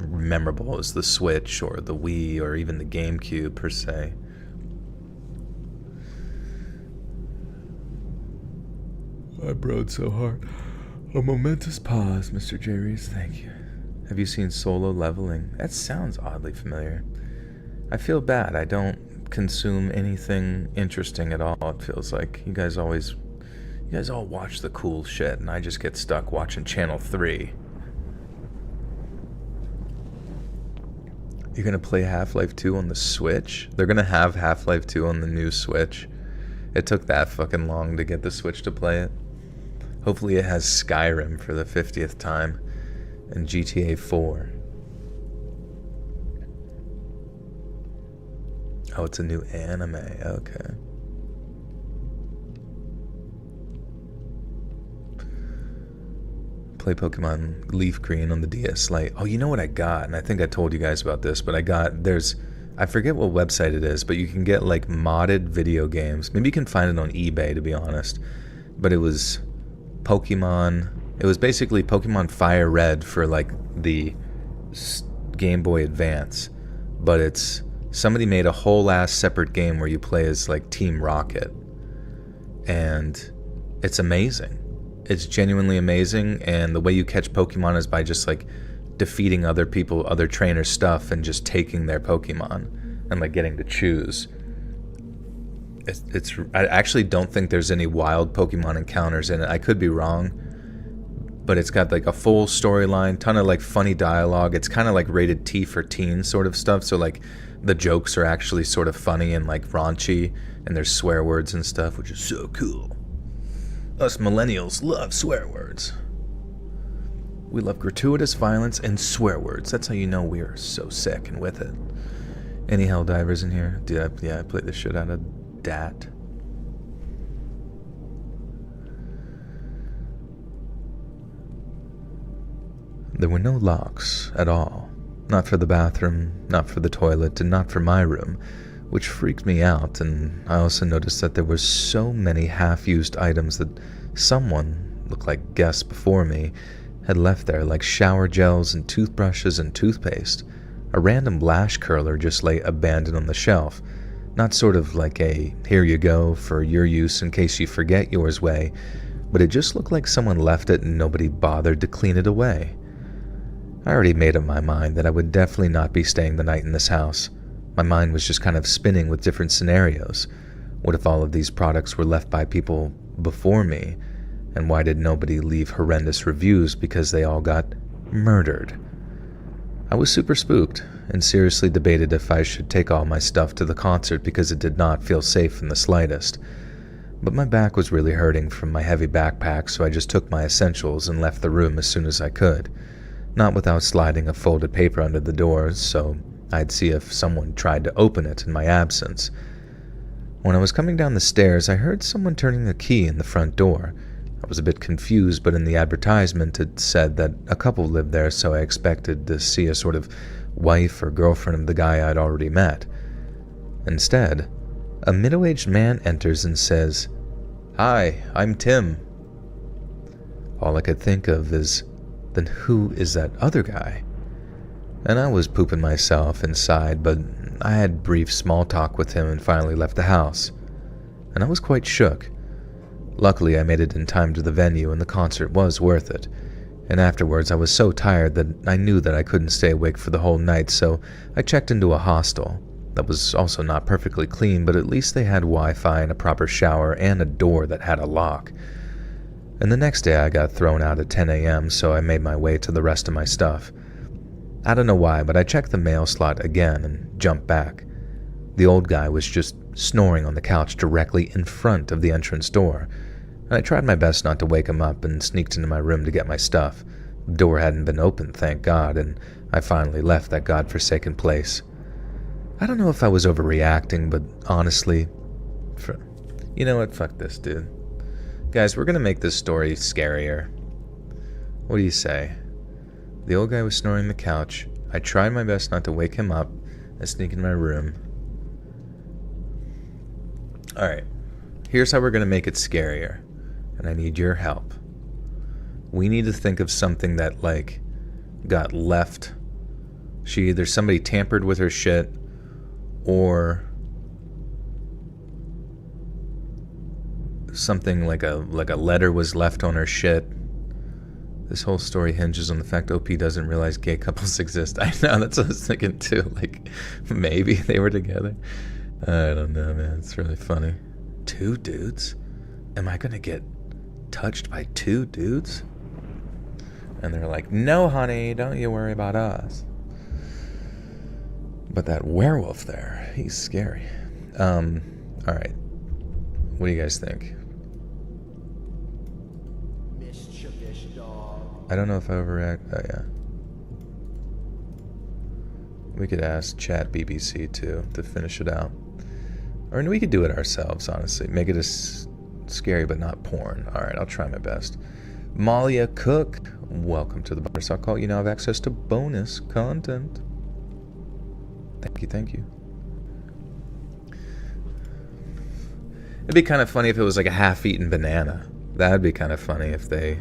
[SPEAKER 1] memorable as the Switch or the Wii or even the GameCube per se. I broed so hard. A momentous pause, Mr. J. Reese, thank you. Have you seen Solo Leveling? That sounds oddly familiar. I feel bad. I don't consume anything interesting at all. It feels like you guys all watch the cool shit, and I just get stuck watching Channel 3. You're gonna play Half-Life 2 on the Switch? They're gonna have Half-Life 2 on the new Switch. It took that fucking long to get the Switch to play it. Hopefully it has Skyrim for the 50th time and GTA 4. Oh, it's a new anime. Okay. Play Pokemon Leaf Green on the DS Lite. Oh, you know what I got? And I think I told you guys about this, but I forget what website it is, but you can get like modded video games. Maybe you can find it on eBay, to be honest. But it was Pokemon. It was basically Pokemon Fire Red for like the Game Boy Advance. But it's somebody made a whole ass separate game where you play as like Team Rocket. And it's amazing. It's genuinely amazing, and the way you catch Pokemon is by just like defeating other people, other trainers' stuff, and just taking their Pokemon and like getting to choose. I actually don't think there's any wild Pokemon encounters in it. I could be wrong, but it's got like a full storyline, ton of like funny dialogue. It's kind of like rated T for teen sort of stuff, so like the jokes are actually sort of funny and like raunchy, and there's swear words and stuff, which is so cool. Us millennials love swear words. We love gratuitous violence and swear words. That's how you know we are so sick and with it. Any Helldivers in here? Yeah, I played the shit out of Dat. There were no locks at all. Not for the bathroom, not for the toilet, and not for my room, which freaked me out, and I also noticed that there were so many half-used items that someone, looked like guests before me, had left there, like shower gels and toothbrushes and toothpaste. A random lash curler just lay abandoned on the shelf, not sort of like a here you go for your use in case you forget yours way, but it just looked like someone left it and nobody bothered to clean it away. I already made up my mind that I would definitely not be staying the night in this house. My mind was just kind of spinning with different scenarios. What if all of these products were left by people before me? And why did nobody leave horrendous reviews because they all got murdered? I was super spooked and seriously debated if I should take all my stuff to the concert because it did not feel safe in the slightest. But my back was really hurting from my heavy backpack, so I just took my essentials and left the room as soon as I could. Not without sliding a folded paper under the door, so I'd see if someone tried to open it in my absence. When I was coming down the stairs, I heard someone turning a key in the front door. I was a bit confused, but in the advertisement it said that a couple lived there, so I expected to see a sort of wife or girlfriend of the guy I'd already met. Instead, a middle-aged man enters and says, "Hi, I'm Tim." All I could think of is, then who is that other guy? And I was pooping myself inside, but I had brief small talk with him and finally left the house. And I was quite shook. Luckily, I made it in time to the venue and the concert was worth it. And afterwards, I was so tired that I knew that I couldn't stay awake for the whole night, so I checked into a hostel. That was also not perfectly clean, but at least they had Wi-Fi and a proper shower and a door that had a lock. And the next day I got thrown out at 10 a.m., so I made my way to the rest of my stuff. I don't know why, but I checked the mail slot again and jumped back. The old guy was just snoring on the couch directly in front of the entrance door, and I tried my best not to wake him up and sneaked into my room to get my stuff. The door hadn't been opened, thank God, and I finally left that godforsaken place. I don't know if I was overreacting, but honestly, You know what? Fuck this, dude. Guys, we're gonna make this story scarier. What do you say? The old guy was snoring on the couch. I tried my best not to wake him up. I sneak in my room. Alright. Here's how we're gonna make it scarier. And I need your help. We need to think of something that, like, got left. Either somebody tampered with her shit, or something like a letter was left on her shit. This whole story hinges on the fact OP doesn't realize gay couples exist. I know, that's what I was thinking too. Like, maybe they were together. I don't know, man. It's really funny. 2 dudes? Am I gonna get touched by 2 dudes? And they're like, no, honey, don't you worry about us. But that werewolf there, he's scary. Alright. What do you guys think? I don't know if I overreact. Oh, yeah. We could ask Chat BBC too to finish it out. Or we could do it ourselves, honestly. Make it as scary but not porn. Alright, I'll try my best. Malia Cook, welcome to the Buttersock Call. You now have access to bonus content. Thank you, thank you. It'd be kind of funny if it was like a half-eaten banana. That'd be kind of funny if they...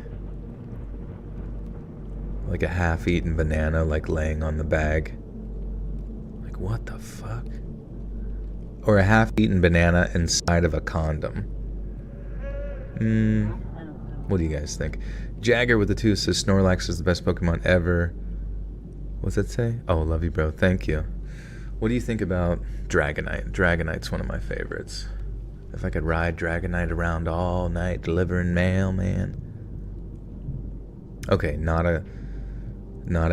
[SPEAKER 1] Like a half-eaten banana, like laying on the bag. Like, what the fuck? Or a half-eaten banana inside of a condom. What do you guys think? Jagger with the 2 says Snorlax is the best Pokemon ever. What's that say? Oh, love you, bro. Thank you. What do you think about Dragonite? Dragonite's one of my favorites. If I could ride Dragonite around all night delivering mail, man. Okay, not a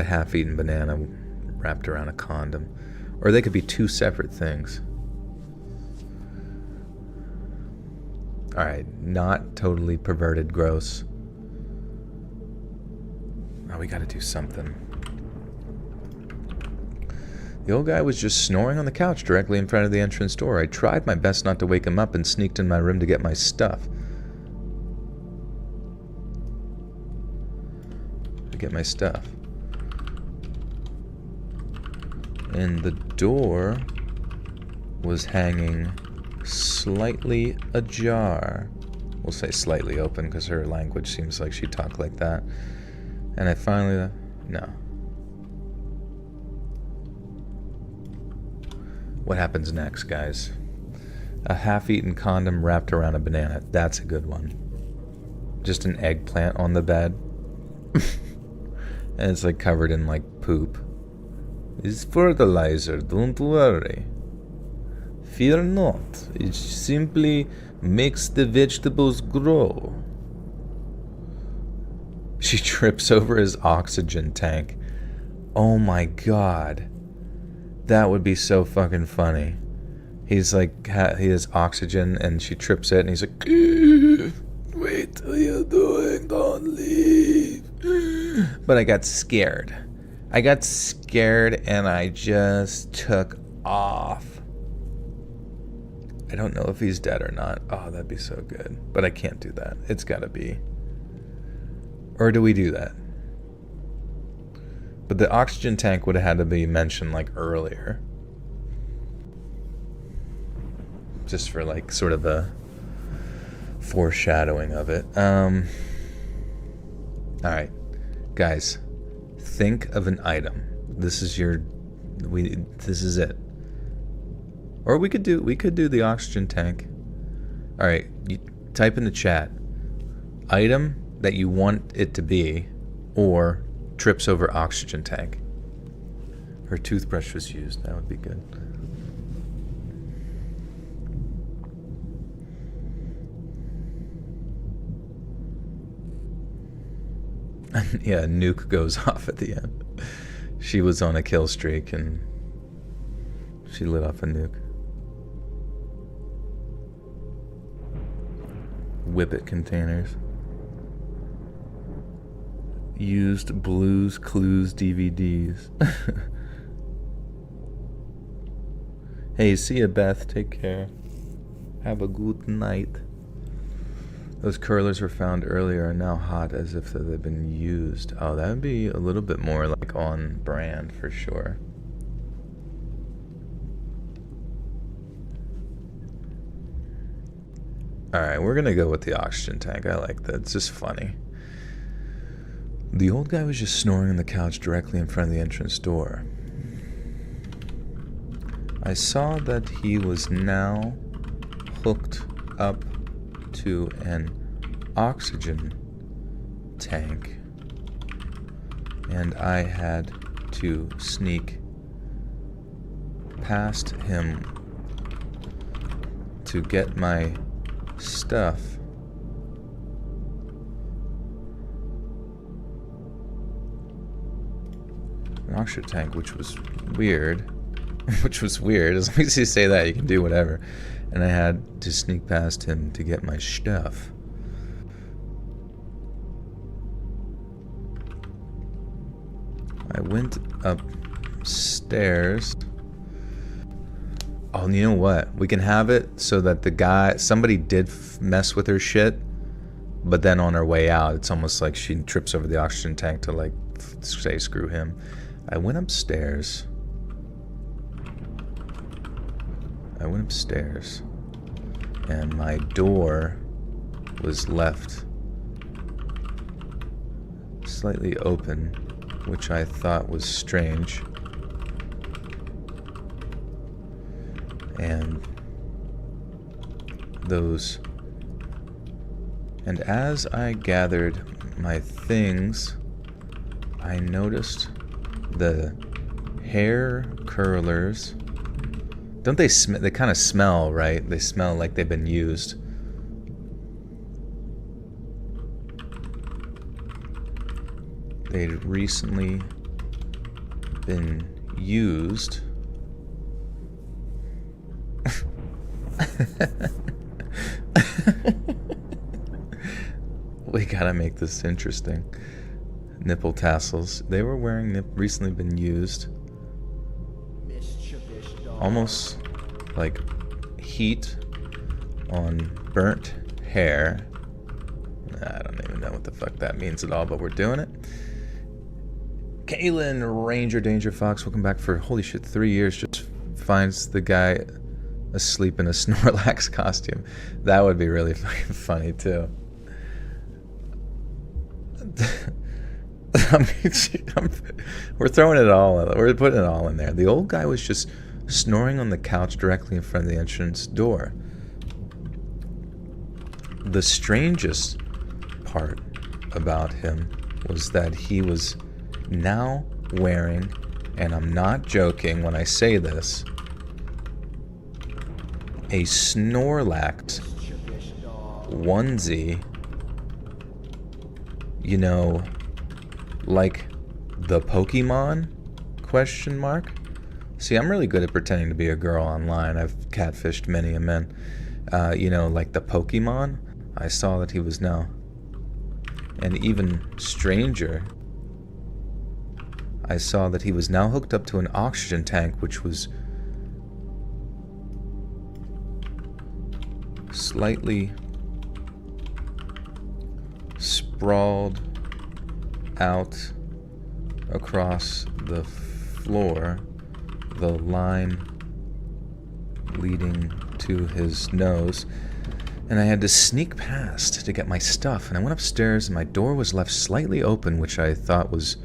[SPEAKER 1] half-eaten banana wrapped around a condom. Or they could be 2 separate things. Alright, not totally perverted gross. Oh, we gotta do something. The old guy was just snoring on the couch directly in front of the entrance door. I tried my best not to wake him up and sneaked in my room to get my stuff. And the door was hanging slightly ajar. We'll say slightly open because her language seems like she talked like that. And I finally... No. What happens next, guys? A half-eaten condom wrapped around a banana. That's a good one. Just an eggplant on the bed. And it's like covered in like poop. It's fertilizer, don't worry. Fear not. It simply makes the vegetables grow. She trips over his oxygen tank. Oh my god. That would be so fucking funny. He's like, he has oxygen and she trips it and he's like, wait till you're doing, don't leave. But I got scared. And I just took off. I don't know if he's dead or not. Oh, that'd be so good. But I can't do that. It's gotta be. Or do we do that? But the oxygen tank would have had to be mentioned like earlier. Just for like sort of a foreshadowing of it. Alright. Guys, think of an item. This is it. Or we could do the oxygen tank. Alright, you type in the chat item that you want it to be, or trips over oxygen tank. Her toothbrush was used. That would be good. Yeah, nuke goes off at the end. She was on a kill streak and she lit off a nuke. Whippet containers. Used Blues Clues DVDs. Hey, see ya, Beth. Take care. Have a good night. Those curlers were found earlier are now hot as if they've been used. Oh, that would be a little bit more like on brand for sure. Alright, we're gonna go with the oxygen tank. I like that. It's just funny. The old guy was just snoring on the couch directly in front of the entrance door. I saw that he was now hooked up to an oxygen tank, and I had to sneak past him to get my stuff. An oxygen tank, which was weird. As long as you say that, you can do whatever. And I had to sneak past him to get my stuff. I went upstairs. Oh, you know what? We can have it so that somebody did mess with her shit, but then on her way out, it's almost like she trips over the oxygen tank to, like, say screw him. I went upstairs, and my door was left slightly open, which I thought was strange. And as I gathered my things, I noticed the hair curlers. Don't they smell? They kind of smell, right? They smell like they've been used. They'd recently been used. We gotta make this interesting. Nipple tassels. They were wearing recently been used. Almost like heat on burnt hair. I don't even know what the fuck that means at all, but we're doing it. Kaylin, Ranger Danger Fox, welcome back for, holy shit, 3 years. Just finds the guy asleep in a Snorlax costume. That would be really fucking funny, too. We're throwing it all, we're putting it all in there. The old guy was just snoring on the couch directly in front of the entrance door. The strangest part about him was that he was now wearing, and I'm not joking when I say this, a Snorlax onesie, you know, like the Pokemon ? See, I'm really good at pretending to be a girl online. I've catfished many a man. You know, like the Pokemon. I saw that he was now. And even stranger, I saw that he was now hooked up to an oxygen tank, which was slightly sprawled out across the floor, the line leading to his nose, and I had to sneak past to get my stuff. And I went upstairs, and my door was left slightly open, which I thought was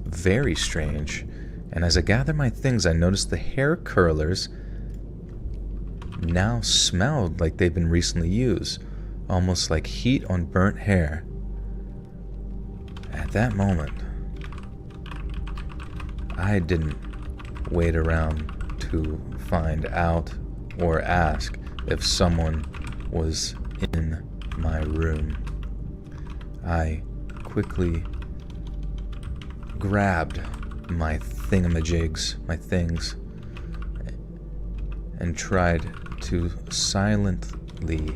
[SPEAKER 1] very strange. And as I gathered my things, I noticed the hair curlers now smelled like they'd been recently used, almost like heat on burnt hair. At that moment, I didn't wait around to find out or ask if someone was in my room. I quickly grabbed my thingamajigs, my things, and tried to silently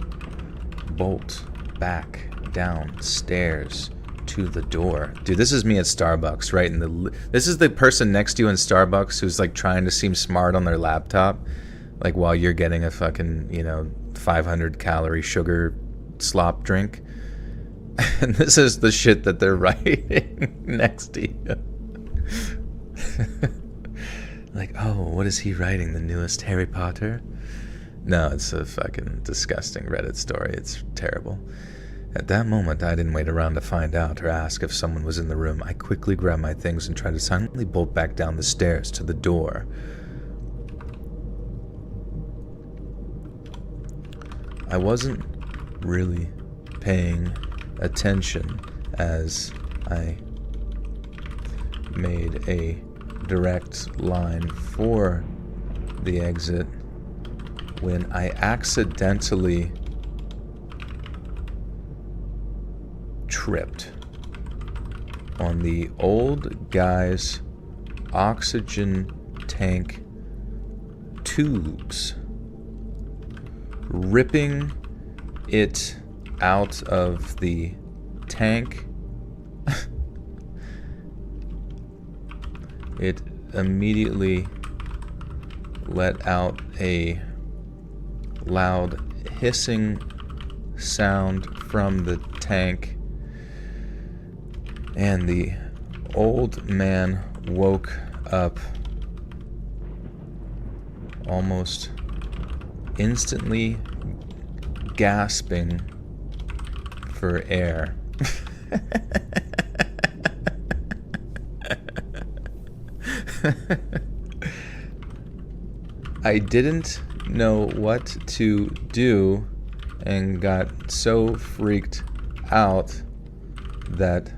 [SPEAKER 1] bolt back downstairs to the door. Dude, this is me at Starbucks, right? And this is the person next to you in Starbucks who's like trying to seem smart on their laptop, Like while you're getting a fucking, 500 calorie sugar slop drink. And this is the shit that they're writing next to you. Like, oh, what is he writing? The newest Harry Potter? No, it's a fucking disgusting Reddit story. It's terrible. At that moment, I didn't wait around to find out or ask if someone was in the room. I quickly grabbed my things and tried to silently bolt back down the stairs to the door. I wasn't really paying attention as I made a direct line for the exit when I accidentally tripped on the old guy's oxygen tank tubes, ripping it out of the tank. It immediately let out a loud hissing sound from the tank, and the old man woke up almost instantly, gasping for air. I didn't know what to do and got so freaked out that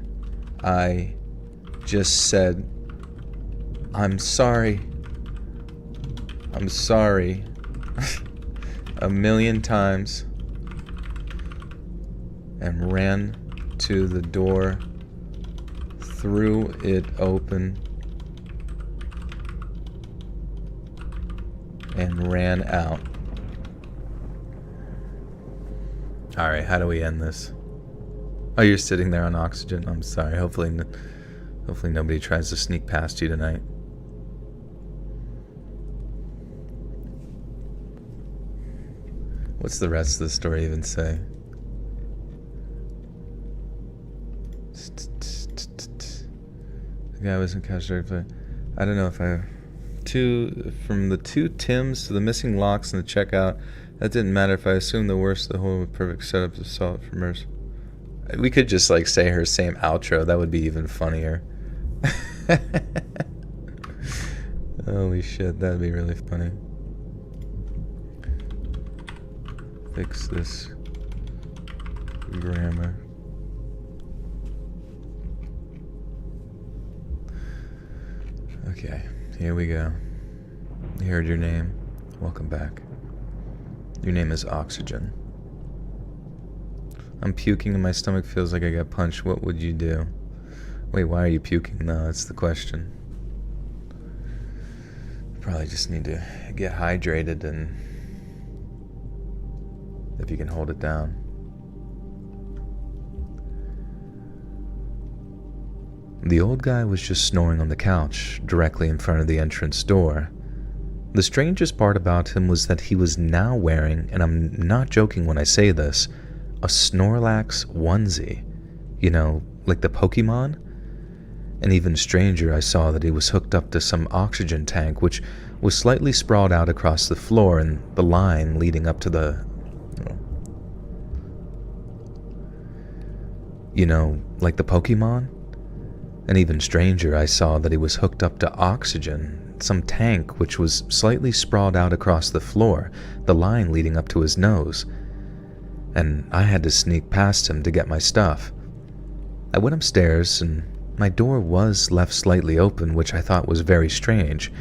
[SPEAKER 1] I just said, I'm sorry, a million times, and ran to the door, threw it open, and ran out. Alright, how do we end this? Oh, you're sitting there on oxygen? I'm sorry. Hopefully nobody tries to sneak past you tonight. What's the rest of the story even say? The guy was in couch directly. I don't know if from the two Tims to the missing locks and the checkout, that didn't matter. If I assumed the worst, the whole perfect setup to saw it from hers. We could just like say her same outro. That would be even funnier. Holy shit, that'd be really funny. Fix this grammar. Okay, here we go. You heard your name. Welcome back. Your name is Oxygen. I'm puking and my stomach feels like I got punched. What would you do? Wait, why are you puking? No, that's the question. Probably just need to get hydrated, and if you can hold it down. The old guy was just snoring on the couch, directly in front of the entrance door. The strangest part about him was that he was now wearing, and I'm not joking when I say this, a Snorlax onesie. You know, like the Pokemon? And even stranger, I saw that he was hooked up to some oxygen tank, which was slightly sprawled out across the floor, and the line leading up to the... You know, like the Pokemon? And even stranger, I saw that he was hooked up to oxygen, some tank which was slightly sprawled out across the floor, the line leading up to his nose. And I had to sneak past him to get my stuff. I went upstairs, and my door was left slightly open, which I thought was very strange.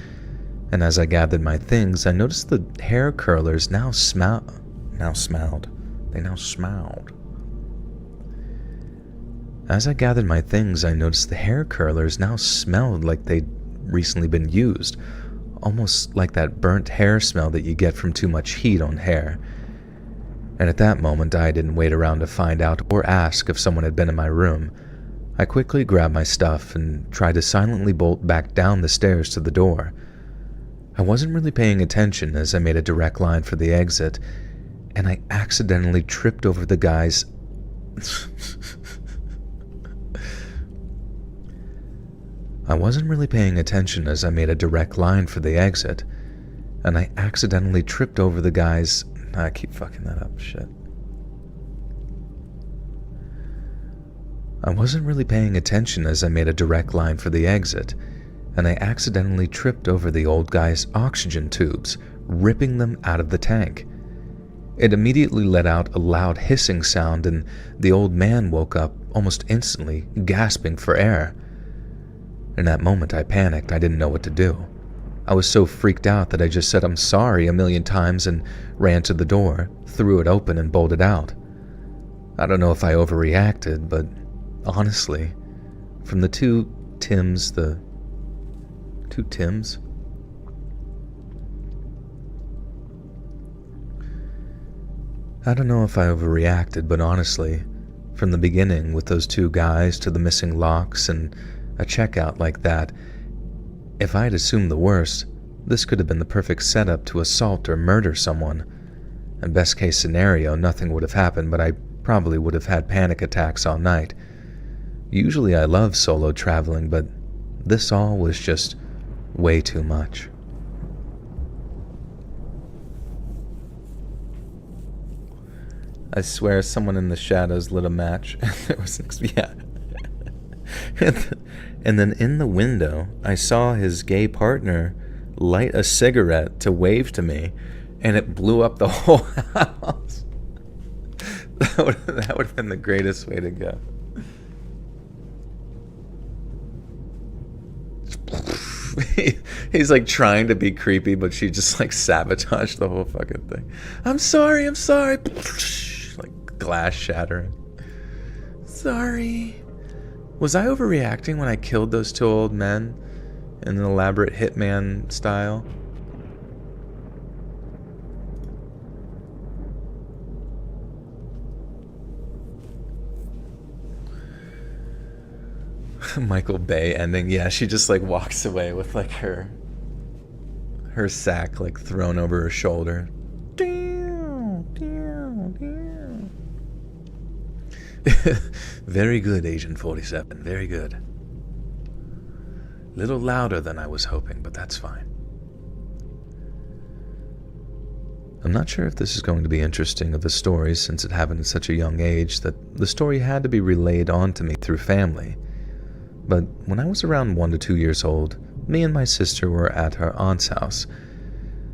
[SPEAKER 1] And as I gathered my things, I noticed the hair curlers now smelled. As I gathered my things, I noticed the hair curlers now smelled like they'd recently been used, almost like that burnt hair smell that you get from too much heat on hair. And at that moment, I didn't wait around to find out or ask if someone had been in my room. I quickly grabbed my stuff and tried to silently bolt back down the stairs to the door. I wasn't really paying attention as I made a direct line for the exit, and I accidentally tripped over the guy's... I wasn't really paying attention as I made a direct line for the exit, and I accidentally tripped over the guy's... I keep fucking that up, shit. I wasn't really paying attention as I made a direct line for the exit, and I accidentally tripped over the old guy's oxygen tubes, ripping them out of the tank. It immediately let out a loud hissing sound, and the old man woke up almost instantly, gasping for air. In that moment, I panicked. I didn't know what to do. I was so freaked out that I just said "I'm sorry" a million times and ran to the door, threw it open, and bolted out. I don't know if I overreacted, but honestly, from the two Tims, I don't know if I overreacted, but honestly, from the beginning with those two guys to the missing locks and a checkout like that, if I had assumed the worst, this could have been the perfect setup to assault or murder someone. In best case scenario, nothing would have happened, but I probably would have had panic attacks all night. Usually I love solo traveling, but this all was just way too much. I swear someone in the shadows lit a match. There was, yeah. And then in the window, I saw his gay partner light a cigarette to wave to me, and it blew up the whole house. That would have been the greatest way to go. He's like trying to be creepy, but she just like sabotaged the whole fucking thing. I'm sorry. Like glass shattering. Sorry. Was I overreacting when I killed those two old men in an elaborate hitman style? Michael Bay ending. Yeah, she just like walks away with like her sack like thrown over her shoulder. Very good, Agent 47. Very good. Little louder than I was hoping, but that's fine. I'm not sure if this is going to be interesting of a story since it happened at such a young age that the story had to be relayed on to me through family. But when I was around 1 to 2 years old, me and my sister were at her aunt's house.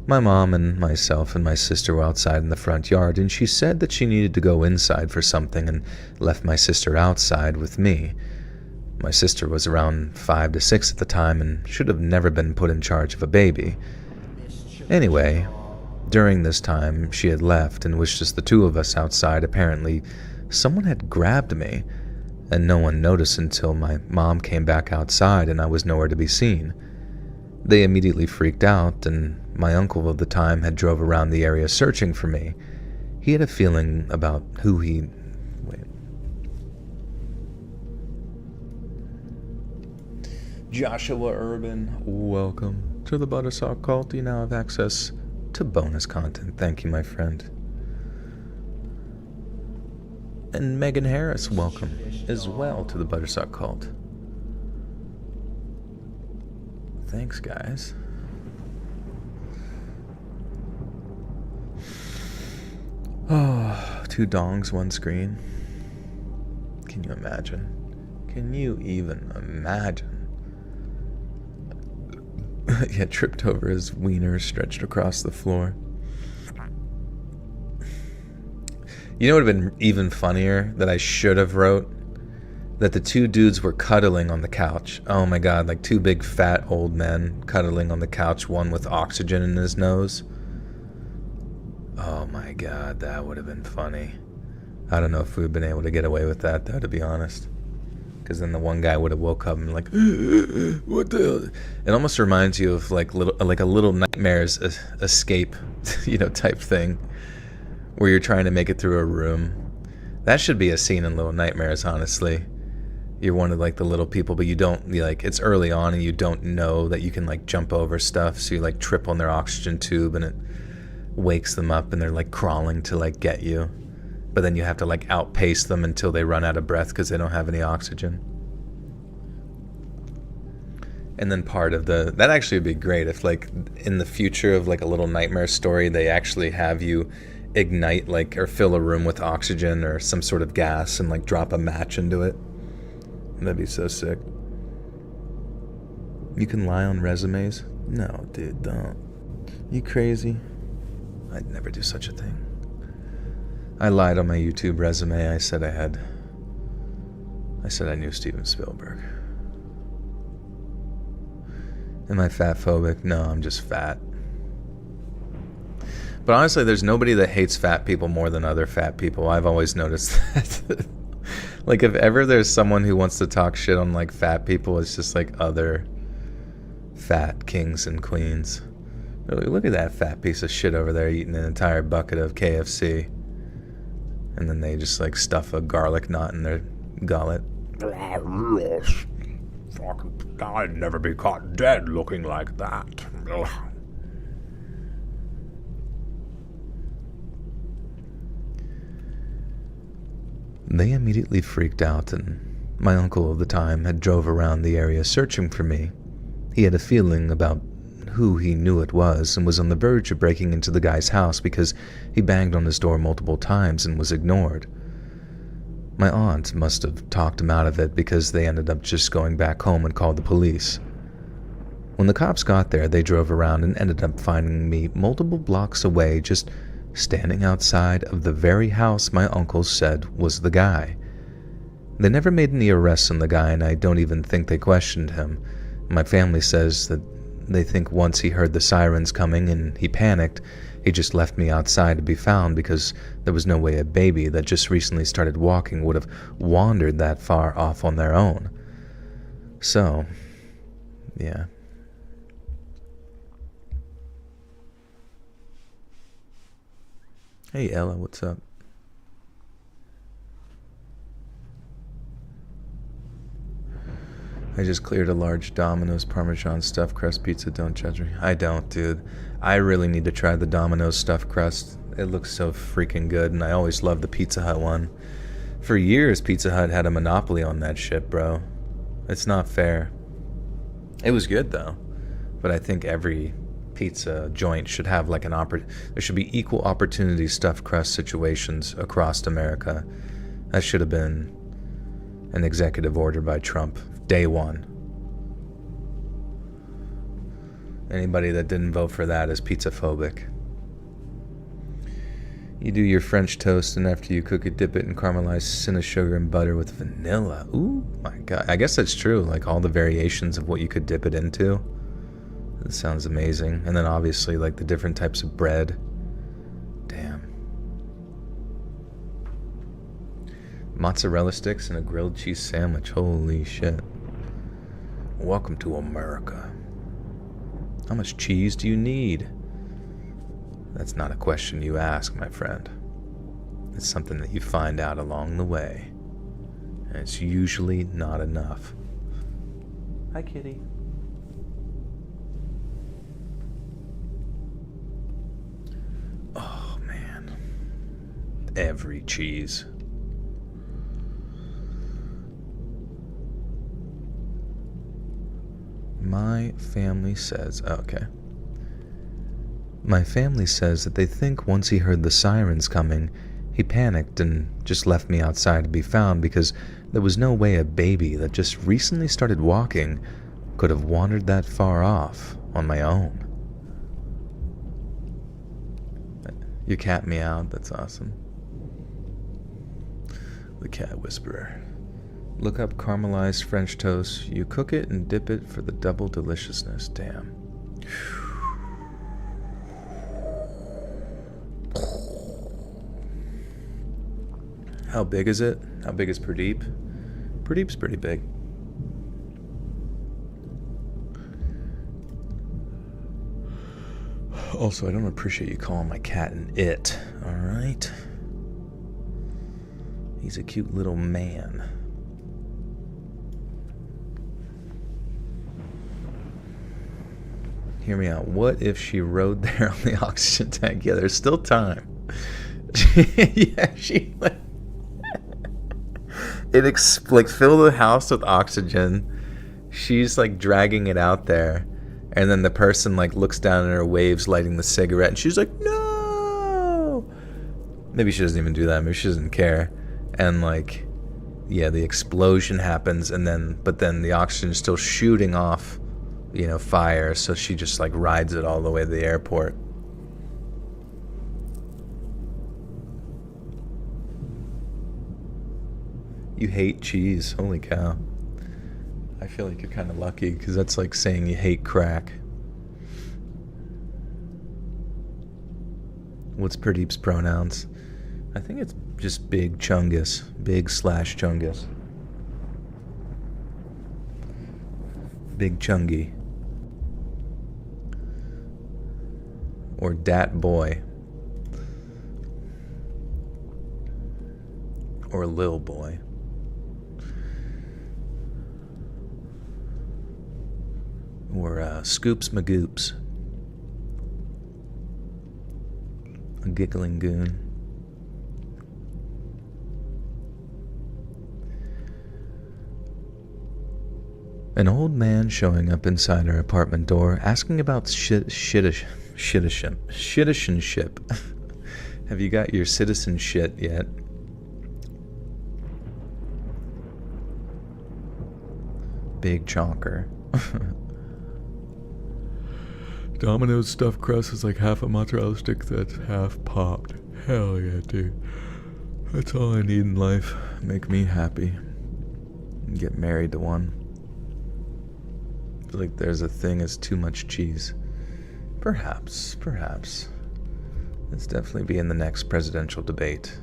[SPEAKER 1] My mom and myself and my sister were outside in the front yard, and she said that she needed to go inside for something and left my sister outside with me. My sister was around 5 to 6 at the time and should have never been put in charge of a baby. Anyway, during this time, she had left and it was just the two of us outside. Apparently, someone had grabbed me, and no one noticed until my mom came back outside and I was nowhere to be seen. They immediately freaked out, and my uncle of the time had drove around the area searching for me. He had a feeling about who he... Wait. Joshua Urban, welcome to the Buttersock Cult. You now have access to bonus content. Thank you, my friend. And Megan Harris, welcome as well to the Buttersock Cult. Thanks, guys. Oh, 2 dongs, 1 screen. Can you imagine? Can you even imagine? Yeah, tripped over his wiener stretched across the floor. You know what would have been even funnier that I should have wrote? That the 2 dudes were cuddling on the couch. Oh my god, like 2 big fat old men cuddling on the couch, one with oxygen in his nose. Oh my god, that would have been funny. I don't know if we've been able to get away with that though, to be honest. Because then the one guy would have woke up and like, what the hell? It almost reminds you of like a Little Nightmares escape, type thing, where you're trying to make it through a room. That should be a scene in Little Nightmares, honestly. you're one of like the little people, but you don't, like, it's early on and you don't know that you can like jump over stuff, so you like trip on their oxygen tube and it wakes them up and they're like crawling to like get you, but then you have to like outpace them until they run out of breath because they don't have any oxygen. And then part of that actually would be great if like in the future of like a little nightmare story, they actually have you ignite like or fill a room with oxygen or some sort of gas and like drop a match into it. That'd be so sick. You can lie on resumes? No, dude, don't. You crazy? I'd never do such a thing. I lied on my YouTube resume. I said I knew Steven Spielberg. Am I fat phobic? No, I'm just fat. But honestly, there's nobody that hates fat people more than other fat people. I've always noticed that. Like, if ever there's someone who wants to talk shit on, like, fat people, it's just, like, other fat kings and queens. They're like, look at that fat piece of shit over there eating an entire bucket of KFC. And then they just, like, stuff a garlic knot in their gullet. I'd never be caught dead looking like that. They immediately freaked out, and my uncle of the time had drove around the area searching for me. He had a feeling about who he knew it was and was on the verge of breaking into the guy's house because he banged on his door multiple times and was ignored. My aunt must have talked him out of it because they ended up just going back home and called the police. When the cops got there, they drove around and ended up finding me multiple blocks away, just standing outside of the very house my uncle said was the guy. They never made any arrests on the guy, and I don't even think they questioned him. My family says that they think once he heard the sirens coming and he panicked, he just left me outside to be found because there was no way a baby that just recently started walking would have wandered that far off on their own. So, yeah. Hey Ella, what's up? I just cleared a large Domino's Parmesan stuffed crust pizza. Don't judge me. I don't, dude. I really need to try the Domino's stuffed crust. It looks so freaking good, and I always loved the Pizza Hut one. For years, Pizza Hut had a monopoly on that shit, bro. It's not fair. It was good, though. But I think every pizza joint should have like there should be equal opportunity stuffed crust situations across America. That should have been an executive order by Trump. Day one. Anybody that didn't vote for that is pizza phobic. You do your French toast, and after you cook it, dip it in caramelized cinnamon sugar and butter with vanilla. Ooh, my God. I guess that's true. Like all the variations of what you could dip it into. That sounds amazing. And then obviously like the different types of bread. Damn. Mozzarella sticks and a grilled cheese sandwich. Holy shit. Welcome to America. How much cheese do you need? That's not a question you ask, my friend. It's something that you find out along the way. And it's usually not enough. Hi, kitty. Oh, man. Every cheese. My family says, okay. My family says that they think once he heard the sirens coming, he panicked and just left me outside to be found because there was no way a baby that just recently started walking could have wandered that far off on my own. Your cat meowed, that's awesome. The cat whisperer. Look up caramelized French toast. You cook it and dip it for the double deliciousness. Damn. How big is it? How big is Pradeep? Pradeep's pretty big. Also, I don't appreciate you calling my cat an it, alright? He's a cute little man. Hear me out. What if she rode there on the oxygen tank? Yeah, there's still time. Yeah, she like like fill the house with oxygen. She's like dragging it out there, and then the person like looks down at her, waves, lighting the cigarette, and she's like, no. Maybe she doesn't even do that. Maybe she doesn't care. And like, yeah, the explosion happens, and then the oxygen is still shooting off, fire. So she just like rides it all the way to the airport. You hate cheese. Holy cow. I feel like you're kind of lucky, because that's like saying you hate crack. What's Pradeep's pronouns? I think it's just Big Chungus. Big/Chungus. Big Chungy. Or Dat Boy. Or Lil Boy. Or Scoops Magoops. A giggling goon. An old man showing up inside our apartment door, asking about citizenship. Have you got your citizenship yet? Big chonker. Domino's stuffed crust is like half a mozzarella stick that's half popped. Hell yeah, dude. That's all I need in life. Make me happy. And get married to one. I feel like there's a thing as too much cheese. Perhaps. Let's definitely be in the next presidential debate.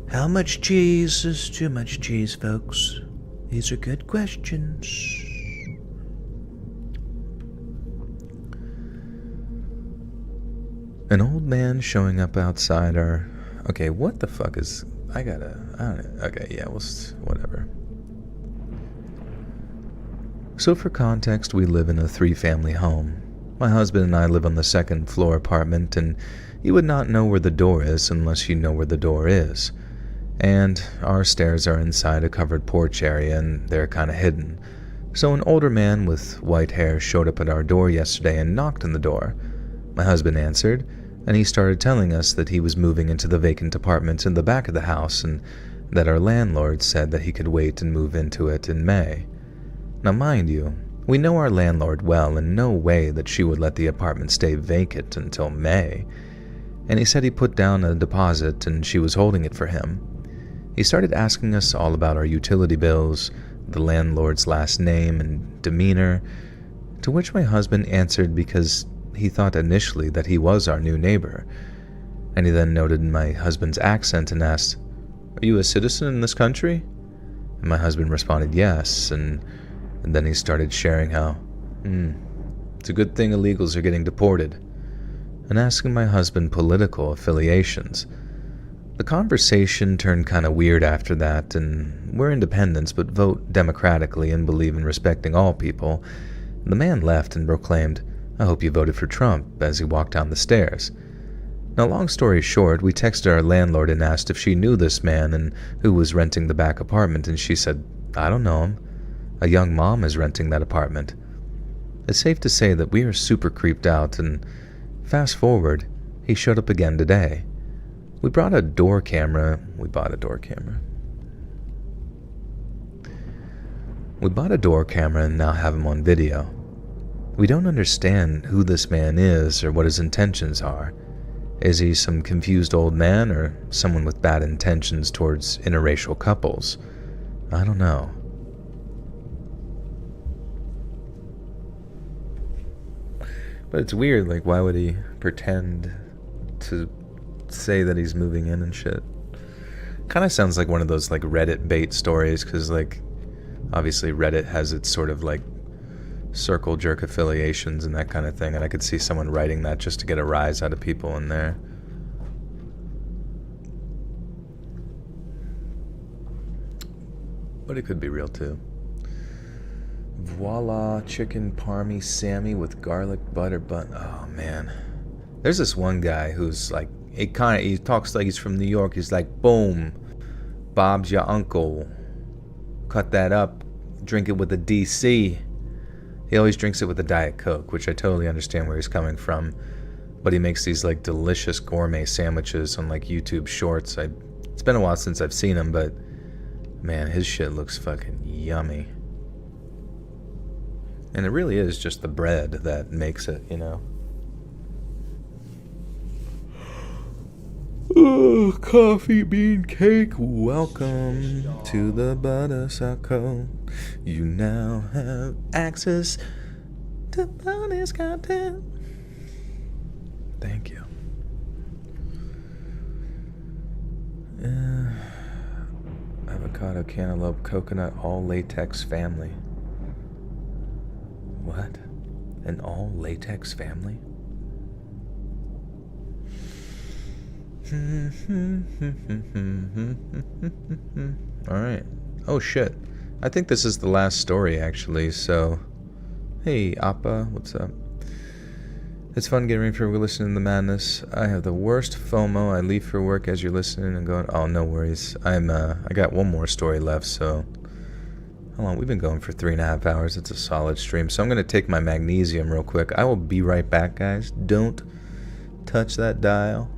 [SPEAKER 1] How much cheese is too much cheese, folks? These are good questions. An old man showing up outside our... Okay, what the fuck is... I don't know. Okay, yeah, whatever. So for context, we live in a 3-family home. My husband and I live on the 2nd floor apartment, and you would not know where the door is unless you know where the door is. And our stairs are inside a covered porch area, and they're kind of hidden. So an older man with white hair showed up at our door yesterday and knocked on the door. My husband answered, and he started telling us that he was moving into the vacant apartment in the back of the house, and that our landlord said that he could wait and move into it in May. Now mind you, we know our landlord well, and no way that she would let the apartment stay vacant until May. And he said he put down a deposit and she was holding it for him. He started asking us all about our utility bills, the landlord's last name and demeanor, to which my husband answered because he thought initially that he was our new neighbor. And he then noted my husband's accent and asked, "Are you a citizen in this country?" And my husband responded yes, and then he started sharing how, it's a good thing illegals are getting deported, and asking my husband political affiliations. The conversation turned kind of weird after that, and we're independents but vote democratically and believe in respecting all people. The man left and proclaimed, "I hope you voted for Trump," as he walked down the stairs. Now, long story short, we texted our landlord and asked if she knew this man and who was renting the back apartment, and she said, "I don't know him. A young mom is renting that apartment." It's safe to say that we are super creeped out, and fast forward, he showed up again today. We bought a door camera and now have him on video. We don't understand who this man is or what his intentions are. Is he some confused old man or someone with bad intentions towards interracial couples? I don't know. But it's weird, like, why would he pretend to say that he's moving in and shit? Kind of sounds like one of those, like, Reddit bait stories, because, like, obviously Reddit has its sort of, like, circle jerk affiliations and that kind of thing, and I could see someone writing that just to get a rise out of people in there. But it could be real, too. Voila, chicken parmy Sammy with garlic butter bun. Oh man, there's this one guy who's like, he talks like he's from New York. He's like, boom, Bob's your uncle. Cut that up, drink it with a DC. He always drinks it with a Diet Coke, which I totally understand where he's coming from. But he makes these like delicious gourmet sandwiches on like YouTube Shorts. It's been a while since I've seen him, but man, his shit looks fucking yummy. And it really is just the bread that makes it, you know. Oh, coffee bean cake, welcome to the Butterscotch. You now have access to bonus content. Thank you. Avocado, cantaloupe, coconut, all latex family. What? An all latex family? Alright. Oh shit. I think this is the last story actually, so. Hey, Appa, what's up? It's fun getting ready for listening to the madness. I have the worst FOMO. I leave for work as you're listening and going, oh, no worries. I got one more story left, so. Hold on, we've been going for 3.5 hours. It's a solid stream. So I'm going to take my magnesium real quick. I will be right back, guys. Don't touch that dial.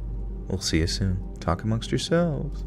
[SPEAKER 1] We'll see you soon. Talk amongst yourselves.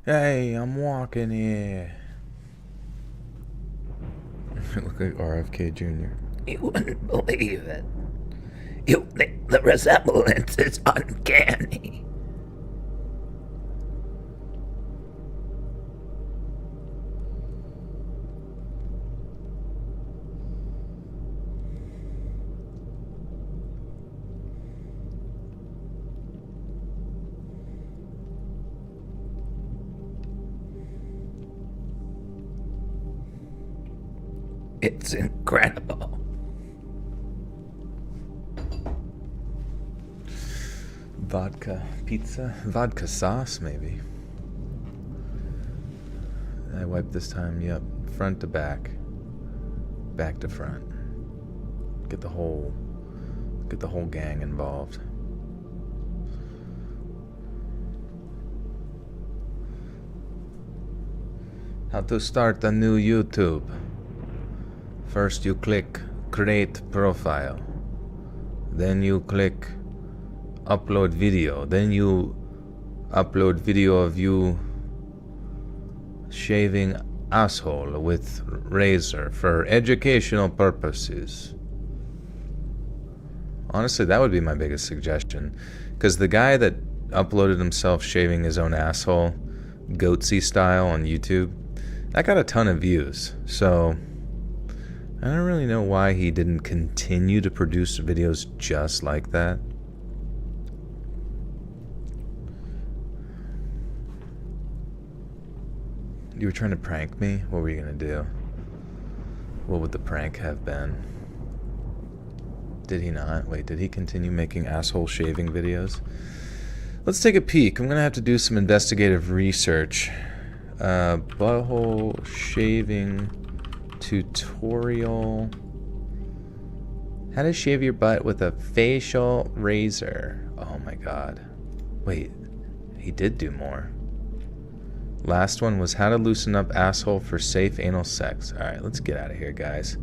[SPEAKER 1] Hey, I'm walking here. Look like RFK Jr.
[SPEAKER 3] You wouldn't believe it. The resemblance is uncanny. It's incredible.
[SPEAKER 1] Vodka pizza? Vodka sauce, maybe. I wiped this time, yep. Front to back. Back to front. Get the whole gang involved. How to start a new YouTube. First you click create profile. Then you click upload video. Then you upload video of you shaving asshole with razor for educational purposes. Honestly, that would be my biggest suggestion. Because the guy that uploaded himself shaving his own asshole, goatsy style on YouTube, that got a ton of views. So I don't really know why he didn't continue to produce videos just like that. You were trying to prank me? What were you gonna do? What would the prank have been? Did he not? Wait, did he continue making asshole shaving videos? Let's take a peek. I'm gonna have to do some investigative research. Butthole shaving tutorial. How to shave your butt with a facial razor. Oh my god. Wait, he did do more. Last one was how to loosen up asshole for safe anal sex. Alright, let's get out of here, guys.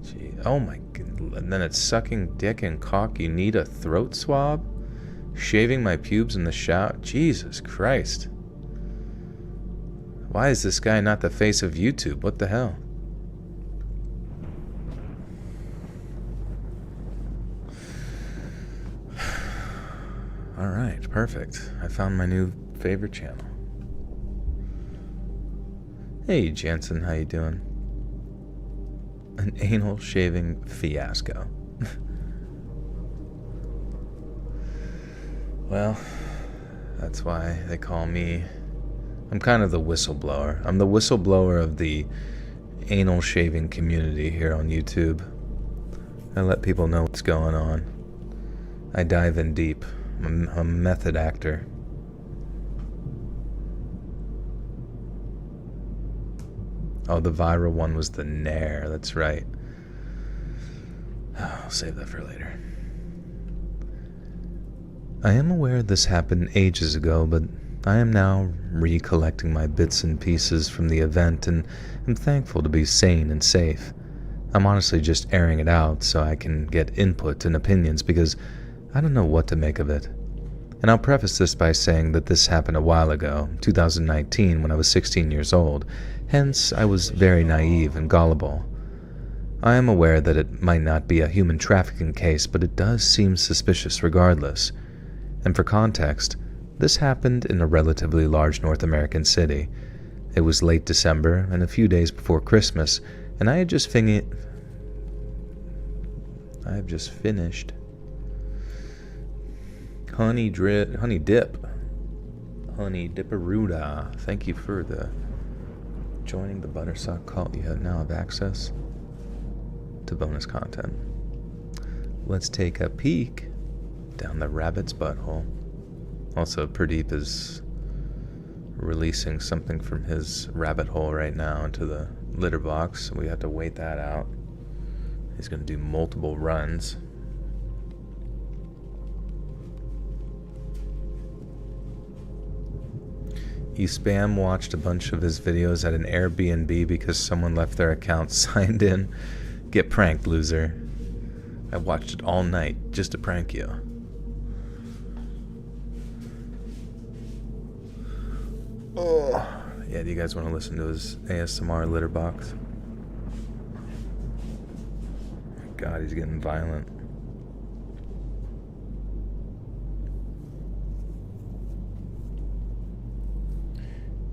[SPEAKER 1] Gee, oh my god. And then it's sucking dick and cock. You need a throat swab? Shaving my pubes in the shower? Jesus Christ. Why is this guy not the face of YouTube? What the hell? Alright, perfect. I found my new favorite channel. Hey Jansen, how you doing? An anal shaving fiasco. Well, that's why they call me... I'm kind of the whistleblower. I'm the whistleblower of the anal shaving community here on YouTube. I let people know what's going on. I dive in deep. I'm a method actor. Oh, the viral one was the Nair. That's right. I'll save that for later. I am aware this happened ages ago, but I am now recollecting my bits and pieces from the event and am thankful to be sane and safe. I'm honestly just airing it out so I can get input and opinions because I don't know what to make of it. And I'll preface this by saying that this happened a while ago, 2019, when I was 16 years old. Hence, I was very naive and gullible. I am aware that it might not be a human trafficking case, but it does seem suspicious regardless. And for context, this happened in a relatively large North American city. It was late December and a few days before Christmas, and I had just finished. Honey dip. Honey dipperuda. Thank you for the joining the Buttersock cult. You now have access to bonus content. Let's take a peek down the rabbit's butthole. Also, Pradeep is releasing something from his rabbit hole right now into the litter box. We have to wait that out. He's going to do multiple runs. You spam watched a bunch of his videos at an Airbnb because someone left their account signed in. Get pranked, loser. I watched it all night just to prank you. Yeah, do you guys want to listen to his ASMR litter box? Oh my God, he's getting violent.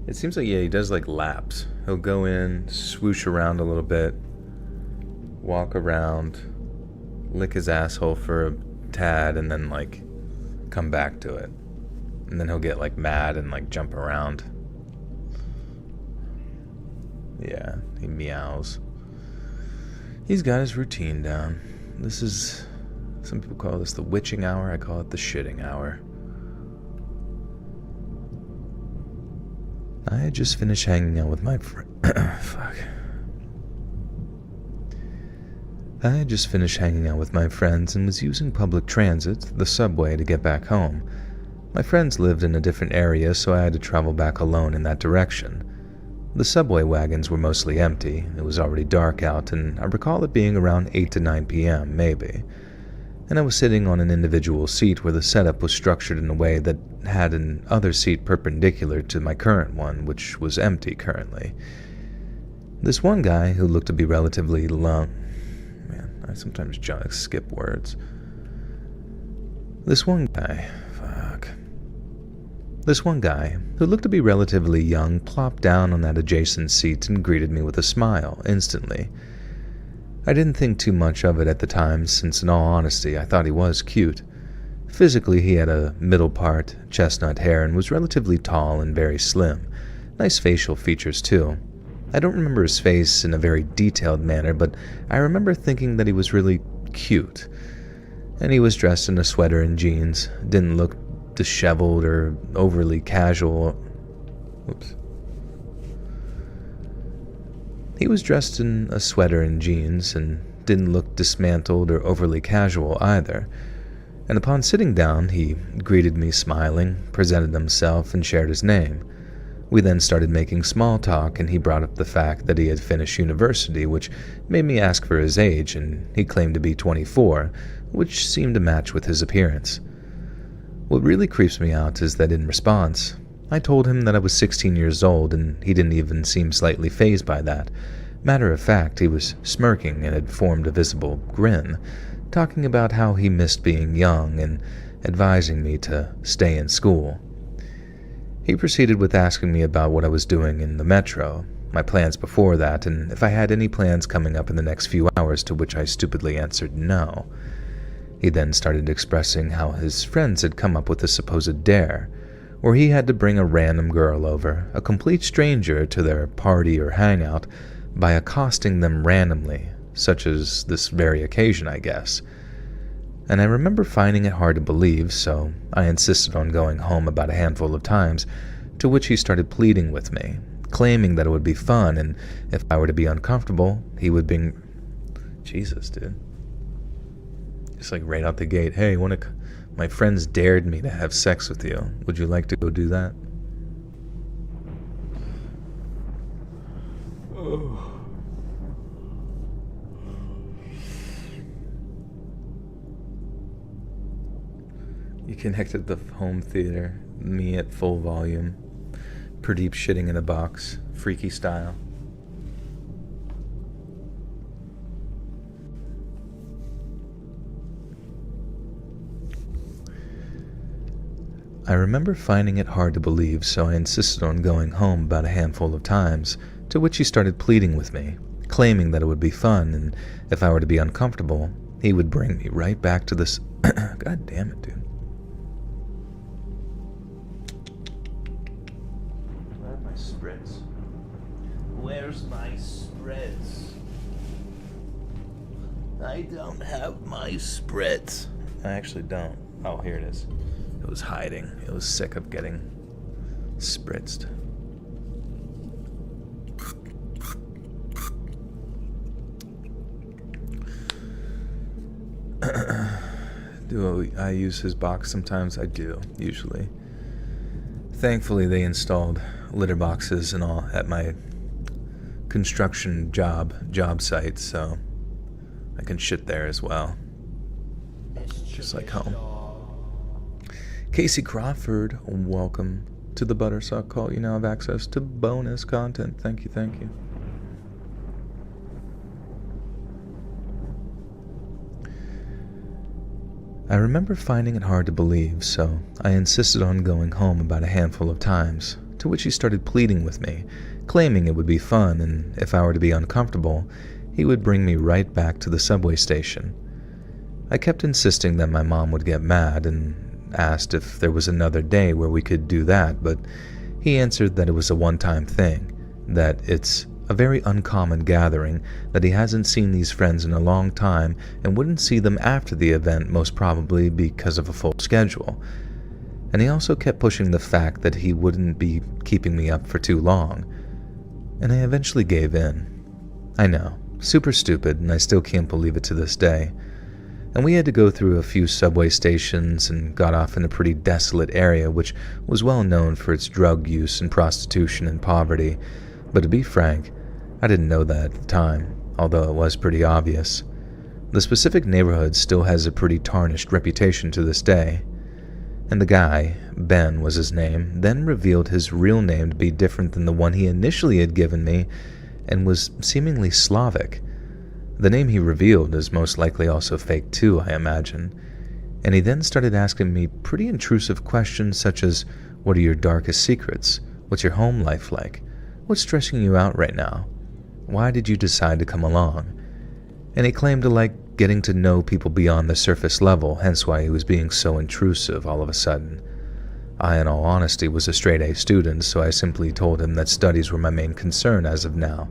[SPEAKER 1] It seems like, yeah, he does like laps. He'll go in, swoosh around a little bit, walk around, lick his asshole for a tad, and then like come back to it. And then he'll get like mad and like jump around. Yeah, he meows. He's got his routine down. This is, some people call this the witching hour, I call it the shitting hour. I had just finished hanging out with my fuck. I had just finished hanging out with my friends and was using public transit, the subway, to get back home. My friends lived in a different area, so I had to travel back alone in that direction. The subway wagons were mostly empty. It was already dark out, and I recall it being around 8 to 9 p.m., maybe. And I was sitting on an individual seat where the setup was structured in a way that had an other seat perpendicular to my current one, which was empty currently. This one guy, who looked to be relatively Man, I sometimes skip words. This one guy, who looked to be relatively young, plopped down on that adjacent seat and greeted me with a smile, instantly. I didn't think too much of it at the time, since in all honesty, I thought he was cute. Physically, he had a middle-part, chestnut hair and was relatively tall and very slim. Nice facial features, too. I don't remember his face in a very detailed manner, but I remember thinking that he was really cute. And he was dressed in a sweater and jeans, didn't look disheveled or overly casual. Oops. He was dressed in a sweater and jeans and didn't look dismantled or overly casual either. And upon sitting down, he greeted me smiling, presented himself, and shared his name. We then started making small talk, and he brought up the fact that he had finished university, which made me ask for his age, and he claimed to be 24, which seemed to match with his appearance. What really creeps me out is that in response, I told him that I was 16 years old, and he didn't even seem slightly fazed by that. Matter of fact, he was smirking and had formed a visible grin, talking about how he missed being young and advising me to stay in school. He proceeded with asking me about what I was doing in the metro, my plans before that, and if I had any plans coming up in the next few hours, to which I stupidly answered no. He then started expressing how his friends had come up with a supposed dare, where he had to bring a random girl over, a complete stranger, to their party or hangout by accosting them randomly, such as this very occasion, I guess. And I remember finding it hard to believe, so I insisted on going home about a handful of times, to which he started pleading with me, claiming that it would be fun, and if I were to be uncomfortable, he would be... Jesus, dude. Just like right out the gate, hey, my friends dared me to have sex with you. Would you like to go do that? Oh. You connected the home theater, me at full volume, Pradeep shitting in a box, freaky style. I remember finding it hard to believe, so I insisted on going home about a handful of times, to which he started pleading with me, claiming that it would be fun, and if I were to be uncomfortable, he would bring me right back to this... God damn it, dude.
[SPEAKER 3] Where are my spreads? Where's my spreads? I don't have my spreads.
[SPEAKER 1] I actually don't. Oh, here it is. It was hiding. It was sick of getting spritzed. Do I use his box sometimes? I do, usually. Thankfully, they installed litter boxes and all at my construction job site, so I can shit there as well. Just like home. Casey Crawford, welcome. to the Buttersock Cult. You now have access to bonus content. Thank you, thank you. I remember finding it hard to believe, so I insisted on going home about a handful of times, to which he started pleading with me, claiming it would be fun, and if I were to be uncomfortable, he would bring me right back to the subway station. I kept insisting that my mom would get mad and asked if there was another day where we could do that, but he answered that it was a one-time thing, that it's a very uncommon gathering, that he hasn't seen these friends in a long time and wouldn't see them after the event, most probably because of a full schedule. And he also kept pushing the fact that he wouldn't be keeping me up for too long. And I eventually gave in. I know, super stupid, and I still can't believe it to this day. And we had to go through a few subway stations and got off in a pretty desolate area which was well known for its drug use and prostitution and poverty. But to be frank, I didn't know that at the time, although it was pretty obvious. The specific neighborhood still has a pretty tarnished reputation to this day. And the guy, Ben was his name, then revealed his real name to be different than the one he initially had given me and was seemingly Slavic. The name he revealed is most likely also fake too, I imagine. And he then started asking me pretty intrusive questions such as, what are your darkest secrets? What's your home life like? What's stressing you out right now? Why did you decide to come along? And he claimed to like getting to know people beyond the surface level, hence why he was being so intrusive all of a sudden. I, in all honesty, was a straight-A student, so I simply told him that studies were my main concern as of now,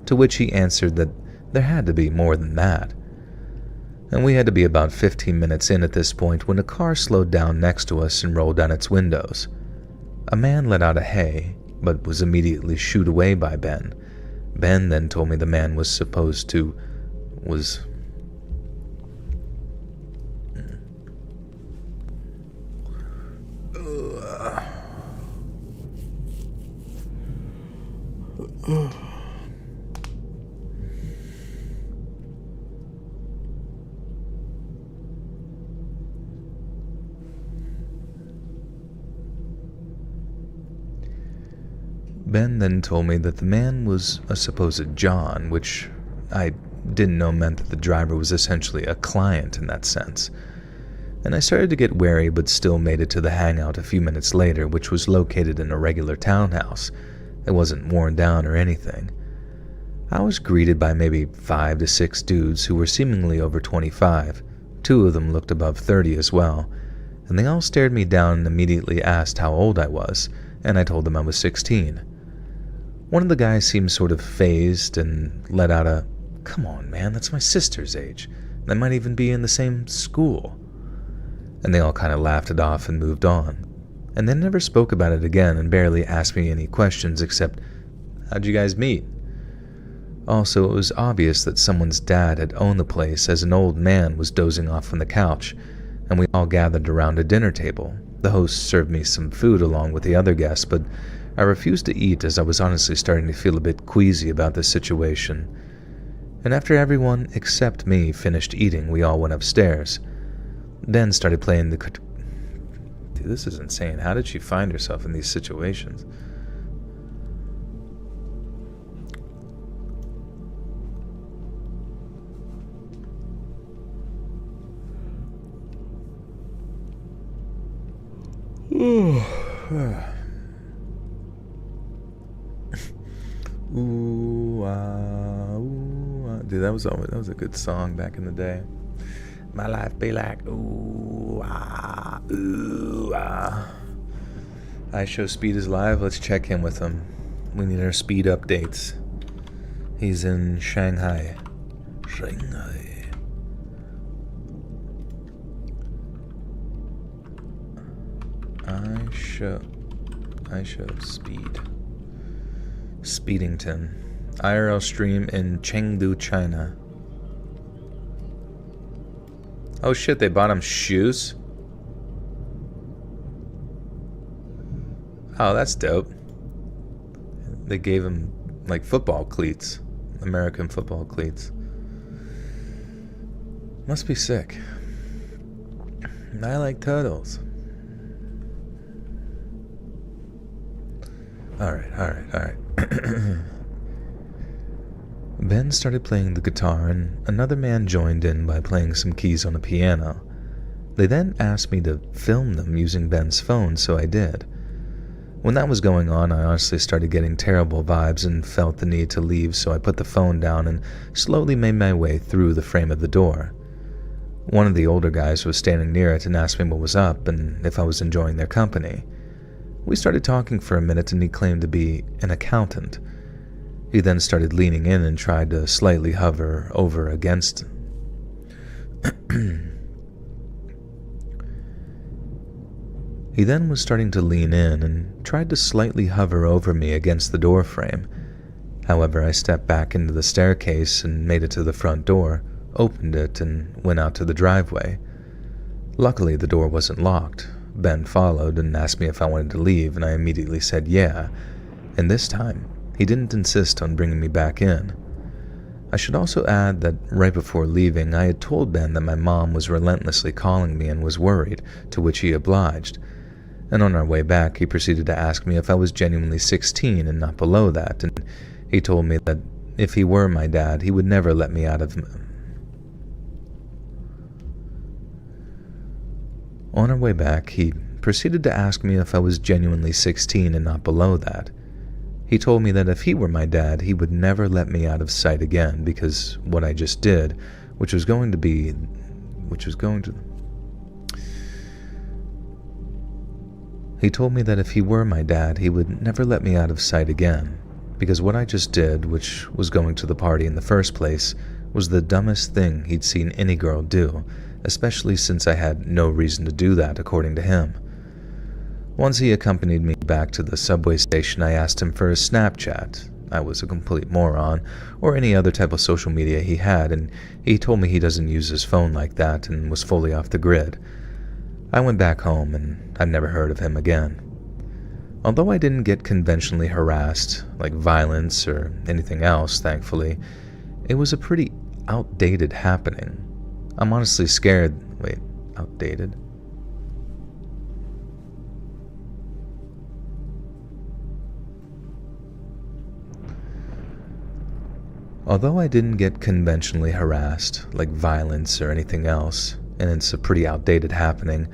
[SPEAKER 1] to which he answered that there had to be more than that. And we had to be about 15 minutes in at this point when a car slowed down next to us and rolled down its windows. A man let out a hey, but was immediately shooed away by Ben. Ben then told me the man was supposed to... was... Ben then told me that the man was a supposed John, which I didn't know meant that the driver was essentially a client in that sense. And I started to get wary but still made it to the hangout a few minutes later, which was located in a regular townhouse. It wasn't worn down or anything. I was greeted by maybe 5 to 6 dudes who were seemingly over 25. 2 of them looked above 30 as well, and they all stared me down and immediately asked how old I was, and I told them I was 16. One of the guys seemed sort of phased and let out a, "Come on, man, that's my sister's age. They might even be in the same school." And they all kind of laughed it off and moved on, and then never spoke about it again and barely asked me any questions except, "How'd you guys meet?" Also, it was obvious that someone's dad had owned the place, as an old man was dozing off on the couch, and we all gathered around a dinner table. The host served me some food along with the other guests, but I refused to eat as I was honestly starting to feel a bit queasy about this situation. And after everyone except me finished eating, we all went upstairs. Ben started playing the... Dude, this is insane. How did she find herself in these situations? Ooh, ooh, dude, that was a good song back in the day. My life be like ooh, ooh, I Show Speed is live. Let's check in with him. We need our speed updates. He's in Shanghai. I show Speed. Speedington. IRL stream in Chengdu, China. Oh shit, they bought him shoes? Oh, that's dope. They gave him, like, football cleats. American football cleats. Must be sick. I like turtles. Alright. Ben started playing the guitar, and another man joined in by playing some keys on a piano. They then asked me to film them using Ben's phone, so I did. When that was going on, I honestly started getting terrible vibes and felt the need to leave, so I put the phone down and slowly made my way through the frame of the door. One of the older guys was standing near it and asked me what was up and if I was enjoying their company. We started talking for a minute, and he claimed to be an accountant. He then started leaning in and tried to slightly hover over against He then was starting to lean in and tried to slightly hover over me against the door frame. However, I stepped back into the staircase and made it to the front door, opened it, and went out to the driveway. Luckily, the door wasn't locked. Ben followed and asked me if I wanted to leave, and I immediately said yeah, and this time, he didn't insist on bringing me back in. I should also add that right before leaving, I had told Ben that my mom was relentlessly calling me and was worried, to which he obliged. And on our way back, he proceeded to ask me if I was genuinely 16 and not below that, and he told me that if he were my dad, he would never let me out of... On our way back, he proceeded to ask me if I was genuinely 16 and not below that. He told me that if he were my dad, he would never let me out of sight again because what I just did, which was going to... He told me that if he were my dad, he would never let me out of sight again, because what I just did, which was going to the party in the first place, was the dumbest thing he'd seen any girl do, especially since I had no reason to do that, according to him. Once he accompanied me back to the subway station, I asked him for his Snapchat. I was a complete moron, or any other type of social media he had, and he told me he doesn't use his phone like that and was fully off the grid. I went back home, and I've never heard of him again. Although I didn't get conventionally harassed, like violence or anything else, thankfully, it was a pretty outdated happening. I'm honestly scared... Wait, outdated? Although I didn't get conventionally harassed, like violence or anything else, and it's a pretty outdated happening,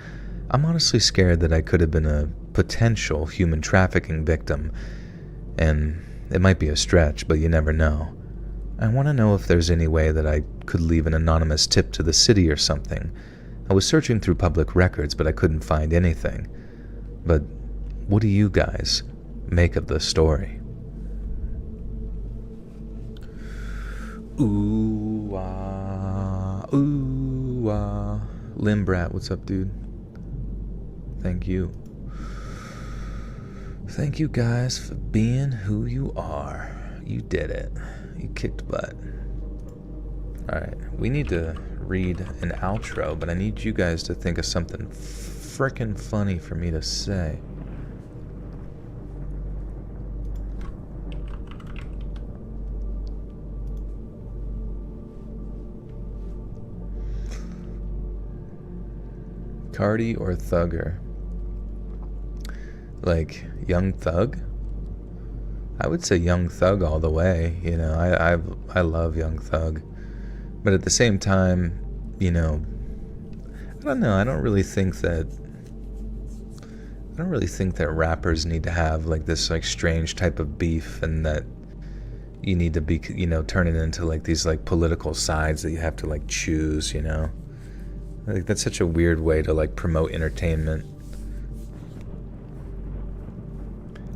[SPEAKER 1] I'm honestly scared that I could have been a potential human trafficking victim, and it might be a stretch, but you never know. I want to know if there's any way that I could leave an anonymous tip to the city or something. I was searching through public records, but I couldn't find anything. But what do you guys make of the story? Ooh, ah, ooh, ah. Limbrat, what's up, dude? Thank you. Thank you guys for being who you are. You did it. You kicked butt. Alright, we need to read an outro, but I need you guys to think of something frickin' funny for me to say. Cardi or Thugger? Like, Young Thug? I would say Young Thug all the way, you know, I love Young Thug. But at the same time, you know, I don't know, I don't really think that rappers need to have like this like strange type of beef, and that you need to be, you know, turning into like these like political sides that you have to like choose, you know. Like that's such a weird way to like promote entertainment.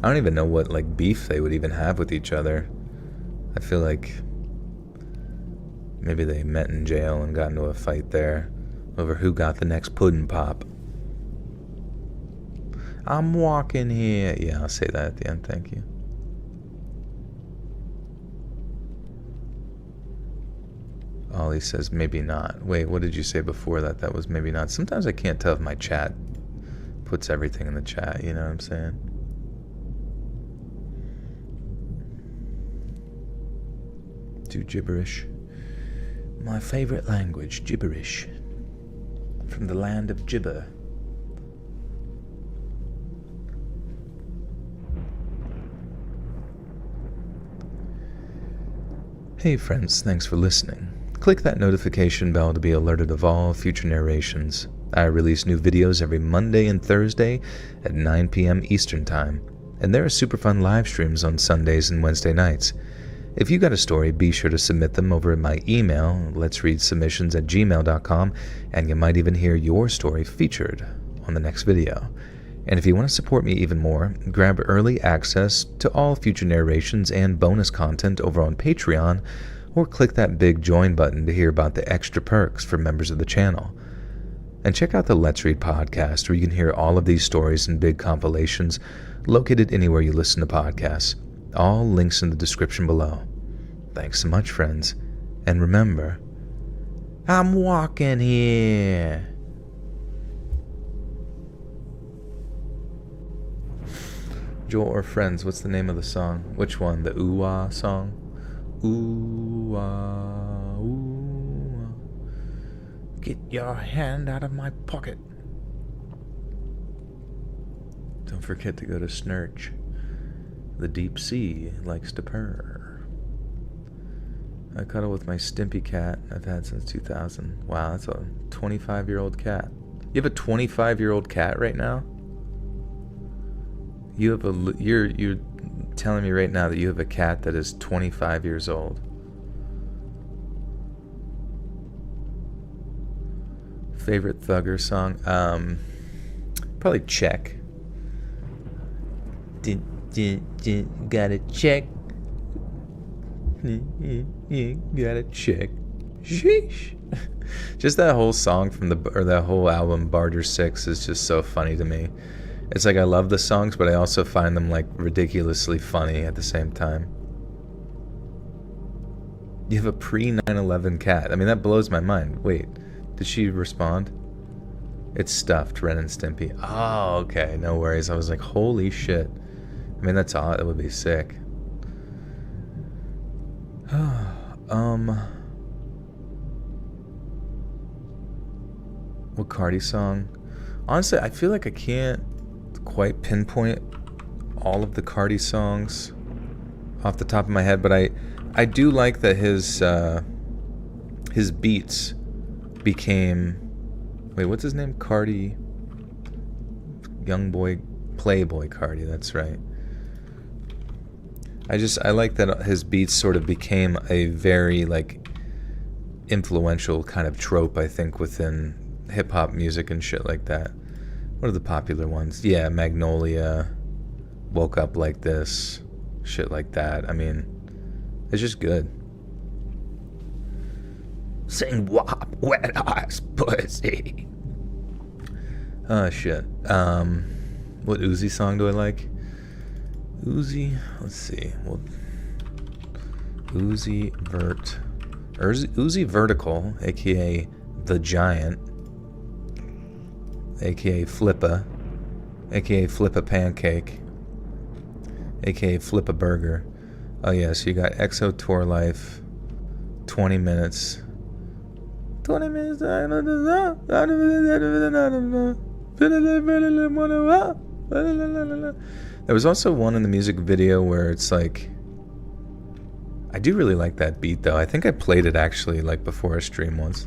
[SPEAKER 1] I don't even know what like beef they would even have with each other. I feel like maybe they met in jail and got into a fight there over who got the next pudding pop. I'm walking here. Yeah, I'll say that at the end, thank you. Ollie says maybe not. Wait, what did you say before that? That was maybe not. Sometimes I can't tell if my chat puts everything in the chat, you know what I'm saying? Do gibberish. My favorite language, gibberish. From the land of gibber. Hey friends, thanks for listening. Click that notification bell to be alerted of all future narrations. I release new videos every Monday and Thursday at 9 p.m. Eastern Time, and there are super fun live streams on Sundays and Wednesday nights. If you got a story, be sure to submit them over at my email, letsreadsubmissions@gmail.com, and you might even hear your story featured on the next video. And if you want to support me even more, grab early access to all future narrations and bonus content over on Patreon, or click that big join button to hear about the extra perks for members of the channel. And check out the Let's Read podcast, where you can hear all of these stories and big compilations located anywhere you listen to podcasts. All links in the description below. Thanks so much, friends. And remember, I'm walking here. Joel or Friends, what's the name of the song? Which one? The ooh-ah song? Ooh-ah, ooh-ah. Get your hand out of my pocket. Don't forget to go to Snurch. The deep sea likes to purr. I cuddle with my Stimpy cat I've had since 2000. Wow, that's a 25-year-old cat. You have a 25-year-old cat right now? You're telling me right now that you have a cat that is 25 years old. Favorite Thugger song? Probably Check. Gotta check. Gotta check. Sheesh. Just that whole song from that whole album, Barter 6, is just so funny to me. It's like I love the songs, but I also find them like ridiculously funny at the same time. You have a pre-9/11 cat. I mean, that blows my mind. Wait, did she respond? It's stuffed, Ren and Stimpy. Oh, okay, no worries. I was like, holy shit. I mean, that's odd. That would be sick. What Cardi song? Honestly, I feel like I can't quite pinpoint all of the Cardi songs off the top of my head, but I do like that his beats became, wait, what's his name? Cardi, young boy, Playboy Cardi, that's right. I like that his beats sort of became a very like influential kind of trope, I think, within hip-hop music and shit like that. What are the popular ones? Yeah, Magnolia, Woke Up Like This, shit like that. I mean, it's just good. Sing wop, wet ass pussy. Oh, shit. What Uzi song do I like? Uzi, let's see. Well, Uzi Vertical, aka The Giant, aka Flippa, aka Flippa Pancake, aka Flippa Burger. Oh yeah, so you got EXO Tour Life, 20 minutes. 20 minutes. There was also one in the music video where it's like, I do really like that beat though. I think I played it actually like before a stream once.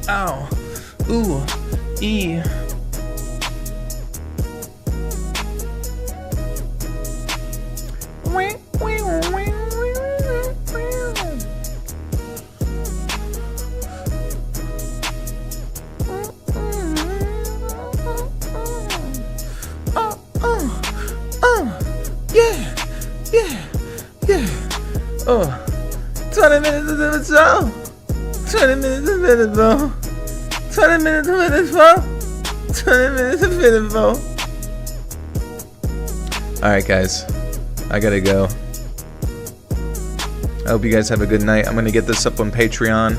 [SPEAKER 1] Ow. Ooh. E. Yeah. 20 minutes of the song. 20 minutes of video. 20 minutes of video. 20 minutes of video. Alright guys, I gotta go. I hope you guys have a good night. I'm gonna get this up on Patreon.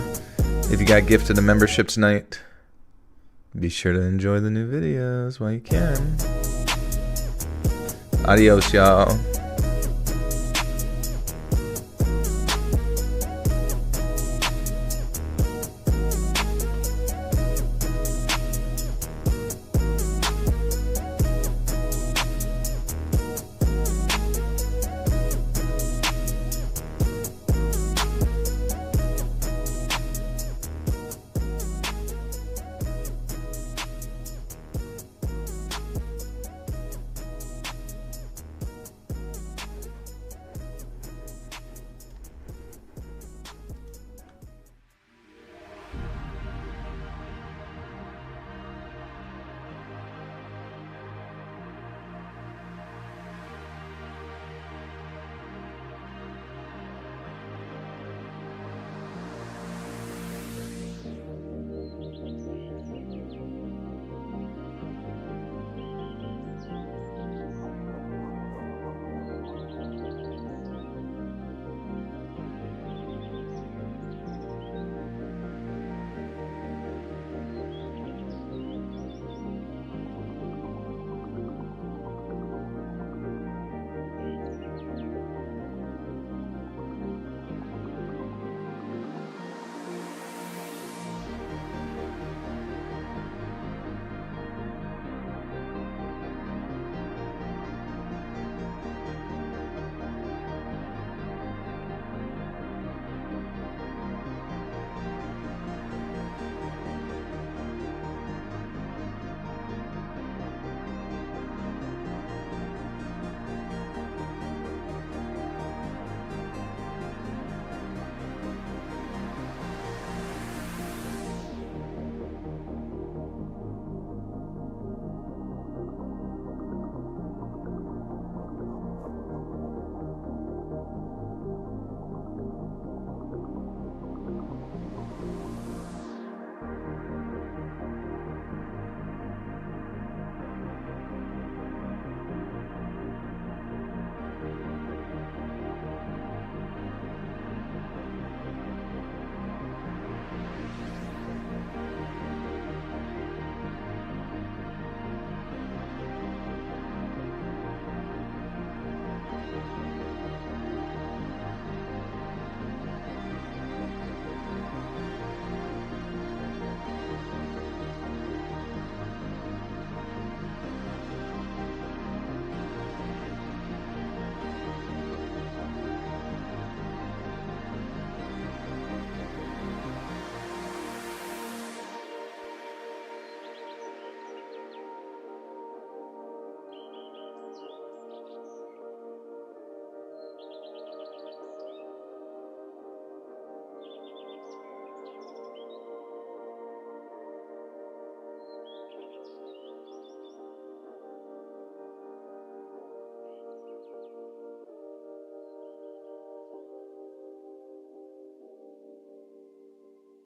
[SPEAKER 1] If you got gifted a membership tonight, be sure to enjoy the new videos while you can. Adios, y'all.